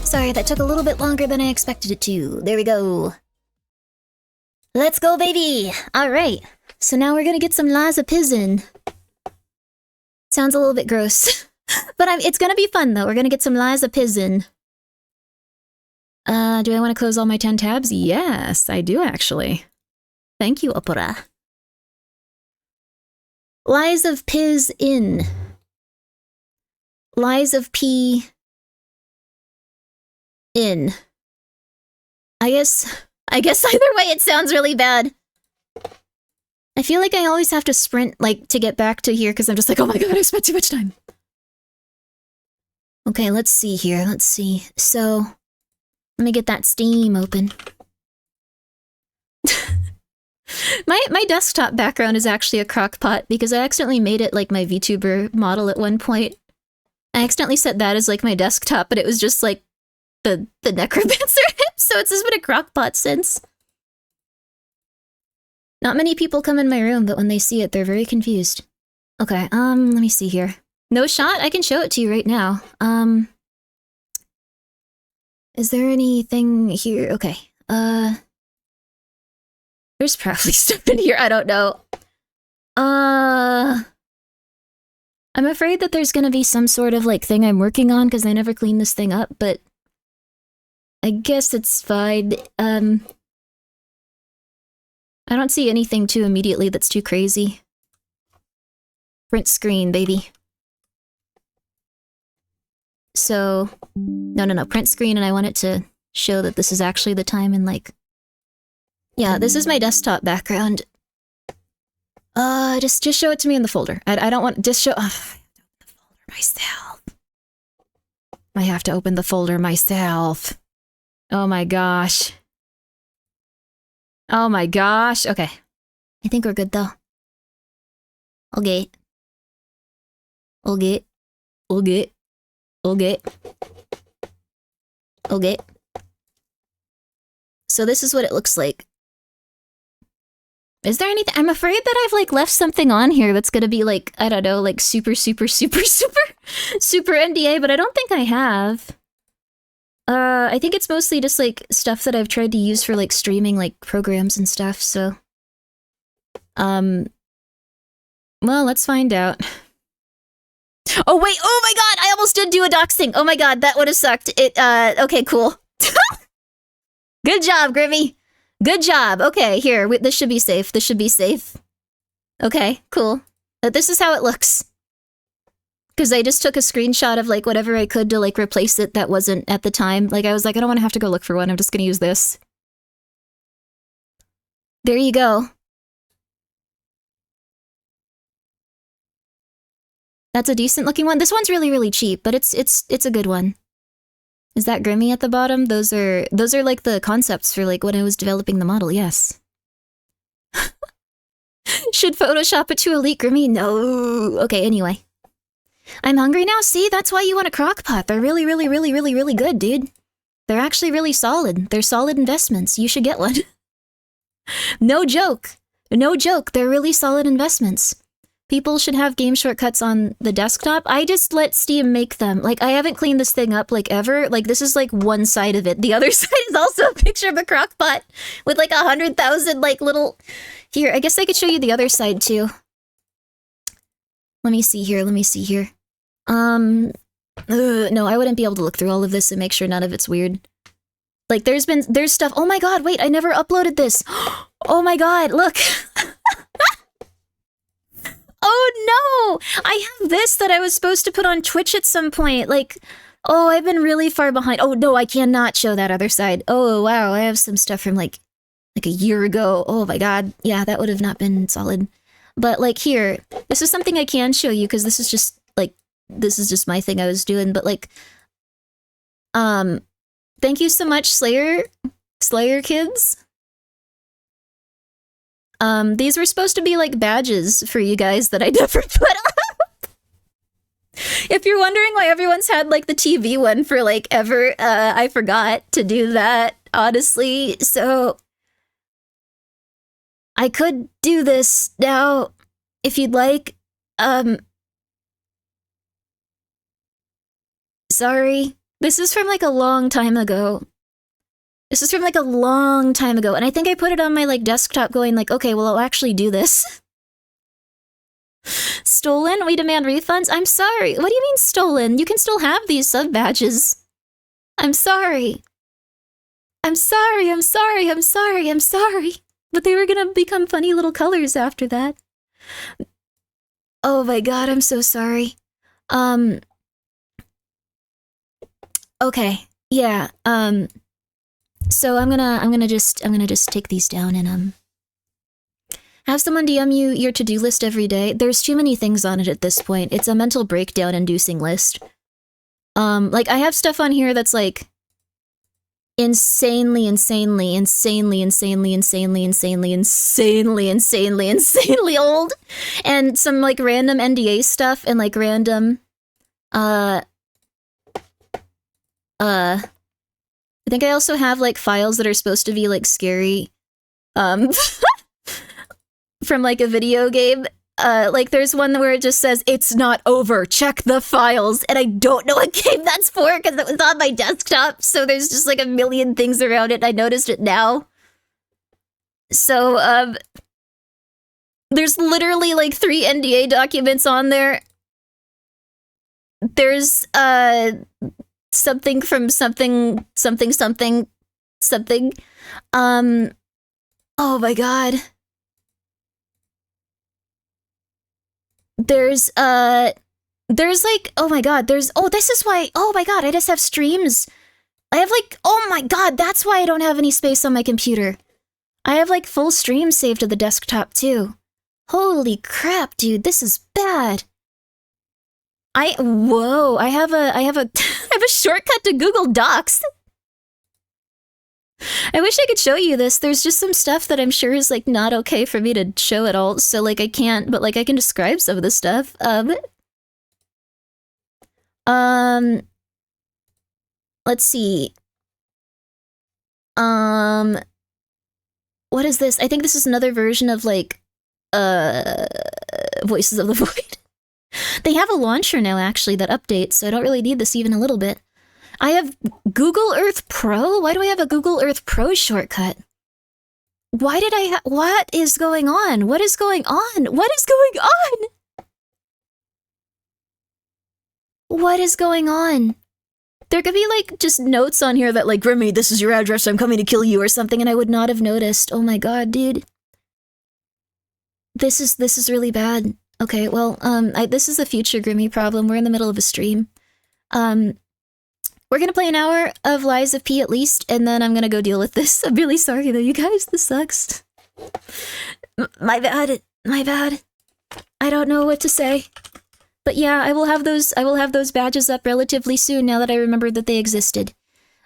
Sorry, that took a little bit longer than I expected it to. There we go. Let's go, baby! Alright, so now we're gonna get some Lazapizin. Sounds a little bit gross. But it's gonna be fun, though. We're gonna get some Lazapizin. Do I want to close all my 10 tabs? Yes, I do, actually. Thank you, Opera. Lies of Piz in. Lies of P in. I guess either way it sounds really bad. I feel like I always have to sprint, like, to get back to here because I'm just like, oh my god, I spent too much time. Okay, let's see here. Let's see. So, let me get that Steam open. My desktop background is actually a crock pot because I accidentally made it like my VTuber model at one point. I accidentally set that as like my desktop, but it was just like the necromancer hip, so it's just been a crock pot since. Not many people come in my room, but when they see it, they're very confused. Okay, let me see here. No shot? I can show it to you right now. Is there anything here? Okay, there's probably stuff in here, I don't know. I'm afraid that there's gonna be some sort of, like, thing I'm working on, because I never cleaned this thing up, but I guess it's fine. I don't see anything too immediately that's too crazy. Print screen, baby. So, no, print screen, and I want it to show that this is actually the time and, like... Yeah, this is my desktop background. Just show it to me in the folder. I don't want... Just show... I have to open the folder myself. I have to open the folder myself. Oh my gosh. Oh my gosh. Okay. I think we're good, though. Okay. Okay. Okay. Okay. Okay. So this is what it looks like. Is there anything? I'm afraid that I've, like, left something on here that's gonna be, like, I don't know, like, super NDA, but I don't think I have. I think it's mostly just, like, stuff that I've tried to use for, like, streaming, like, programs and stuff, so... Well, let's find out. Oh, wait! Oh my god! I almost did do a doxing! Oh my god, that would have sucked. Okay, cool. Good job, Grimmi! Good job! Okay, here, this should be safe. This should be safe. Okay, cool. This is how it looks. Because I just took a screenshot of, like, whatever I could to, like, replace it that wasn't at the time. Like, I was like, I don't want to have to go look for one. I'm just gonna use this. There you go. That's a decent looking one. This one's really, really cheap, but it's a good one. Is that Grimmi at the bottom? Those are like the concepts for, like, when I was developing the model, yes. Should Photoshop it to Elite Grimmi? No. Okay, anyway. I'm hungry now? See, that's why you want a crock pot. They're really, really, really, really, really good, dude. They're actually really solid. They're solid investments. You should get one. No joke. No joke. They're really solid investments. People should have game shortcuts on the desktop. I just let Steam make them. Like, I haven't cleaned this thing up, like, ever. Like, this is, like, one side of it. The other side is also a picture of a crock pot with, like, 100,000, like, little... Here, I guess I could show you the other side, too. Let me see here. No, I wouldn't be able to look through all of this and make sure none of it's weird. Like, there's stuff... Oh my god, wait, I never uploaded this! Oh my god, look! Oh no! I have this that I was supposed to put on Twitch at some point. Like, oh, I've been really far behind. Oh no, I cannot show that other side. Oh wow, I have some stuff from like a year ago. Oh my god. Yeah, that would have not been solid. But like here, this is something I can show you because this is just my thing I was doing. But like, thank you so much, Slayer kids. These were supposed to be like badges for you guys that I never put up. If you're wondering why everyone's had like the TV one for like ever, I forgot to do that, honestly. So I could do this now if you'd like. Sorry. This is from like a long time ago. This is from like a long time ago, and I think I put it on my like desktop going like, okay, well, I'll actually do this. Stolen? We demand refunds? I'm sorry. What do you mean stolen? You can still have these sub badges. I'm sorry. I'm sorry. But they were gonna become funny little colors after that. Oh my god, I'm so sorry. Okay. Yeah. So I'm gonna just take these down and have someone DM you your to-do list every day. There's too many things on it at this point. It's a mental breakdown inducing list. Like I have stuff on here that's like insanely old, and some like random NDA stuff and like random I think I also have like files that are supposed to be like scary from like a video game. Like there's one where it just says it's not over, check the files, and I don't know what game that's for because it was on my desktop, so there's just like a million things around it. I noticed it now. So there's literally like 3 NDA documents on there. There's something from something. Oh my god. There's like, oh my god, this is why, oh my god, I just have streams. I have like, oh my god, that's why I don't have any space on my computer. I have like full streams saved to the desktop too. Holy crap, dude, this is bad. I have a shortcut to Google Docs. I wish I could show you this. There's just some stuff that I'm sure is like not okay for me to show at all. So like I can't, but like I can describe some of the stuff. Let's see. What is this? I think this is another version of like Voices of the Void. They have a launcher now actually that updates, so I don't really need this even a little bit. I have Google Earth Pro? Why do I have a Google Earth Pro shortcut? Why did I what is going on? What is going on? What is going on? What is going on? There could be like just notes on here that like, Grimmi, this is your address, I'm coming to kill you or something, and I would not have noticed. Oh my god, dude. This is really bad. Okay, well, this is a future Grimmi problem. We're in the middle of a stream. We're gonna play an hour of Lies of P at least, and then I'm gonna go deal with this. I'm really sorry though, you guys. This sucks. My bad. I don't know what to say. But yeah, I will have those badges up relatively soon now that I remembered that they existed.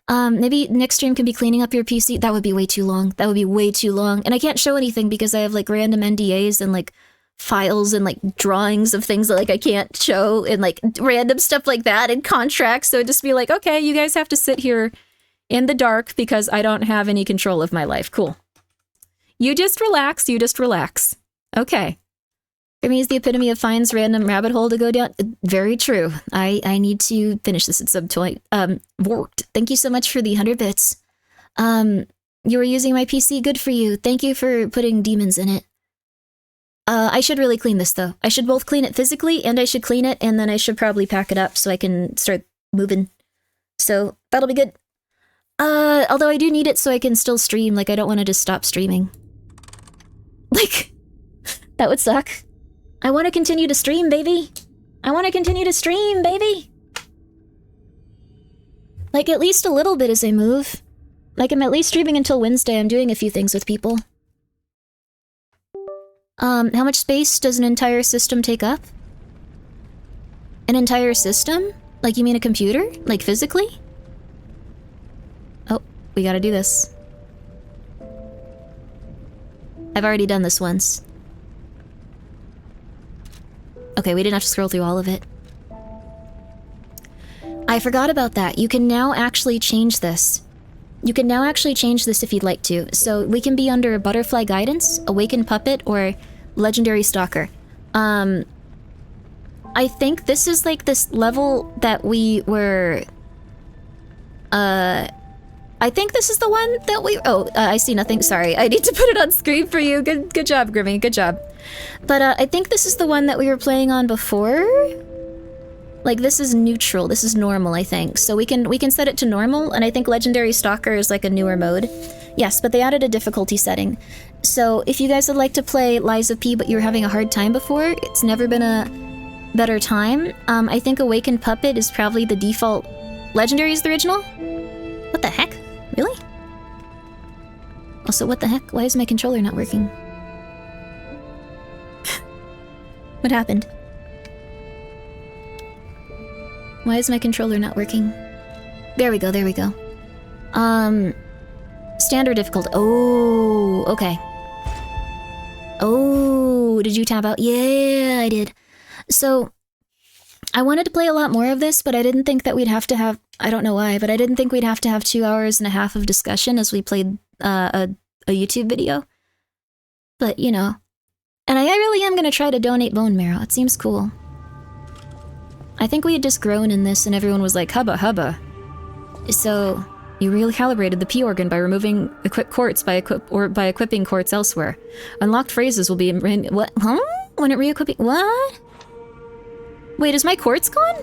Maybe next stream can be cleaning up your PC. That would be way too long. That would be way too long. And I can't show anything because I have like random NDAs and like files and like drawings of things that like I can't show and like random stuff like that and contracts. So it'd just be like, okay, you guys have to sit here in the dark because I don't have any control of my life. Cool. You just relax. Okay. Grimmi is the epitome of finds random rabbit hole to go down. Very true. I need to finish this at some point. Worked. Thank you so much for the 100 bits. You were using my PC. Good for you. Thank you for putting demons in it. I should really clean this though. I should both clean it physically and I should clean it, and then I should probably pack it up so I can start moving. So that'll be good. Although I do need it so I can still stream. Like I don't want to just stop streaming. Like that would suck. I want to continue to stream, baby. Like at least a little bit as I move. Like I'm at least streaming until Wednesday. I'm doing a few things with people. How much space does an entire system take up? An entire system? Like you mean a computer? Like physically? Oh, we gotta do this. I've already done this once. Okay, we didn't have to scroll through all of it. I forgot about that. You can now actually change this. You can now actually change this if you'd like to. So we can be under Butterfly Guidance, Awakened Puppet, or Legendary Stalker. I think this is like this level that we were I think this is the one that we... Oh, I see nothing. Sorry, I need to put it on screen for you. Good job, Grimmi. Good job. But I think this is the one that we were playing on before. Like, this is neutral. This is normal, I think. So we can set it to normal, and I think Legendary Stalker is like a newer mode. Yes, but they added a difficulty setting. So if you guys would like to play Lies of P, but you were having a hard time before, it's never been a better time. I think Awakened Puppet is probably the default. Legendary is the original? What the heck? Really? Also, what the heck? Why is my controller not working? What happened? Why is my controller not working? There we go, there we go. Standard difficult. Oh, okay. Oh, did you tab out? Yeah, I did. So, I wanted to play a lot more of this, but I didn't think that we'd have to have... I don't know why, but I didn't think we'd have to have 2 hours and a half of discussion as we played a YouTube video. But, you know. And I really am going to try to donate bone marrow. It seems cool. I think we had just grown in this and everyone was like, hubba hubba. So, you recalibrated the P organ by removing equipped quartz by equipping quartz elsewhere. Unlocked phrases will be... What? Huh? When it re-equipping... What? Wait, is my quartz gone?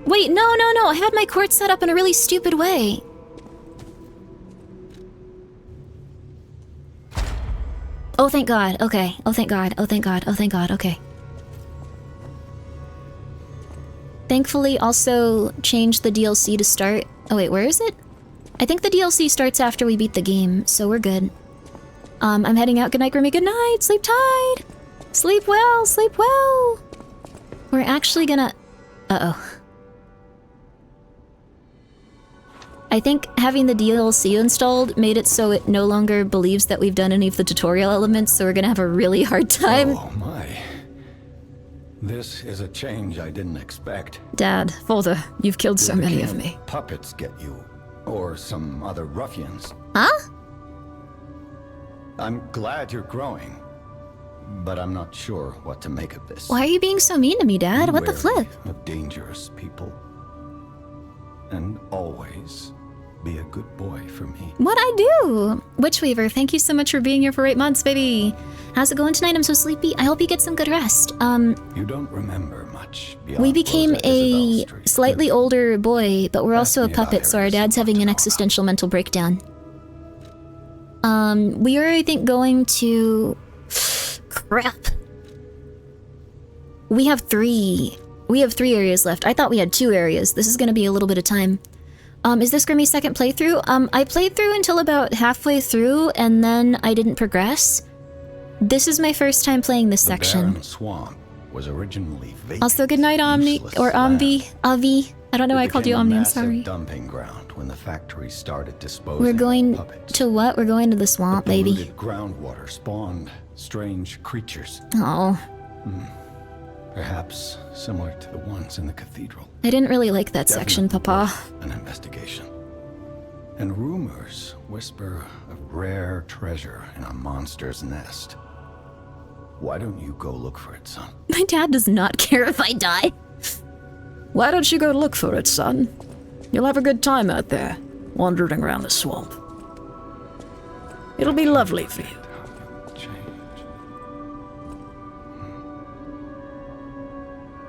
Wait, no. I had my quartz set up in a really stupid way. Oh, thank God. Okay. Oh, thank God. Oh, thank God. Oh, thank God. Okay. Thankfully, also changed the DLC to start... Oh, wait, where is it? I think the DLC starts after we beat the game, so we're good. I'm heading out. Good night, Grimmi. Good night. Sleep tight. Sleep well. Sleep well. We're actually gonna... Uh-oh. I think having the DLC installed made it so it no longer believes that we've done any of the tutorial elements, so we're gonna have a really hard time. Oh my. This is a change I didn't expect. Dad, Father, you've killed so many of me. Puppets get you, or some other ruffians. Huh? I'm glad you're growing, but I'm not sure what to make of this. Why are you being so mean to me, Dad? Be What the wary flip? of dangerous people. And always be a good boy for me. What'd I do? Witchweaver, thank you so much for being here for 8 months, baby. How's it going tonight? I'm so sleepy. I hope you get some good rest. You don't remember much beyond We became Rosa a Isabel Street. slightly older boy, but we're also a Ask me about puppet, so our Iris dad's having an Subathon. existential mental breakdown. We are, I think, going to... Crap. We have 3. We have 3 areas left. I thought we had 2 areas. This is gonna be a little bit of time. Is this Grimmi's second playthrough? I played through until about halfway through, and then I didn't progress. This is my first time playing this section. Barren swamp was originally vacant, Also, good night, Omni, useless or land. Avi. I don't know why I called you It became Omni, a I'm massive sorry. dumping ground when the factory started disposing We're of going puppets. to what? We're going to the swamp, The baby. polluted groundwater spawned strange creatures, Oh, perhaps similar to the ones in the cathedral. I didn't really like that section, Definitely Papa. worth an investigation. And rumors whisper of rare treasure in a monster's nest. Why don't you go look for it, son? My dad does not care if I die. Why don't you go look for it, son? You'll have a good time out there, wandering around the swamp. It'll be lovely for you. How you change.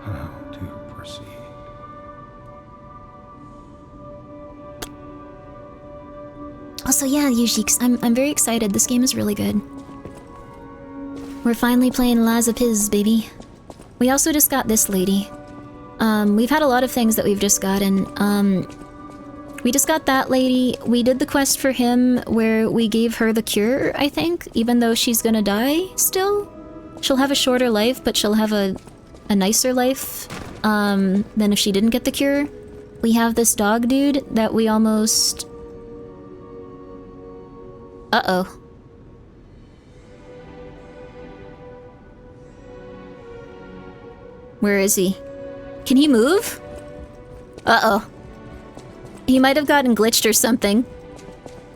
How to proceed. Also, yeah, Yujiks, I'm very excited. This game is really good. We're finally playing Lazapiz, baby. We also just got this lady. We've had a lot of things that we've just gotten. We just got that lady. We did the quest for him where we gave her the cure, I think, even though she's gonna die still. She'll have a shorter life, but she'll have a nicer life than if she didn't get the cure. We have this dog dude that we almost... Uh-oh. Where is he? Can he move? Uh-oh. He might have gotten glitched or something.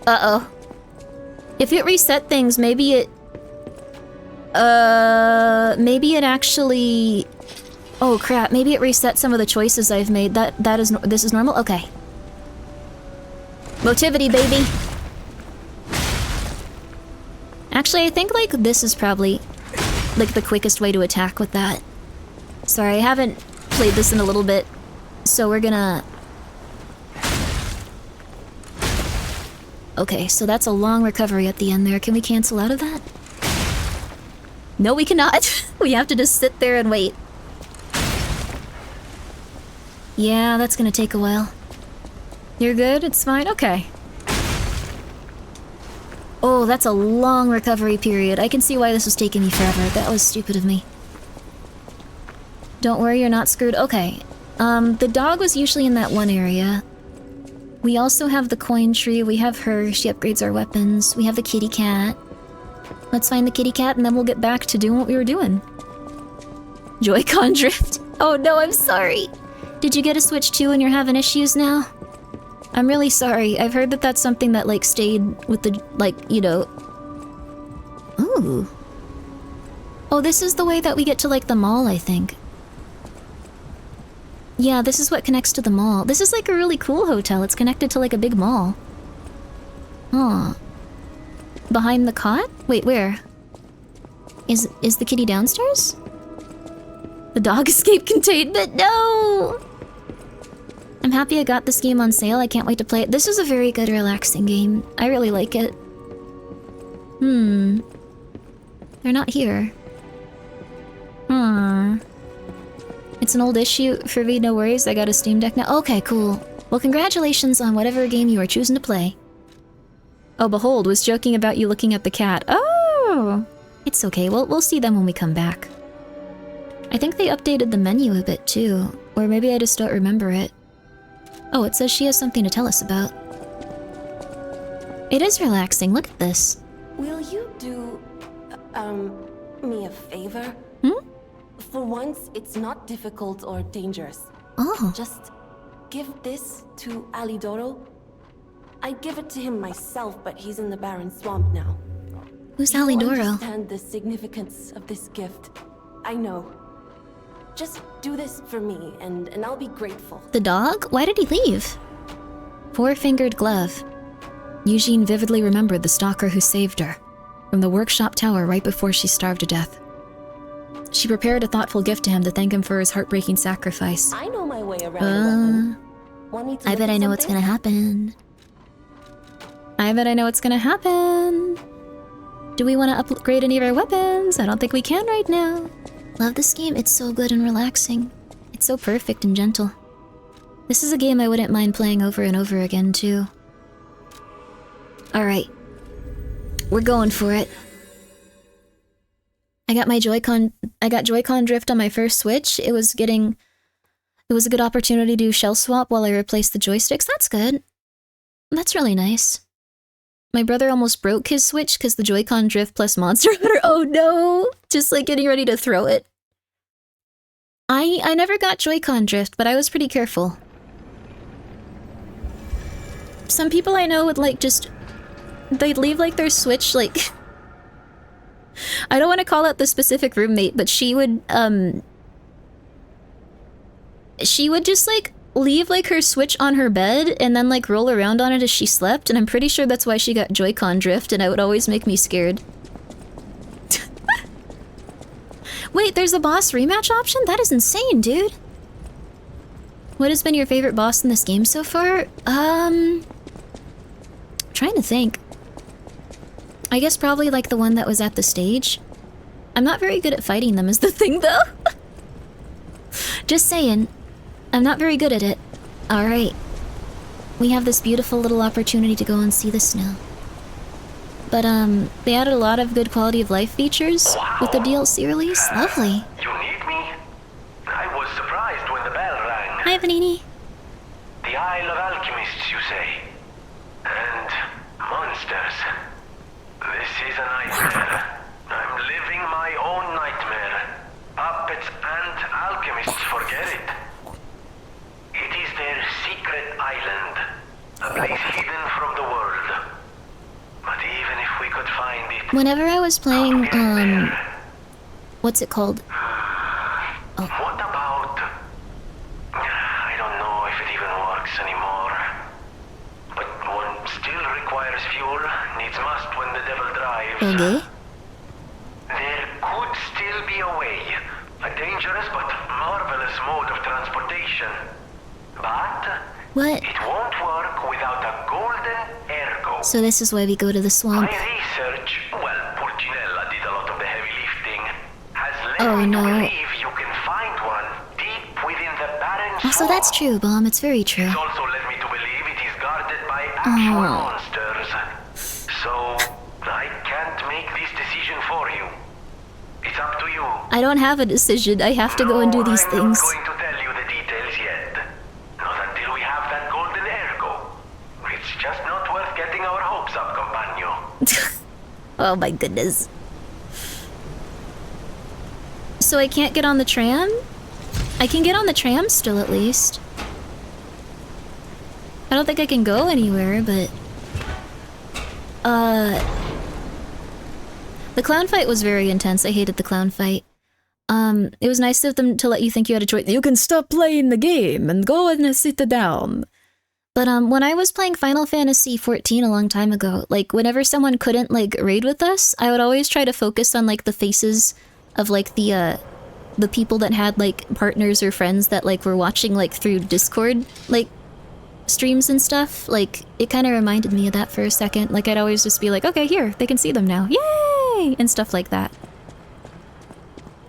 Uh-oh. If it reset things, maybe it... Maybe it actually... Oh crap, maybe it reset some of the choices I've made. This is normal? Okay. Motivity, baby! Actually, I think, like, this is probably, like, the quickest way to attack with that. Sorry, I haven't played this in a little bit, so we're gonna... Okay, so that's a long recovery at the end there. Can we cancel out of that? No, we cannot. We have to just sit there and wait. Yeah, that's gonna take a while. You're good? It's fine? Okay. Oh, that's a long recovery period. I can see why this was taking me forever. That was stupid of me. Don't worry, you're not screwed. Okay. The dog was usually in that one area. We also have the coin tree. We have her. She upgrades our weapons. We have the kitty cat. Let's find the kitty cat and then we'll get back to doing what we were doing. Joy-Con drift. Oh no, I'm sorry. Did you get a Switch 2 and you're having issues now? I'm really sorry. I've heard that that's something that, like, stayed with the, like, you know... Ooh. Oh, this is the way that we get to, like, the mall, I think. Yeah, this is what connects to the mall. This is, like, a really cool hotel. It's connected to, like, a big mall. Huh. Behind the cot? Wait, where? Is the kitty downstairs? The dog escape containment? No! I'm happy I got this game on sale. I can't wait to play it. This is a very good, relaxing game. I really like it. They're not here. It's an old issue. For me, no worries. I got a Steam Deck now. Okay, cool. Well, congratulations on whatever game you are choosing to play. Oh, behold, was joking about you looking at the cat. Oh! It's okay. We'll see them when we come back. I think they updated the menu a bit, too. Or maybe I just don't remember it. Oh, it says she has something to tell us about. It is relaxing. Look at this. Will you do, me a favor? For once, it's not difficult or dangerous. Oh. Just give this to Alidoro. I'd give it to him myself, but he's in the barren swamp now. Who's You Alidoro? understand the significance of this gift. I know. Just do this for me, and I'll be grateful. The dog? Why did he leave? Four-fingered glove. Eugene vividly remembered the stalker who saved her from the workshop tower right before she starved to death. She prepared a thoughtful gift to him to thank him for his heartbreaking sacrifice. I know my way around a weapon. Want me to I look bet at I know what's something? gonna happen. I bet I know what's gonna happen. Do we want to upgrade any of our weapons? I don't think we can right now. Love this game. It's so good and relaxing. It's so perfect and gentle. This is a game I wouldn't mind playing over and over again, too. Alright. We're going for it. I got Joy-Con drift on my first Switch. It was a good opportunity to do shell swap while I replaced the joysticks. That's good. That's really nice. My brother almost broke his Switch because the Joy-Con drift plus Monster Hunter. Oh no! Just like getting ready to throw it. I never got Joy-Con drift, but I was pretty careful. Some people I know would like just... They'd leave like their Switch like... I don't want to call out the specific roommate, but she would just like leave like her Switch on her bed and then like roll around on it as she slept, and I'm pretty sure that's why she got Joy-Con drift, and it would always make me scared. Wait, there's a boss rematch option? That is insane, dude. What has been your favorite boss in this game so far? Trying to think. I guess probably like the one that was at the stage. I'm not very good at fighting them is the thing though. Just saying. I'm not very good at it. Alright. We have this beautiful little opportunity to go and see the snow. But they added a lot of good quality of life features with the DLC release. Lovely. You need me? I was surprised when the bell rang. Hi, Vanini. The Isle of Alchemists, you say? And monsters. This is a nightmare. I'm living my own nightmare. Puppets and alchemists forget it. It is their secret island. A place hidden from the world. But even if we could find it... Whenever I was playing, what's it called? Oh. What about... I don't know if it even works anymore. But one fuel needs must when the devil drives. Okay. There could still be a way. A dangerous but marvelous mode of transportation. But What? it won't work without a golden ergo. So this is why we go to the swamp. My research, well, Pulcinella did a lot of the heavy lifting, has led Oh, me no. to believe you can find one deep within the barren Also, that's swamp. true, Bomb. It's very true. It's also led me to believe it is guarded by actual Oh. monsters. So, I can't make this decision for you. It's up to you. I don't have a decision. I have to go and do these I'm things. not going to tell you the details yet. Not until we have that golden ergo. It's just not worth getting our hopes up, compagno. Oh my goodness. So I can't get on the tram? I can get on the tram still, at least. I don't think I can go anywhere, but... The clown fight was very intense. I hated the clown fight. It was nice of them to let you think you had a choice. You can stop playing the game and go and sit down. But when I was playing Final Fantasy XIV a long time ago, like whenever someone couldn't like raid with us, I would always try to focus on like the faces of like the people that had like partners or friends that like were watching like through Discord like streams and stuff. Like it kind of reminded me of that for a second. Like I'd always just be like, okay, here, they can see them now. Yay! And stuff like that.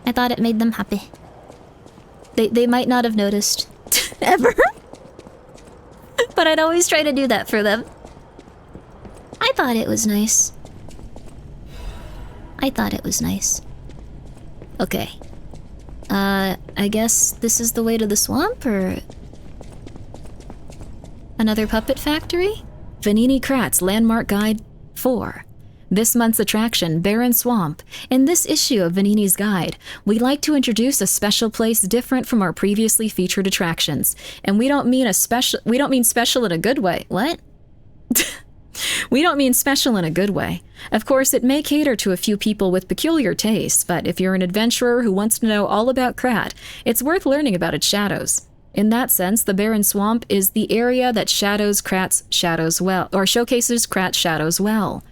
I thought it made them happy. They might not have noticed ever. But I'd always try to do that for them. I thought it was nice. I thought it was nice. Okay. I guess this is the way to the swamp, or... Another puppet factory? Vanini Kratz Landmark Guide 4. This month's attraction, Barren Swamp. In this issue of Vanini's Guide, we'd like to introduce a special place different from our previously featured attractions. And we don't mean special in a good way. What? We don't mean special in a good way. Of course, it may cater to a few people with peculiar tastes, but if you're an adventurer who wants to know all about Krat, it's worth learning about its shadows. In that sense, the Barren Swamp is the area that showcases Krat's shadows well.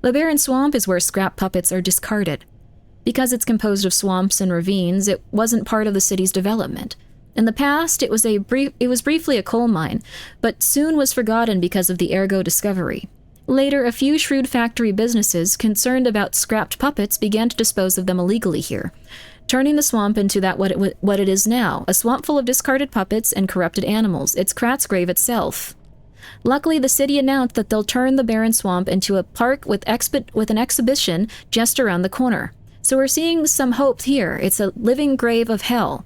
The Barren Swamp is where scrap puppets are discarded. Because it's composed of swamps and ravines, it wasn't part of the city's development. In the past, it was briefly a coal mine, but soon was forgotten because of the ergo discovery. Later, a few shrewd factory businesses concerned about scrapped puppets began to dispose of them illegally here, turning the swamp into what it is now, a swamp full of discarded puppets and corrupted animals. It's Krat's grave itself. Luckily, the city announced that they'll turn the Barren Swamp into a park with an exhibition just around the corner. So we're seeing some hope here. It's a living grave of hell.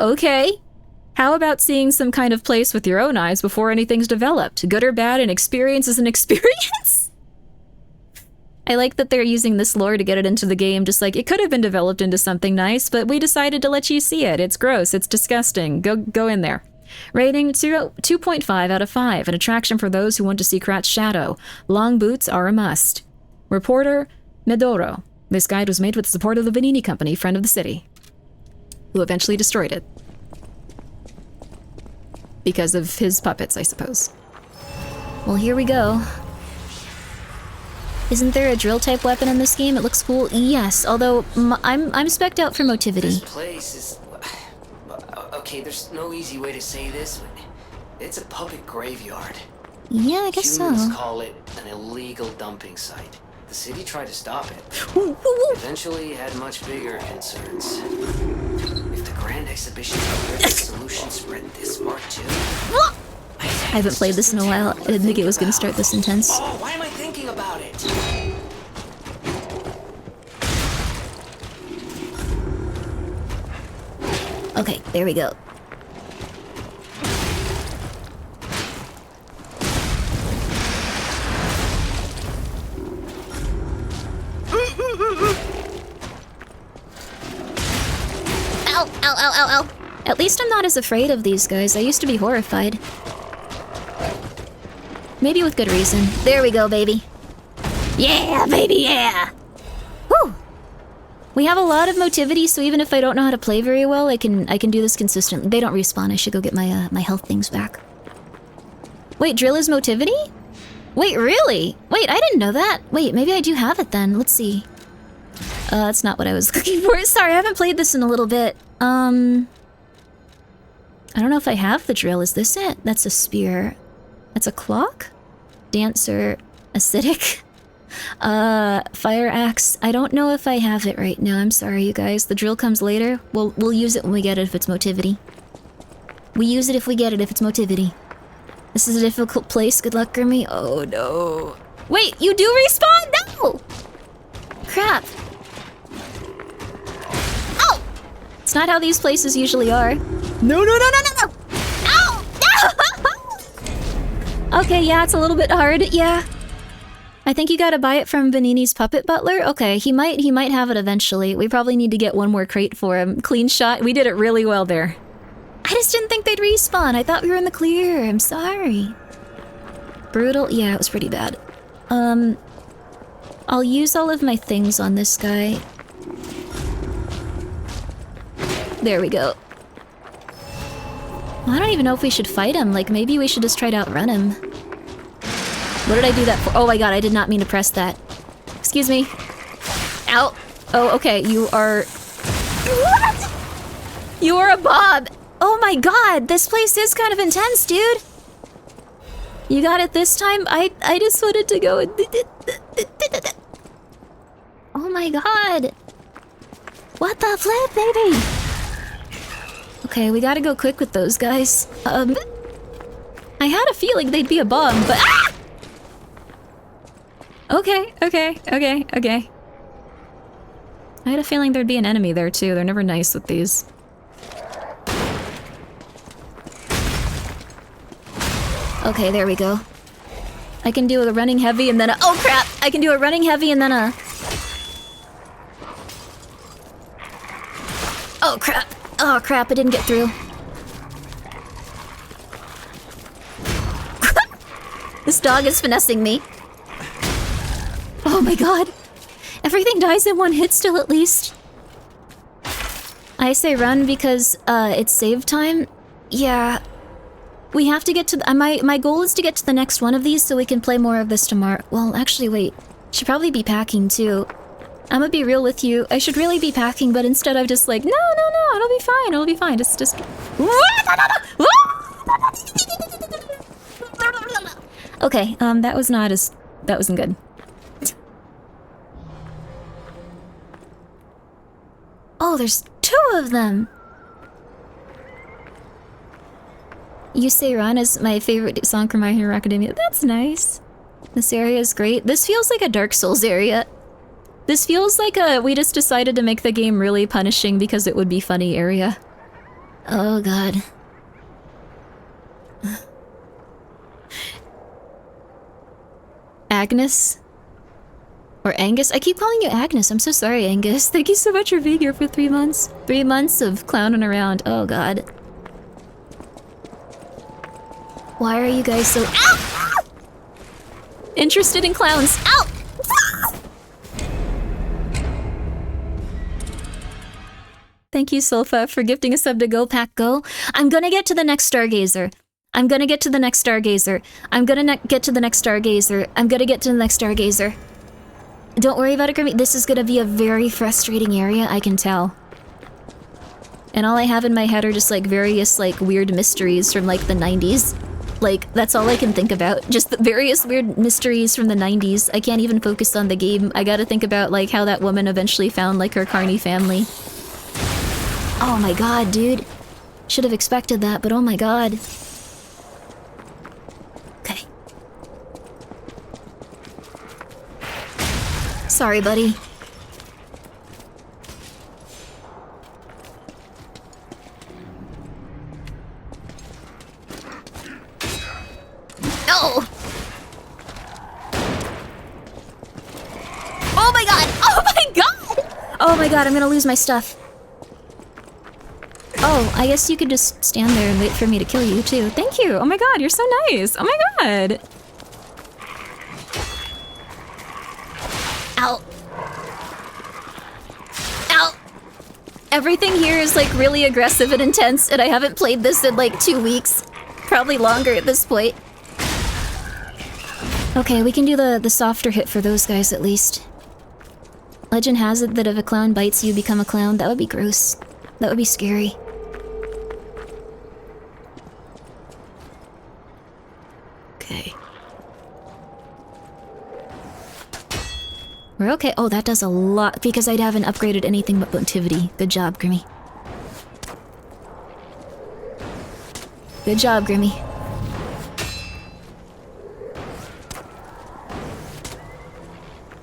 Okay. How about seeing some kind of place with your own eyes before anything's developed? Good or bad, an experience is an experience? I like that they're using this lore to get it into the game, just like, it could have been developed into something nice, but we decided to let you see it. It's gross. It's disgusting. Go in there. Rating 2.5 out of 5, an attraction for those who want to see Krat's shadow. Long boots are a must. Reporter, Medoro. This guide was made with the support of the Vanini Company, friend of the city, who eventually destroyed it. Because of his puppets, I suppose. Well, here we go. Isn't there a drill-type weapon in this game? It looks cool. Yes, although I'm spec'd out for motivity. This place is... Okay, there's no easy way to say this. It's a puppet graveyard. Yeah, I guess Humans so. call it an illegal dumping site. The city tried to stop it. Eventually had much bigger concerns. If the grand exhibition solution spread this far too... I haven't played this in a while. I didn't think it was going to start this intense. Oh, why am I thinking about it? Okay, there we go. Ow, ow, ow, ow, ow. At least I'm not as afraid of these guys. I used to be horrified. Maybe with good reason. There we go, baby. Yeah, baby, yeah! Whew! We have a lot of motivity, so even if I don't know how to play very well, I can do this consistently. They don't respawn. I should go get my my health things back. Wait, drill is motivity? Wait, really? Wait, I didn't know that. Wait, maybe I do have it then. Let's see. That's not what I was looking for. Sorry, I haven't played this in a little bit. I don't know if I have the drill. Is this it? That's a spear. That's a clock? Dancer. Acidic. Fire axe. I don't know if I have it right now. I'm sorry, you guys. The drill comes later. We'll use it when we get it if it's motivity. We use it if we get it if it's motivity. This is a difficult place. Good luck, Grimmi. Oh, no. Wait, you do respawn? No! Crap. Oh! It's not how these places usually are. No, no, no, no, no, no! Ow! No! Okay, yeah, it's a little bit hard. Yeah. I think you gotta buy it from Benini's Puppet Butler. Okay, he might have it eventually. We probably need to get one more crate for him. Clean shot. We did it really well there. I just didn't think they'd respawn. I thought we were in the clear. I'm sorry. Brutal? Yeah, it was pretty bad. I'll use all of my things on this guy. There we go. Well, I don't even know if we should fight him. Like, maybe we should just try to outrun him. What did I do that for? Oh my god, I did not mean to press that. Excuse me. Ow. Oh, okay, you are... What? You are a Bob! Oh my god, this place is kind of intense, dude! You got it this time? I just wanted to go and... Oh my god! What the flip, baby? Okay, we gotta go quick with those guys. I had a feeling they'd be a bomb, but... Ah! Okay. I had a feeling there'd be an enemy there too. They're never nice with these. Okay, there we go. I can do a running heavy and then a... Oh crap! I can do a running heavy and then a... Oh crap! Oh crap, I didn't get through. This dog is finessing me. Oh my god. Everything dies in one hit still, at least. I say run because, it's save time. Yeah. We have to get to the... my goal is to get to the next one of these so we can play more of this tomorrow. Well, actually, wait. Should probably be packing, too. I'm gonna be real with you. I should really be packing, but instead I'm just like, no, it'll be fine, it'll be fine. Just... Okay, that was not as... That wasn't good. Oh, there's 2 of them! You Say Run is my favorite song from My Hero Academia. That's nice. This area is great. This feels like a Dark Souls area. This feels like a we just decided to make the game really punishing because it would be funny area. Oh god. Agnes? Or Angus? I keep calling you Agnes. I'm so sorry, Angus. Thank you so much for being here for 3 months. 3 months of clowning around. Oh god. Why are you guys so... Ow! Interested in clowns? Ow! Thank you, Sulfa, for gifting a sub to Go Pack Go. I'm gonna get to the next Stargazer. I'm gonna get to the next Stargazer. I'm gonna get to the next Stargazer. I'm gonna get to the next Stargazer. Don't worry about it, Grimmi. This is gonna be a very frustrating area, I can tell. And all I have in my head are just like various like weird mysteries from like the 90s. Like, that's all I can think about. Just the various weird mysteries from the 90s. I can't even focus on the game. I gotta think about like how that woman eventually found like her Carney family. Oh my god, dude. Should have expected that, but oh my god. Okay. Sorry, buddy. No! Oh my god! Oh my god! Oh my god, I'm gonna lose my stuff. Oh, I guess you could just stand there and wait for me to kill you, too. Thank you! Oh my god, you're so nice! Oh my god! Ow. Ow! Everything here is, like, really aggressive and intense, and I haven't played this in, like, 2 weeks. Probably longer at this point. Okay, we can do the softer hit for those guys at least. Legend has it that if a clown bites you, become a clown. That would be gross. That would be scary. Okay. We're okay. Oh, that does a lot because I haven't upgraded anything but motivity. Good job, Grimmi. Good job, Grimmi.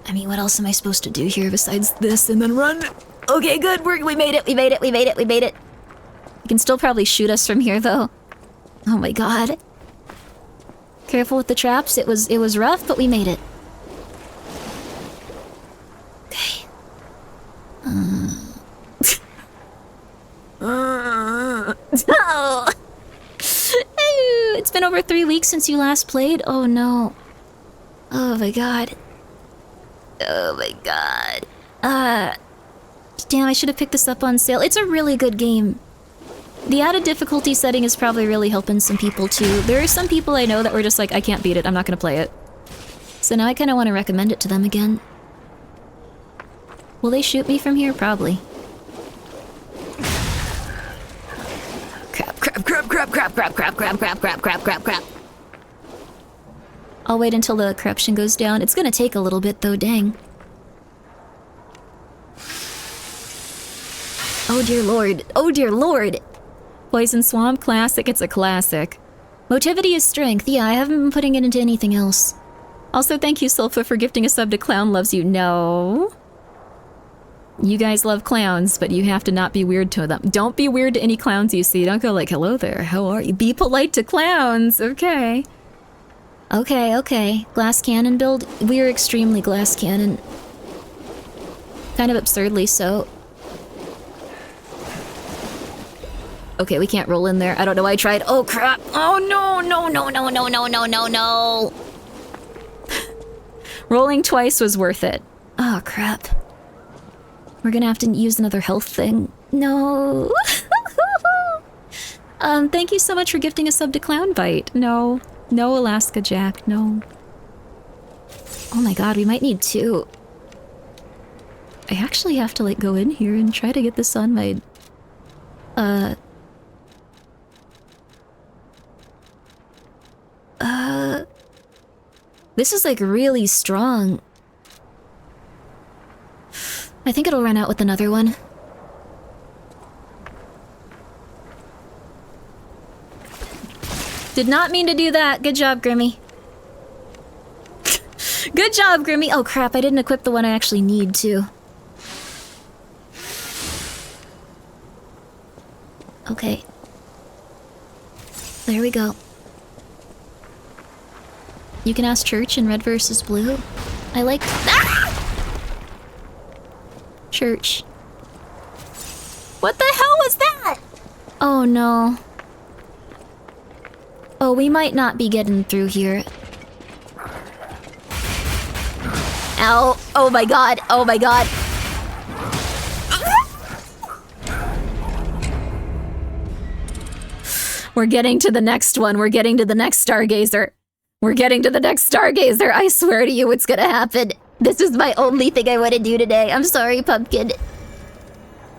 I mean, what else am I supposed to do here besides this and then run? Okay, good. We made it. We made it. We made it. We made it. You can still probably shoot us from here, though. Oh my god. Careful with the traps. It was rough, but we made it. Okay. No. It's been over 3 weeks since you last played. Oh no. Oh my god. Oh my god. Damn, I should have picked this up on sale. It's a really good game. The added difficulty setting is probably really helping some people too. There are some people I know that were just like, I can't beat it, I'm not gonna play it. So now I kinda wanna recommend it to them again. Will they shoot me from here? Probably. Crap. I'll wait until the corruption goes down. It's gonna take a little bit though, dang. Oh dear lord. Oh dear lord. Poison Swamp, classic. It's a classic. Motivity is strength. Yeah, I haven't been putting it into anything else. Also, thank you, Sulfa, for gifting a sub to Clown Loves You. No. You guys love clowns, but you have to not be weird to them. Don't be weird to any clowns you see. Don't go like, hello there, how are you? Be polite to clowns, okay. Okay. Glass cannon build. We're extremely glass cannon. Kind of absurdly so. Okay, we can't roll in there. I don't know why I tried. Oh crap! Oh no. Rolling twice was worth it. Oh crap. We're gonna have to use another health thing. No. Thank you so much for gifting a sub to Clownbite. No, Alaska Jack, no. Oh my god, we might need 2. I actually have to like go in here and try to get this on my... This is like really strong. I think it'll run out with another one. Did not mean to do that. Good job, Grimmi. Good job, Grimmi. Oh crap, I didn't equip the one I actually need to. Okay. There we go. You can ask Church in Red vs. Blue. I like... Ah! Church. What the hell was that? Oh no. Oh, we might not be getting through here. Ow. Oh my god. Oh my god. We're getting to the next one. We're getting to the next Stargazer. We're getting to the next Stargazer. I swear to you, it's gonna happen. This is my only thing I want to do today. I'm sorry, Pumpkin.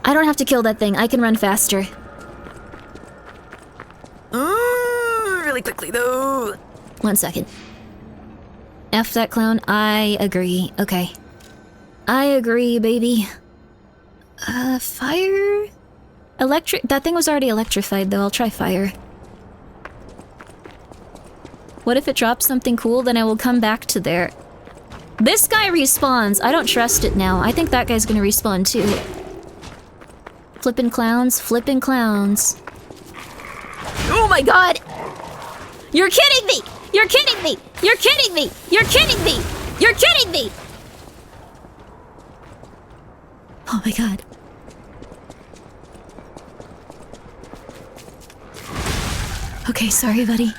I don't have to kill that thing. I can run faster. Really quickly, though. 1 second. F that clown. I agree. Okay. I agree, baby. Fire? Electric? That thing was already electrified, though. I'll try fire. What if it drops something cool? Then I will come back to there. This guy respawns. I don't trust it now. I think that guy's gonna respawn too. Flippin' clowns. Flippin' clowns. Oh my god! You're kidding me! You're kidding me! You're kidding me! You're kidding me! You're kidding me! Oh my god. Okay, sorry, buddy.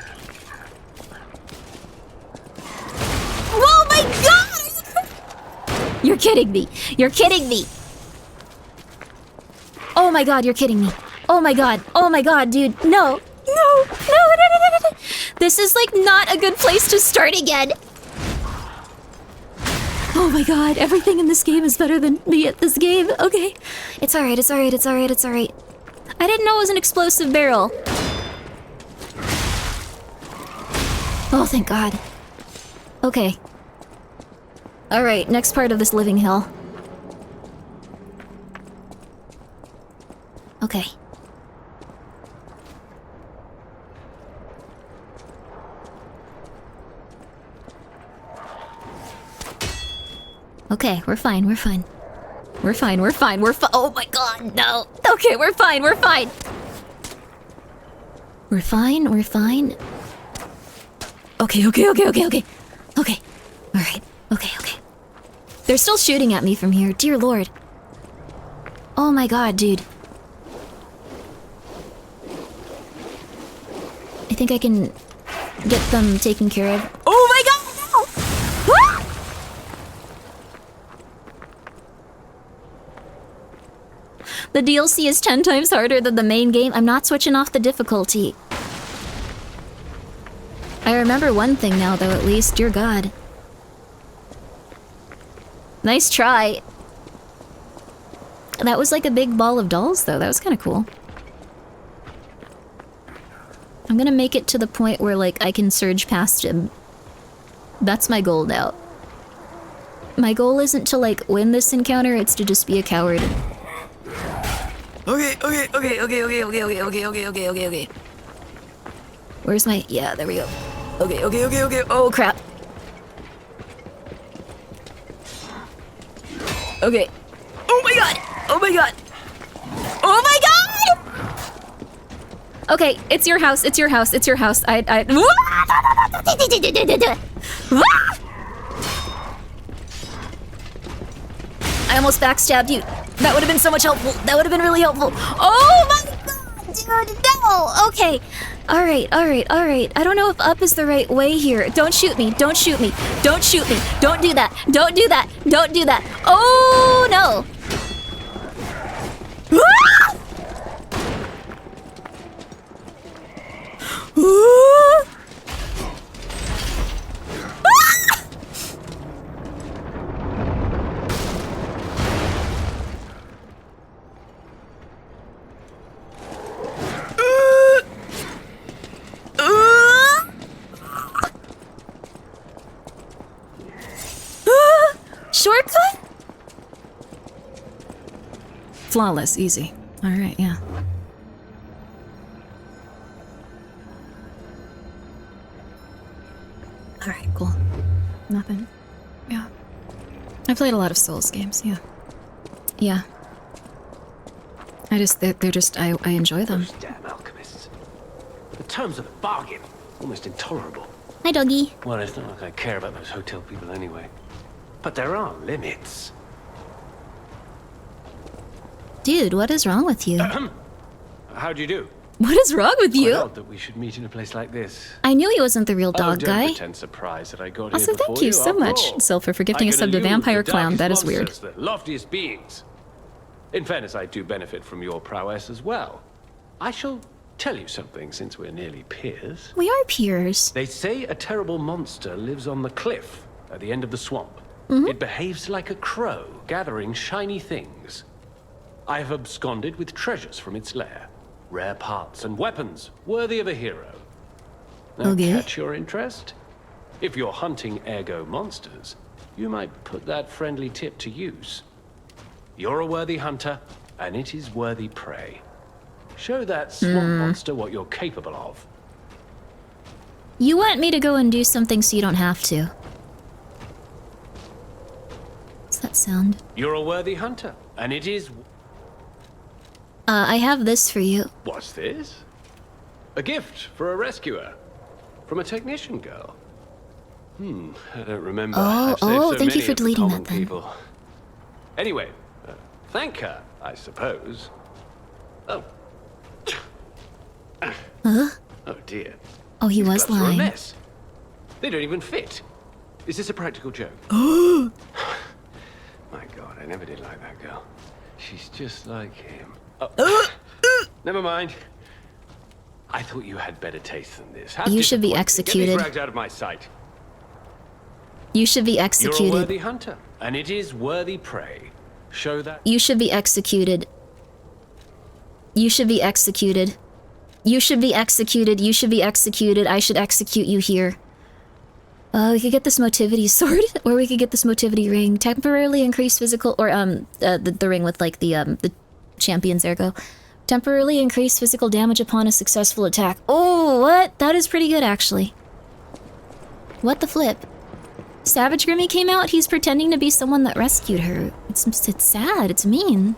Oh my god! You're kidding me! You're kidding me! Oh my god, you're kidding me. Oh my god. Oh my god, dude. No. No. No. This is like not a good place to start again. Oh my god, everything in this game is better than me at this game. Okay. It's alright, it's alright, it's alright, it's alright. I didn't know it was an explosive barrel. Oh, thank god. Okay. Alright, next part of this living hell. Okay. Okay, we're fine, we're fine. We're fine, we're fine, oh my god, no! Okay, we're fine, we're fine! We're fine, we're fine. Okay, okay, okay, okay, okay. Okay. Alright, okay, okay. They're still shooting at me from here, dear lord. Oh my god, dude. I think I can get them taken care of. Oh my god, no! Ah! The DLC is 10 times harder than the main game. I'm not switching off the difficulty. I remember one thing now, though, at least. Dear God. Nice try. That was like a big ball of dolls, though. That was kind of cool. I'm gonna make it to the point where, like, I can surge past him. That's my goal now. My goal isn't to, like, win this encounter, it's to just be a coward. Okay, okay, okay, okay, okay, okay, okay, okay, okay, okay, okay, okay. Where's my... Yeah, there we go. Okay, okay, okay, okay. Oh, crap. Okay. Oh my god! Oh my god! Oh my god! Okay, it's your house, it's your house, it's your house. I almost backstabbed you. That would have been so much helpful. That would have been really helpful. Oh my god, dude, no! Okay. Alright, alright, alright. I don't know if up is the right way here. Don't shoot me, don't shoot me, don't shoot me. Don't do that, don't do that, don't do that. Oh no! Ah! Ah! Shortcut? Flawless, easy. Alright, yeah. Alright, cool. Nothing. Yeah. I played a lot of Souls games, yeah. Yeah. They're just, I enjoy them. Those damn alchemists. The terms of the bargain, almost intolerable. Hi, doggy. Well, it's not like I care about those hotel people anyway. But there are limits. Dude, what is wrong with you? How do you do? What is wrong with you? Quite odd that we should meet in a place like this. I knew he wasn't the real dog don't guy. pretend surprised that I got Also, here before thank you so after much, all. Silver, for gifting I a can sub to elude Vampire the Clown. darkest That is weird. monsters, the loftiest beings. In fairness, I do benefit from your prowess as well. I shall tell you something since we're nearly peers. We are peers. They say a terrible monster lives on the cliff at the end of the swamp. It behaves like a crow, gathering shiny things. I have absconded with treasures from its lair. Rare parts and weapons, worthy of a hero. Now, catch your interest? If you're hunting ergo monsters, you might put that friendly tip to use. You're a worthy hunter, and it is worthy prey. Show that swamp monster what you're capable of. You want me to go and do something so you don't have to. What's that sound? You're a worthy hunter, and it is... I have this for you. What's this? A gift for a rescuer. From a technician girl. I don't remember. I've saved so thank you many for of the deleting common that then. people. Anyway, thank her, I suppose. Oh. Huh? Oh dear. Oh, he These was gloves are a lying. mess. They don't even fit. Is this a practical joke? Oh! My God, I never did like that girl. She's just like him. Oh. Never mind. I thought you had better taste than this. How You should be disappointing. Get executed. these rags out of my sight. You should be You're a executed. worthy hunter, and it is worthy prey. Show that. You should be executed. You should be executed. You should be executed. You should be executed. I should execute you here. We could get this motivity sword, or we could get this motivity ring. Temporarily increase physical, or the ring with like the champion's ergo. Temporarily increase physical damage upon a successful attack. Oh, what? That is pretty good, actually. What the flip? Savage Grimmi came out. He's pretending to be someone that rescued her. It's sad. It's mean.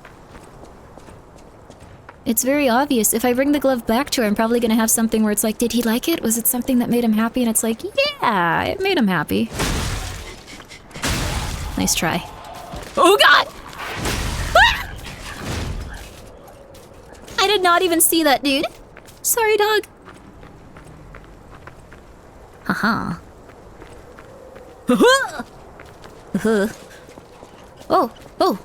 It's very obvious. If I bring the glove back to her, I'm probably gonna have something where it's like, did he like it? Was it something that made him happy? And it's like, yeah, it made him happy. Nice try. Oh god! Ah! I did not even see that, dude. Sorry, dog. Haha. Oh, oh.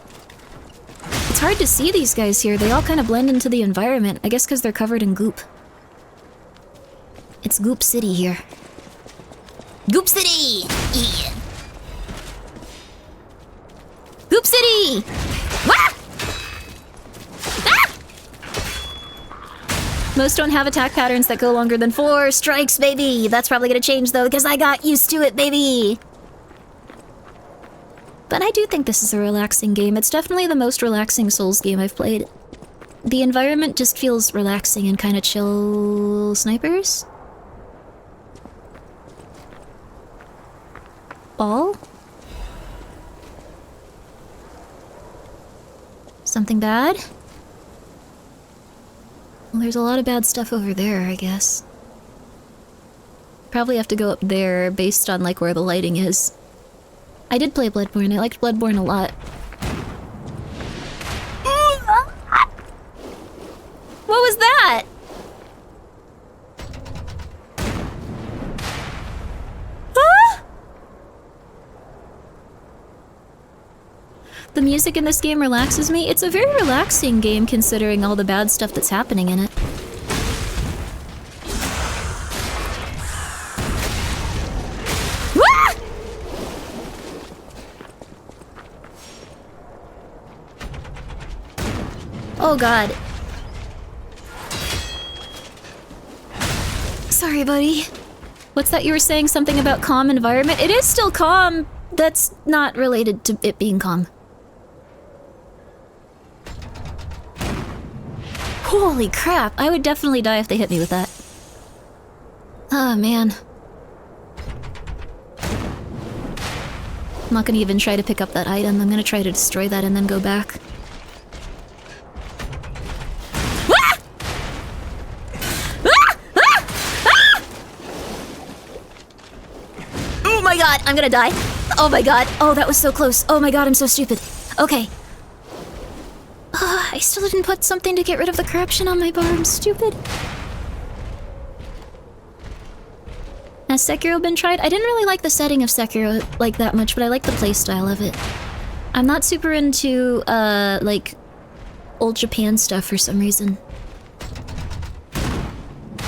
It's hard to see these guys here. They all kind of blend into the environment. I guess because they're covered in goop. It's Goop City here. Goop City! Yeah. Goop City! Wah! Ah! Most don't have attack patterns that go longer than 4 strikes, baby! That's probably gonna change though, because I got used to it, baby! But I do think this is a relaxing game. It's definitely the most relaxing Souls game I've played. The environment just feels relaxing and kind of chill. Snipers? Ball? Something bad? Well, there's a lot of bad stuff over there, I guess. Probably have to go up there based on like where the lighting is. I did play Bloodborne. I liked Bloodborne a lot. What was that? Huh? The music in this game relaxes me. It's a very relaxing game considering all the bad stuff that's happening in it. Oh god. Sorry, buddy. What's that you were saying? Something about calm environment? It is still calm. That's not related to it being calm. Holy crap. I would definitely die if they hit me with that. Oh, man. I'm not gonna even try to pick up that item. I'm gonna try to destroy that and then go back. Oh my god, I'm gonna die. Oh my god. Oh, that was so close. Oh my god, I'm so stupid. Okay. I still didn't put something to get rid of the corruption on my bar. I'm stupid. Has Sekiro been tried? I didn't really like the setting of Sekiro like that much, but I like the playstyle of it. I'm not super into, like, old Japan stuff for some reason.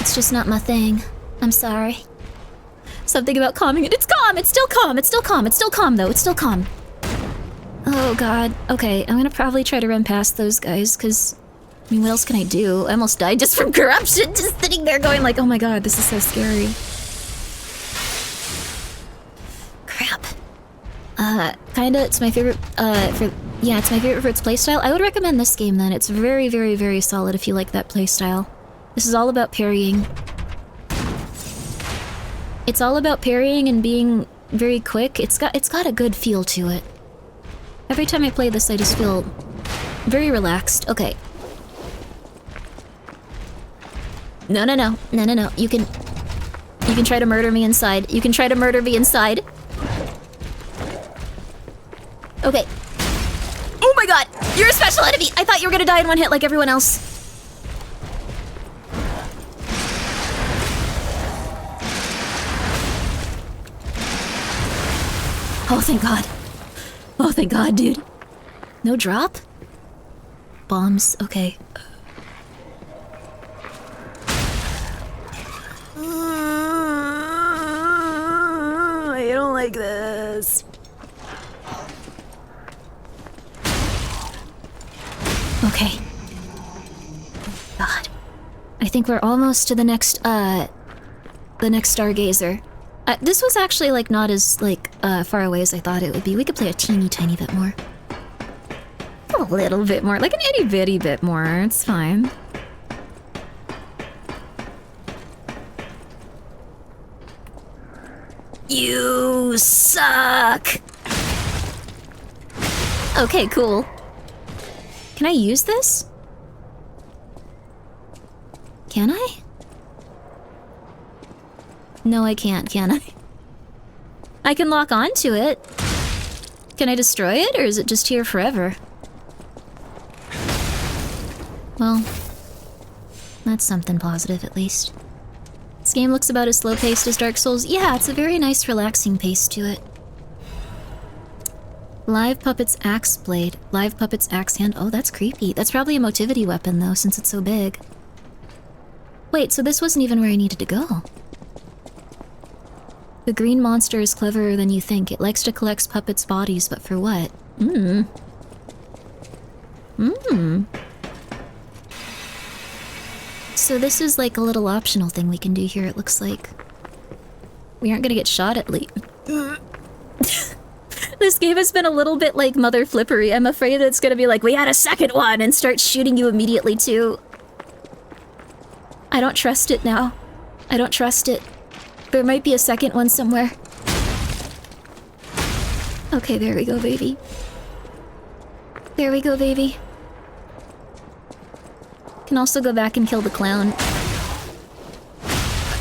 It's just not my thing. I'm sorry. Something about calming it. It's calm! It's still calm! It's still calm! It's still calm, though. It's still calm. Oh, God. Okay, I'm gonna probably try to run past those guys, because... I mean, what else can I do? I almost died just from corruption, just sitting there going like, oh my god, this is so scary. Crap. Kinda, it's my favorite, it's my favorite for its playstyle. I would recommend this game, then. It's very, very, very solid if you like that playstyle. This is all about parrying. It's all about parrying and being very quick. It's got a good feel to it. Every time I play this, I just feel very relaxed. Okay. No, no, no. No, no, no. You can try to murder me inside. You can try to murder me inside. Okay. Oh my god! You're a special enemy! I thought you were gonna die in one hit like everyone else. Oh, thank god. Oh, thank god, dude. No drop? Bombs. Okay. I don't like this. Okay. God. I think we're almost to the next stargazer. This was actually, like, not as, like, far away as I thought it would be. We could play a teeny tiny bit more. A little bit more. Like an itty bitty bit more. It's fine. You suck! Okay, cool. Can I use this? Can I? No, I can't, can I? I can lock onto it. Can I destroy it, or is it just here forever? Well, that's something positive, at least. This game looks about as slow-paced as Dark Souls. Yeah, it's a very nice, relaxing pace to it. Live Puppet's Axe Blade. Live Puppet's Axe Hand. Oh, that's creepy. That's probably a motivity weapon, though, since it's so big. Wait, so this wasn't even where I needed to go. The green monster is cleverer than you think. It likes to collect puppets' bodies, but for what? So this is like a little optional thing we can do here, it looks like. We aren't gonna get shot at least. This game has been a little bit like Mother Flippery. I'm afraid that it's gonna be like, we had a second one, and start shooting you immediately too. I don't trust it now. I don't trust it. There might be a second one somewhere. Okay, there we go, baby. There we go, baby. Can also go back and kill the clown.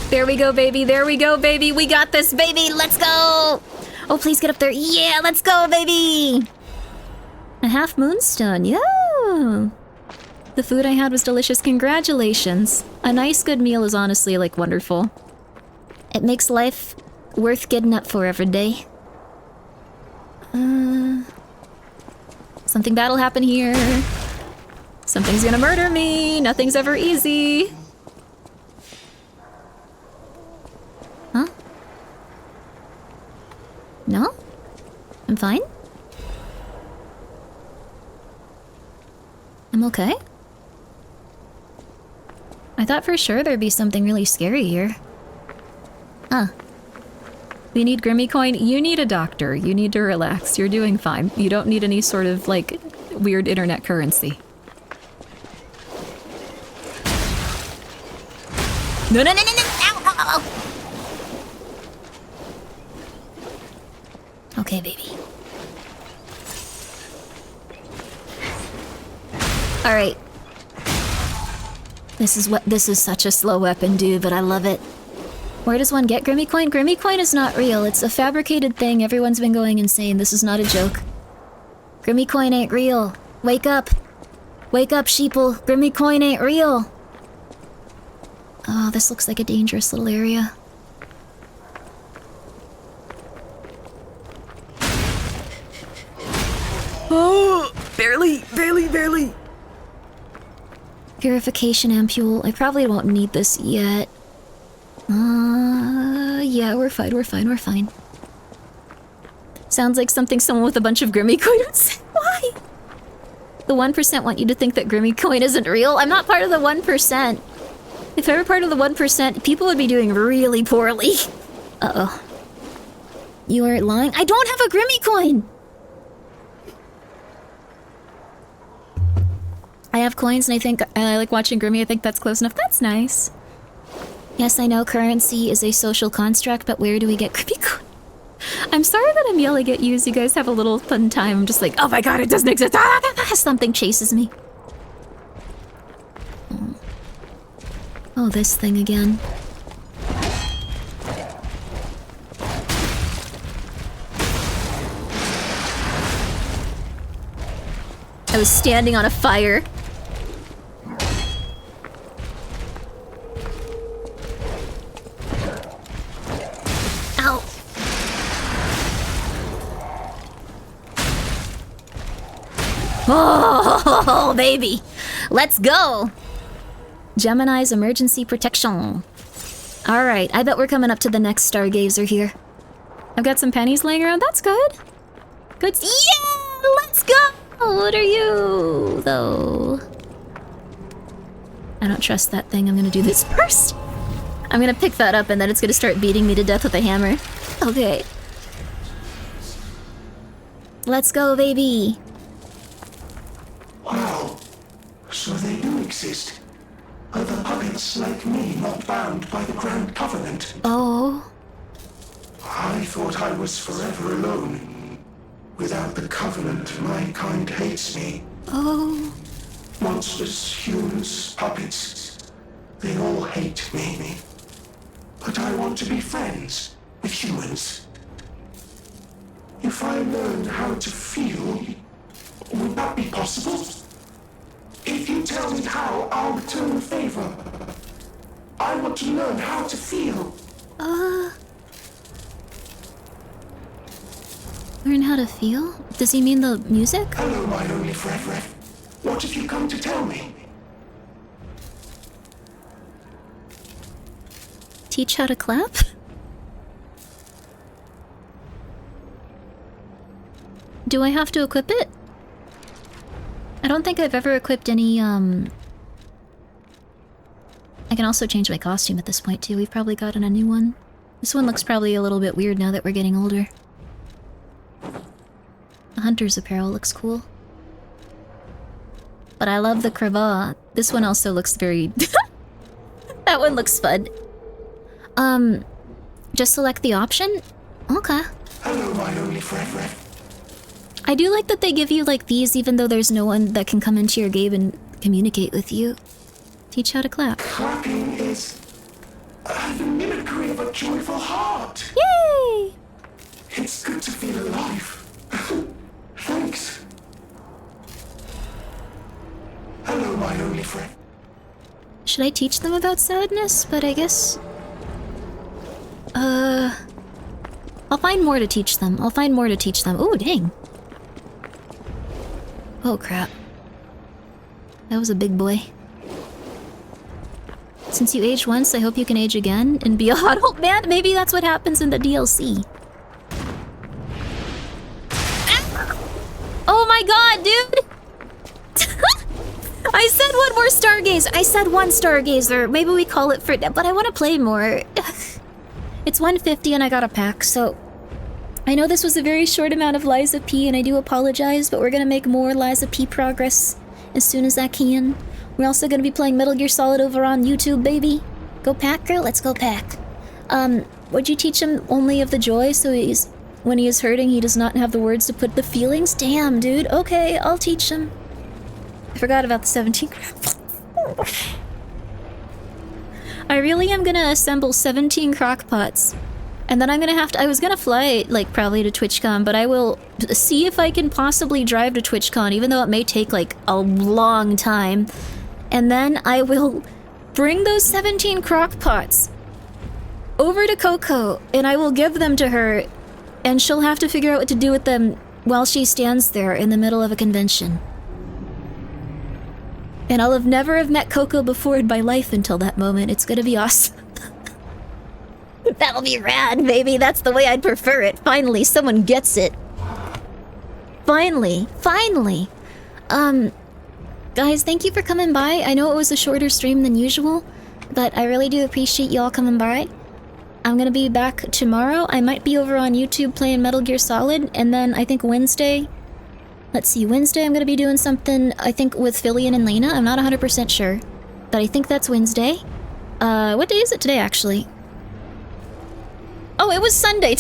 There we go, baby. There we go, baby. We got this, baby. Let's go. Oh, please get up there. Yeah, let's go, baby. A half moonstone. Yeah. The food I had was delicious. Congratulations. A nice, good meal is honestly, like, wonderful. It makes life worth getting up for every day. Something bad'll happen here. Something's gonna murder me. Nothing's ever easy. Huh? No? I'm fine? I'm okay? I thought for sure there'd be something really scary here. Huh. We need Grimmi coin. You need a doctor. You need to relax. You're doing fine. You don't need any sort of, like, weird internet currency. No, no, no, no, no! Ow, ow, ow, ow. Okay, baby. Alright. This is such a slow weapon, dude, but I love it. Where does one get Grimmi coin? Grimmi coin is not real. It's a fabricated thing. Everyone's been going insane. This is not a joke. Grimmi coin ain't real. Wake up. Wake up, sheeple. Grimmi coin ain't real. Oh, this looks like a dangerous little area. Oh, barely. Purification ampule. I probably won't need this yet. Yeah, we're fine. Sounds like someone with a bunch of Grimmi coin would say. Why? The 1% want you to think that Grimmi coin isn't real. I'm not part of the 1%. If I were part of the 1%, people would be doing really poorly. Uh-oh. You are lying? I don't have a Grimmi coin! I have coins and I think I like watching Grimmi. I think that's close enough. That's nice. Yes, I know currency is a social construct, but where do we get Grimmi coin? I'm sorry that I'm yelling at you as you guys have a little fun time. I'm just like, oh my god, it doesn't exist. Something chases me. Oh, this thing again. I was standing on a fire. Ow. Oh, baby. Let's go. Gemini's emergency protection. Alright, I bet we're coming up to the next stargazer here. I've got some pennies laying around. That's good. Good. Yeah! Let's go! How old are you, though? I don't trust that thing. I'm gonna do this first. I'm gonna pick that up and then it's gonna start beating me to death with a hammer. Okay. Let's go, baby. Wow. So they do exist. Other puppets like me not bound by the Grand Covenant. Oh. I thought I was forever alone. Without the Covenant, my kind hates me. Oh. Monsters, humans, puppets. They all hate me. But I want to be friends with humans. If I learn how to feel, would that be possible? If you tell me how, I'll return the favor. I want to learn how to feel. Learn how to feel? Does he mean the music? Hello, my only friend. What have you come to tell me? Teach how to clap? Do I have to equip it? I don't think I've ever equipped any, I can also change my costume at this point, too. We've probably gotten a new one. This one looks probably a little bit weird now that we're getting older. The hunter's apparel looks cool. But I love the cravat. This one also looks very... That one looks fun. Just select the option? Okay. Hello, my only friend. I do like that they give you, like, these even though there's no one that can come into your game and communicate with you. Teach how to clap. Clapping is the mimicry of a joyful heart. Yay! It's good to feel alive. Thanks. Hello, my only friend. Should I teach them about sadness? But I guess... I'll find more to teach them. Oh, dang. Oh, crap. That was a big boy. Since you aged once, I hope you can age again and be a hot old man. Maybe that's what happens in the DLC. Oh my god, dude! I said one more stargazer. I said one stargazer. Maybe we call it for... But I want to play more. It's 150 and I got a pack, so... I know this was a very short amount of Liza P, and I do apologize, but we're gonna make more Liza P progress as soon as I can. We're also gonna be playing Metal Gear Solid over on YouTube, baby. Go pack, girl? Let's go pack. Would you teach him only of the joy, so he's... When he is hurting, he does not have the words to put the feelings? Damn, dude. Okay, I'll teach him. I forgot about the 17 I really am gonna assemble 17 crockpots. And then I'm gonna have to... I was gonna fly, like, probably to TwitchCon, but I will see if I can possibly drive to TwitchCon, even though it may take, like, a long time. And then I will bring those 17 crockpots over to Coco, and I will give them to her, and she'll have to figure out what to do with them while she stands there in the middle of a convention. And I'll never have met Coco before in my life until that moment. It's gonna be awesome. That'll be rad, baby. That's the way I'd prefer it. Finally, someone gets it. Finally. Guys, thank you for coming by. I know it was a shorter stream than usual, but I really do appreciate y'all coming by. I'm gonna be back tomorrow. I might be over on YouTube playing Metal Gear Solid, and then I think Wednesday... Let's see, Wednesday I'm gonna be doing something, I think, with Fillion and Lena. I'm not 100% sure, but I think that's Wednesday. What day is it today, actually? Oh, it was Sunday.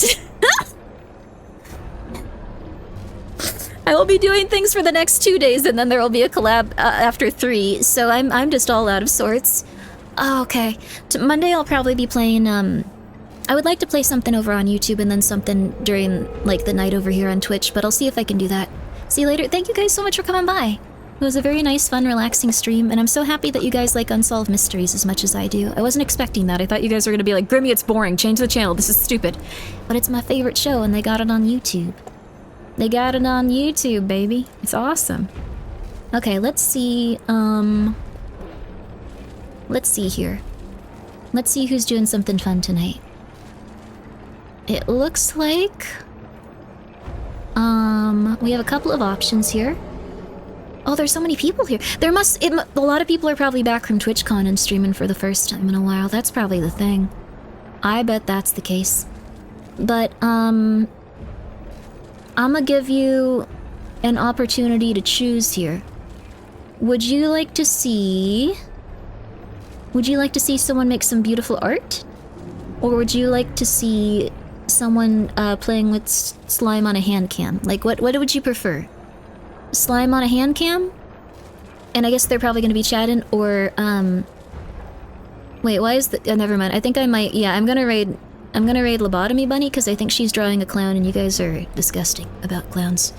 I will be doing things for the next 2 days, and then there will be a collab after 3. So I'm just all out of sorts. Oh, okay. Monday I'll probably be playing. I would like to play something over on YouTube and then something during like the night over here on Twitch. But I'll see if I can do that. See you later. Thank you guys so much for coming by. It was a very nice, fun, relaxing stream, and I'm so happy that you guys like Unsolved Mysteries as much as I do. I wasn't expecting that. I thought you guys were gonna be like, Grimmi, it's boring, change the channel, this is stupid. But it's my favorite show, and they got it on YouTube. They got it on YouTube, baby. It's awesome. Okay, let's see, let's see here. Let's see who's doing something fun tonight. It looks like... we have a couple of options here. Oh, there's so many people here. A lot of people are probably back from TwitchCon and streaming for the first time in a while. That's probably the thing. I bet that's the case. But, I'm gonna give you an opportunity to choose here. Would you like to see someone make some beautiful art? Or would you like to see someone playing with slime on a hand cam? Like, what would you prefer? Slime on a hand cam? And I guess they're probably gonna be chatting, or, wait, why is the... Oh, never mind. I think I might... Yeah, I'm gonna raid Lobotomy Bunny, because I think she's drawing a clown, and you guys are disgusting about clowns.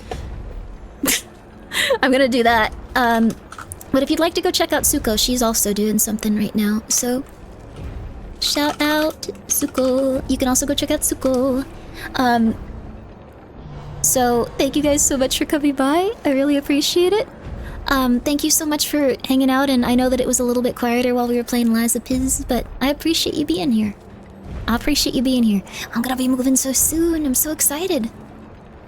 I'm gonna do that. But if you'd like to go check out Suko, she's also doing something right now, so... Shout out, Suko. You can also go check out Suko. So, thank you guys so much for coming by. I really appreciate it. Thank you so much for hanging out, and I know that it was a little bit quieter while we were playing Liza Piz, but I appreciate you being here. I appreciate you being here. I'm gonna be moving so soon. I'm so excited.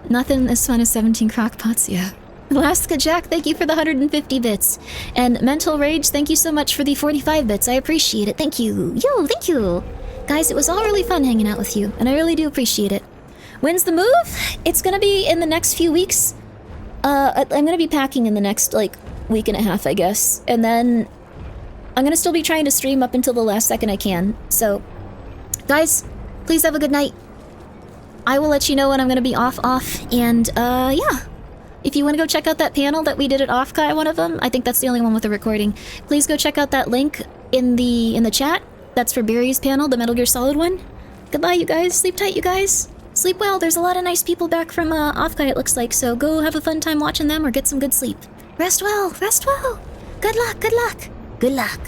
Nothing as fun as 17 crockpots, yeah. Alaska Jack, thank you for the 150 bits. And Mental Rage, thank you so much for the 45 bits. I appreciate it. Thank you. Yo, thank you. Guys, it was all really fun hanging out with you, and I really do appreciate it. When's the move? It's gonna be in the next few weeks. I'm gonna be packing in the next, like, week and a half, I guess. And then I'm gonna still be trying to stream up until the last second I can. So, guys, please have a good night. I will let you know when I'm gonna be off, and, yeah. If you want to go check out that panel that we did at Offkai, one of them, I think that's the only one with a recording. Please go check out that link in the chat. That's for Barry's panel, the Metal Gear Solid one. Goodbye, you guys. Sleep tight, you guys. Sleep well. There's a lot of nice people back from Offkai, it looks like, so go have a fun time watching them or get some good sleep. Rest well. Rest well. Good luck. Good luck. Good luck.